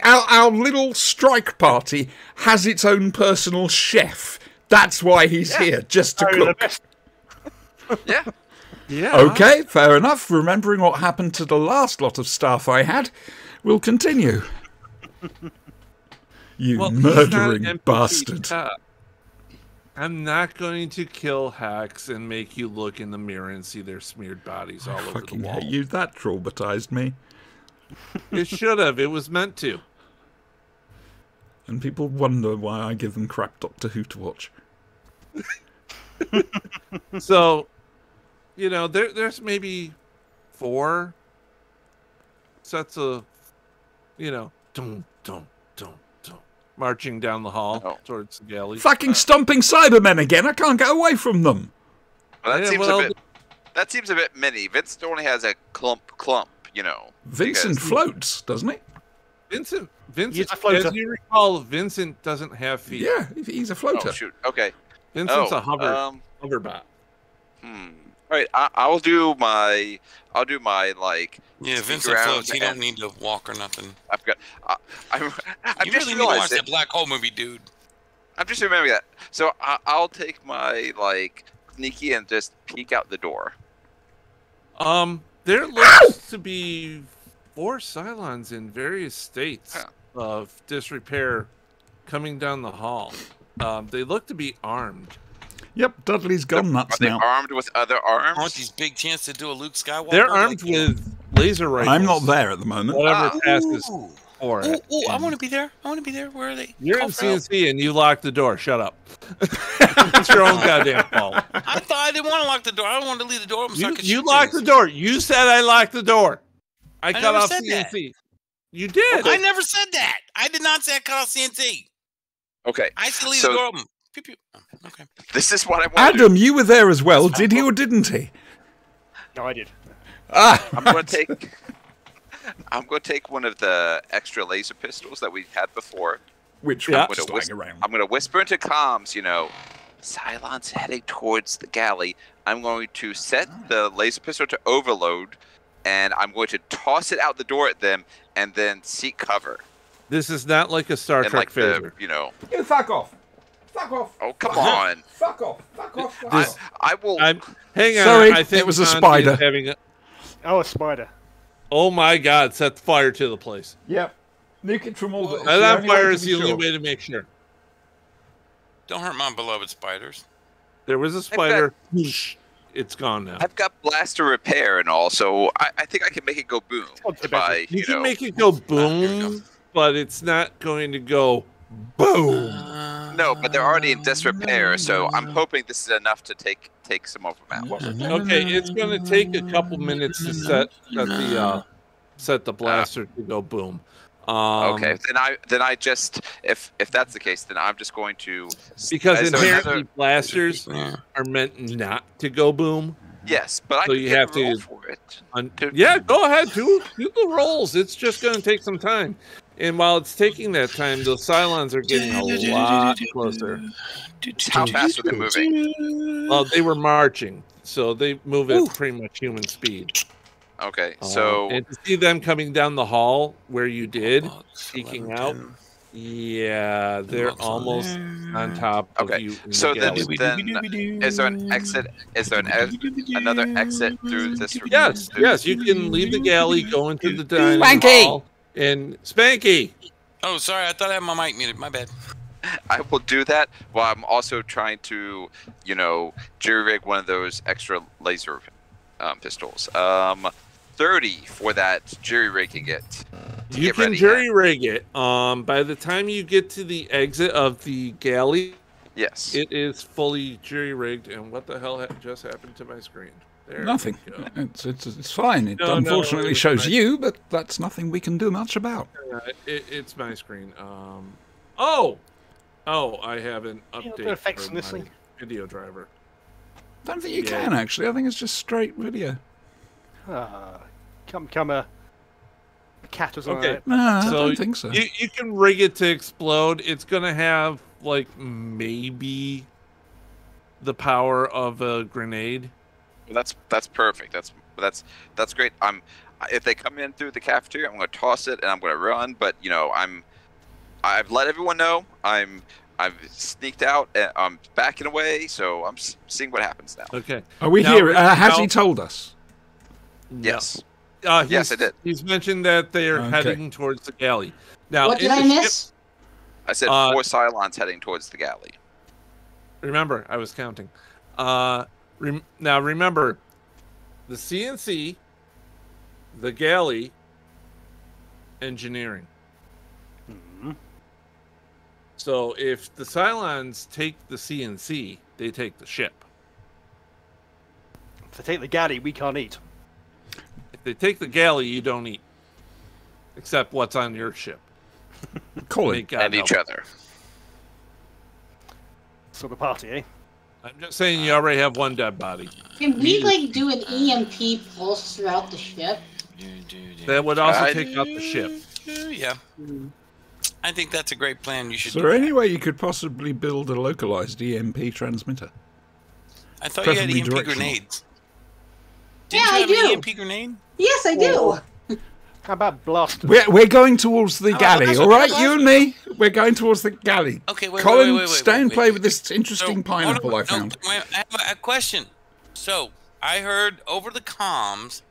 Our little strike party has its own personal chef. That's why he's here, just to Oh, the cook. best. Yeah. Yeah. Okay, fair enough. Remembering what happened to the last lot of staff I had, we'll continue. You Well, he's not an murdering NPC bastard. chef. I'm not going to kill Hex and make you look in the mirror and see their smeared bodies all over the Fucking wall. hate you. That traumatized me. It should have. It was meant to. And people wonder why I give them crap Doctor Who to watch. So, there's maybe 4 sets of, dum, dum, dum, dum, marching down the hall Oh. towards the galley. Fucking stomping Cybermen again. I can't get away from them. Well, Yeah, well- that seems a bit many. Vincent only has a clump, Vincent because- floats, doesn't he? Vincent, He's a floater. as you recall, Vincent doesn't have feet. Yeah, he's a floater. Oh shoot. Okay. Vincent's Oh, a hoverbot. All right. I'll do my like. Yeah, sneak Vincent around floats. He don't and- need to walk or nothing. I've got. I'm You just really need to watch realized that it. Black Hole movie, dude. I'm just remembering that. So I'll take my like sneaky and just peek out the door. There looks to be 4 Cylons in various states Huh. of disrepair coming down the hall. They look to be armed. Yep, Dudley's gone nuts Are they now. armed with other arms? Aren't these big chance to do a Luke Skywalker? They're armed with laser rifles. I'm not there at the moment. Whatever Ah. passes Ooh, for it. ooh, I want to be there. I want to be there. Where are they? You're Call in for help. CNC and you locked the door. Shut up. It's your own goddamn fault. I thought I didn't want to lock the door. I wanted to leave the door open so I could You shoot locked the things. door. You said I locked the door. I cut never off said that. CNC. You did. I never said that. I did not say I cut off CNC. Okay. I said leave So- the door open. Pew, pew. Oh, okay. This is what I want to do. Adam, you were there as well, did he or didn't he? No, I did. Ah, I'm going to take. I'm going to take one of the extra laser pistols that we had before. which Yeah. was just lying around. I'm going to whisper into comms, Cylon's heading towards the galley. I'm going to set the laser pistol to overload, and I'm going to toss it out the door at them, and then seek cover. This is not like a Star And Trek like phaser. You fuck off. Fuck off. Oh come on! Fuck off. Fuck off. I will. Hang on. Sorry, I think it was a Monty spider. is having a- Oh, a spider. Oh my God! Set fire to the place. Yep. Nuke it from orbit. Set on fire is the only way to make sure. Don't hurt my beloved spiders. There was a spider. It's gone now. I've got blaster repair and all, so I think I can make it go boom. By, You can know, make it go boom, but it's not going to go boom. No, but they're already in disrepair, so I'm hoping this is enough to take some of them out. Okay, it's going to take a couple minutes to set the blaster to go boom. Okay, then I just if that's the case, then I'm just going to because inherently blasters are meant not to go boom. Yes, but so I you have to roll for it. Yeah, go ahead, do the rolls. It's just going to take some time, and while it's taking that time, those Cylons are getting a lot closer. How fast are they moving? Well, they were marching, so they move at pretty much human speed. Okay, so and to see them coming down the hall where you did, peeking out, yeah, they're almost on top of you. So then is there an exit? Is there another exit through this? Yes, you can leave the galley, go into the dining hall, and Spanky. Oh, sorry, I thought I had my mic muted. My bad. I will do that while I'm also trying to, jury rig one of those extra laser pistols. 30 for that jury rigging it. You can jury rig it. By the time you get to the exit of the galley, yes, it is fully jury rigged. And what the hell just happened to my screen? There nothing. It's fine. It unfortunately shows you, but that's nothing we can do much about. It's my screen. Oh, I have an update for this my video driver. I don't think you can actually. I think it's just straight video. Come a cat or something. Okay, I don't think so. You can rig it to explode. It's gonna have like maybe the power of a grenade. Well, that's perfect. That's great. If they come in through the cafeteria, I'm going to toss it and I'm going to run. But I've let everyone know. I've sneaked out and I'm backing away. So I'm seeing what happens now. Okay. Are we here? Has he told us? Yes. Yes, I did. He's mentioned that they are heading towards the galley. Now, what did I miss? I said 4 Cylons heading towards the galley. Remember, I was counting. Now, remember, the CNC, the galley, engineering. Mm-hmm. So if the Cylons take the CNC, they take the ship. If they take the galley, we can't eat. If they take the galley, you don't eat. Except what's on your ship. Colin. And each other. Sort of party, eh? I'm just saying you already have one dead body. Can we do an EMP pulse throughout the ship? That would also take out the ship. Yeah. I think that's a great plan. You should. Is there any way you could possibly build a localized EMP transmitter? I thought you had Preferably EMP directional. grenades. Yeah, Didn't I you have an do. EMP grenade? Yes, I do. How about blasters? We're going towards the galley, that's all what right? I You and me, we're going towards the galley. Okay, Colin, wait, stay and play wait. with this interesting pineapple I found. I have a question. So, I heard over the comms,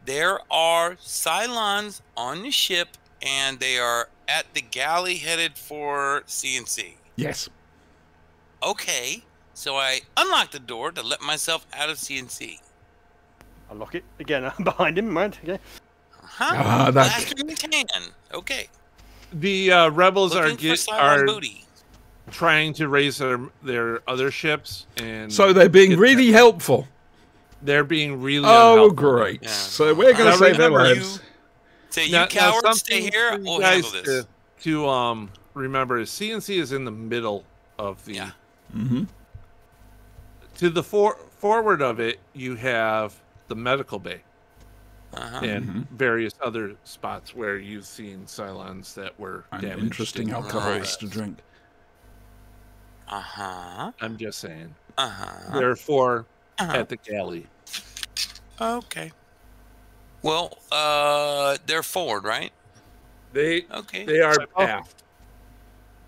there are Cylons on the ship, and they are at the galley headed for CNC. Yes. Okay, so I unlocked the door to let myself out of CNC. I'll lock it again behind him, right? Okay. Huh? Blaster in the can. Okay. The rebels are booty. trying to raise their other ships, and So they're being really helpful. They're being really Oh, unhelpful. great. Yeah. So we're going to save their lives. Say, Now- you cowards, now stay something here. for you We'll guys handle this. To remember is CNC is in the middle of the. Yeah. Mm-hmm. To the forward of it, you have the medical bay and various other spots where you've seen Cylons that were And damaged. interesting and- alcohols to drink. I'm just saying. Uh-huh. Therefore, at the galley. Okay. Well, they're forward, right? They Okay. are aft.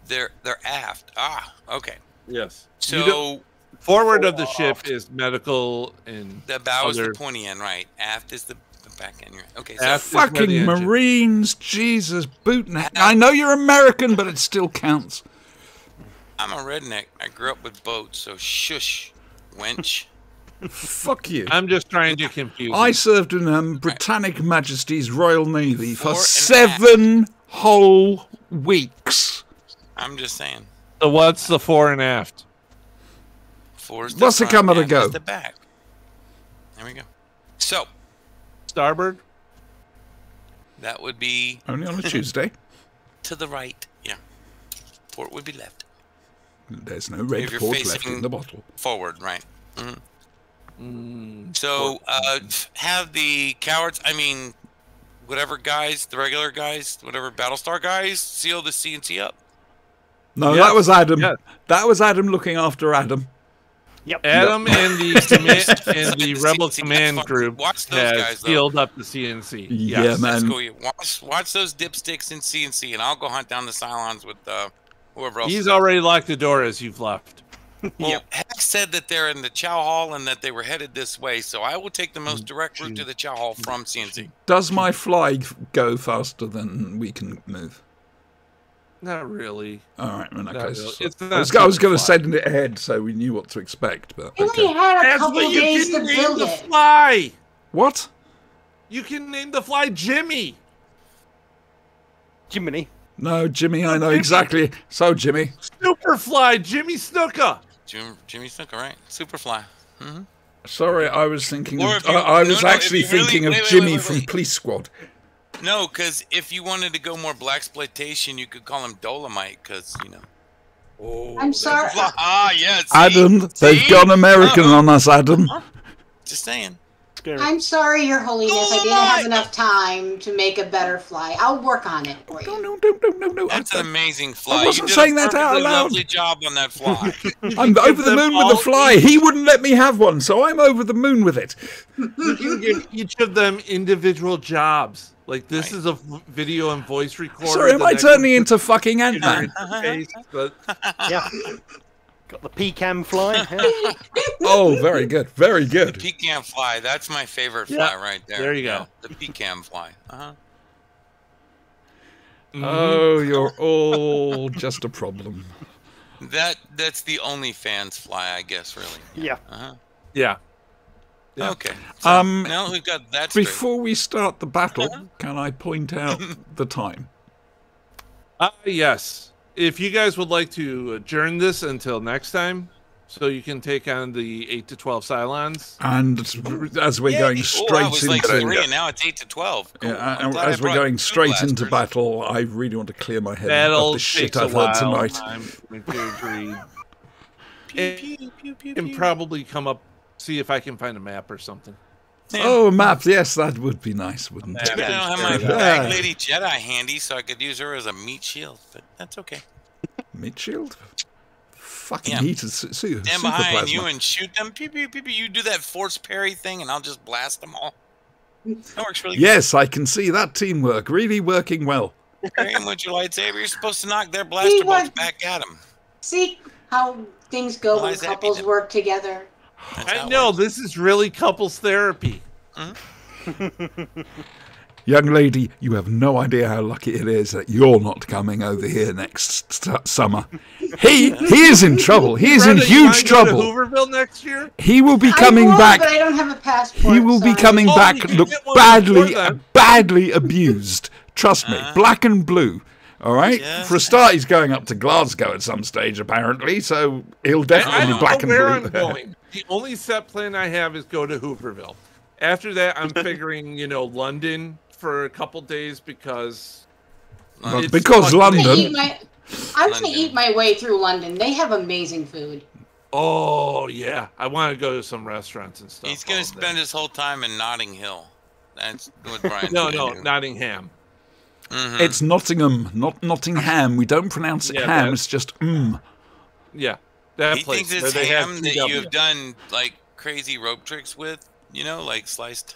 They're aft. Ah, okay. Yes. So Forward of the ship is medical and the bow is other. the pointy end, right? Aft is the back in your. Okay, so Aft is where the Fucking engine- Marines, Jesus, bootin'. I know you're American, but it still counts. I'm a redneck. I grew up with boats, so shush, wench. Fuck you. I'm just trying to confuse I you. served in Britannic Majesty's Royal Navy for 4.5. 7 whole weeks. I'm just saying. So what's the fore and aft? Four's the What's the front, camera aft go? is the back. There we go. So Starboard? that would be Only on a Tuesday. to the right. Yeah. Port would be left. There's no red If you're port left facing- in the bottle. Forward, right. So have the cowards, I mean, whatever guys, the regular guys, whatever Battlestar guys, seal the CNC up. No, Yes, that was Adam. yes. That was Adam looking after Adam. Yep. Adam and the command and the The Rebel CNC, Command that's fine. Group Watch those has guys, though. sealed up the CNC. Yeah, Yes. man. Let's go. Watch those dipsticks in CNC, and I'll go hunt down the Cylons with whoever else. He's is already locked the door as you've left. Well, Heck said that they're in the Chow Hall and that they were headed this way, so I will take the most direct route to the Chow Hall from CNC. Does my fly go faster than we can move? Not really. All right, in that Not case. really. It's I not was going to super fly. send it ahead so we knew what to expect, but We okay. only had a That's couple what you days to can name build the it. fly. What? You can name the fly Jimmy. Jiminy. No, Jimmy, I know exactly. So, Jimmy, Superfly Jimmy Snuka. Jimmy Snooker, right? Superfly. sorry, I was thinking Or of, if you- I was no, if actually you really- thinking of wait, Jimmy wait, from wait. Police Squad. No, because if you wanted to go more blaxploitation, you could call him Dolomite, because, you know. Oh, I'm sorry. Ah, yeah. See? Adam, they've See? gone American on us, Adam. Just saying. Scary. I'm sorry, Your Holiness. I didn't have enough time to make a better fly. I'll work on it for No, you. no. That's an amazing fly. wasn't you did saying a that out perfectly loud. lovely job on that fly. I'm over the moon with the fly. He wouldn't let me have one, so I'm over the moon with it. You can give each of them individual jobs. Like this is a video and voice recorder. Sorry, am the I next turning into fucking Ant-Man? face, but Yeah. Got the pecan fly. Yeah. Oh, very good, very good. Pecan fly. That's my favorite fly Yeah, right there. there you go. Yeah, the pecan fly. Oh, you're all just a problem. That's the OnlyFans fly, I guess, really. Yeah. yeah. Yeah. Okay. So now we've got that straight. Before we start the battle, can I point out the time? Yes. If you guys would like to adjourn this until next time, so you can take on the 8 to 12 Cylons. And as we're going I straight was like into 3, and now it's 8 to 12. Cool. yeah, I'm glad as I we're brought going two straight into blasters. battle, I really want to clear my head That'll of the shit take a I've while. heard tonight. I'm going to agree. Pew, pew, pew, And pew. probably come up, see if I can find a map or something. Yeah. Oh, a map! Yes, that would be nice, wouldn't Too it? bad I don't have my Yeah. bag lady Jedi handy, so I could use her as a meat shield, but that's okay. Meat shield? Fucking Yeah. heated Stand behind superplasma. you and shoot them. Pew, pew, pew, pew. You do that force parry thing, and I'll just blast them all. That works really Yes, I can see that teamwork really working well. good. Parry 'em with your lightsaber. You're supposed to knock their blaster bolts back at them. See how things go Why when is that couples being- work together. I know, this is really couples therapy. Young lady, you have no idea how lucky it is that you're not coming over here next summer. He is in trouble. He is in Brenda, you huge wanna go to trouble. Hooverville next year? He will be I coming would, back. but I don't have a passport. He will be sorry. coming Oh, back. you can Look, get one badly, before then. badly abused. Trust me, black and blue. All right. Just- For a start, he's going up to Glasgow at some stage, apparently. So he'll I definitely be don't black know where and I'm blue. going. The only set plan I have is go to Hooverville. After that, I'm figuring, London for a couple days because Well, it's because fucking- London- I'm gonna London. eat my way through London. They have amazing food. Oh yeah, I want to go to some restaurants and stuff. He's going all to day. spend his whole time in Notting Hill. That's what Brian's No, gonna no, do. Nottingham. Mhm. It's Nottingham, not Nottingham. We don't pronounce it Yeah, ham. that- It's just Yeah, that He place thinks where it's they have ham that TW. you've done like crazy rope tricks with, like sliced.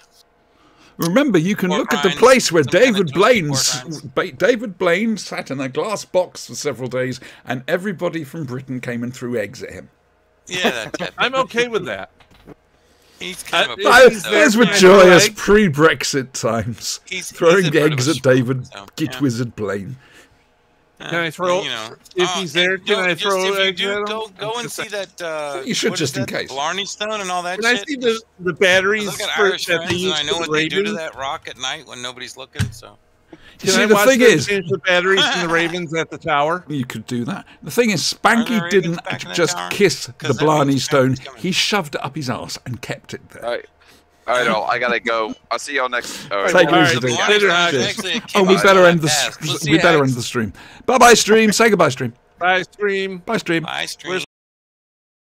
Remember, you can Pork look at the rinds, place where some kind of David toasted Blaine, pork David Blaine sat in a glass box for several days, and everybody from Britain came and threw eggs at him. Yeah, that type. I'm okay with that. He's kind of a Those were joyous pre-Brexit times. Throwing eggs at David Gitwizard Blaine. Can I throw? If he's there, can I throw eggs at him? Go and see that. You should just in case. Blarney Stone and all that shit. Can I see the batteries? Look at Irish friends, and I know what they do to that rock at night when nobody's looking. So. You see, the thing is, the batteries and the Ravens at the tower. You could do that. The thing is, Spanky didn't just kiss the Blarney Stone. He shoved it up his ass and kept it there. All right, all. I gotta go. I'll see y'all next. Take it easy. Oh, we better end the stream. Bye bye stream. Say goodbye stream. Bye stream. Bye stream. Bye stream.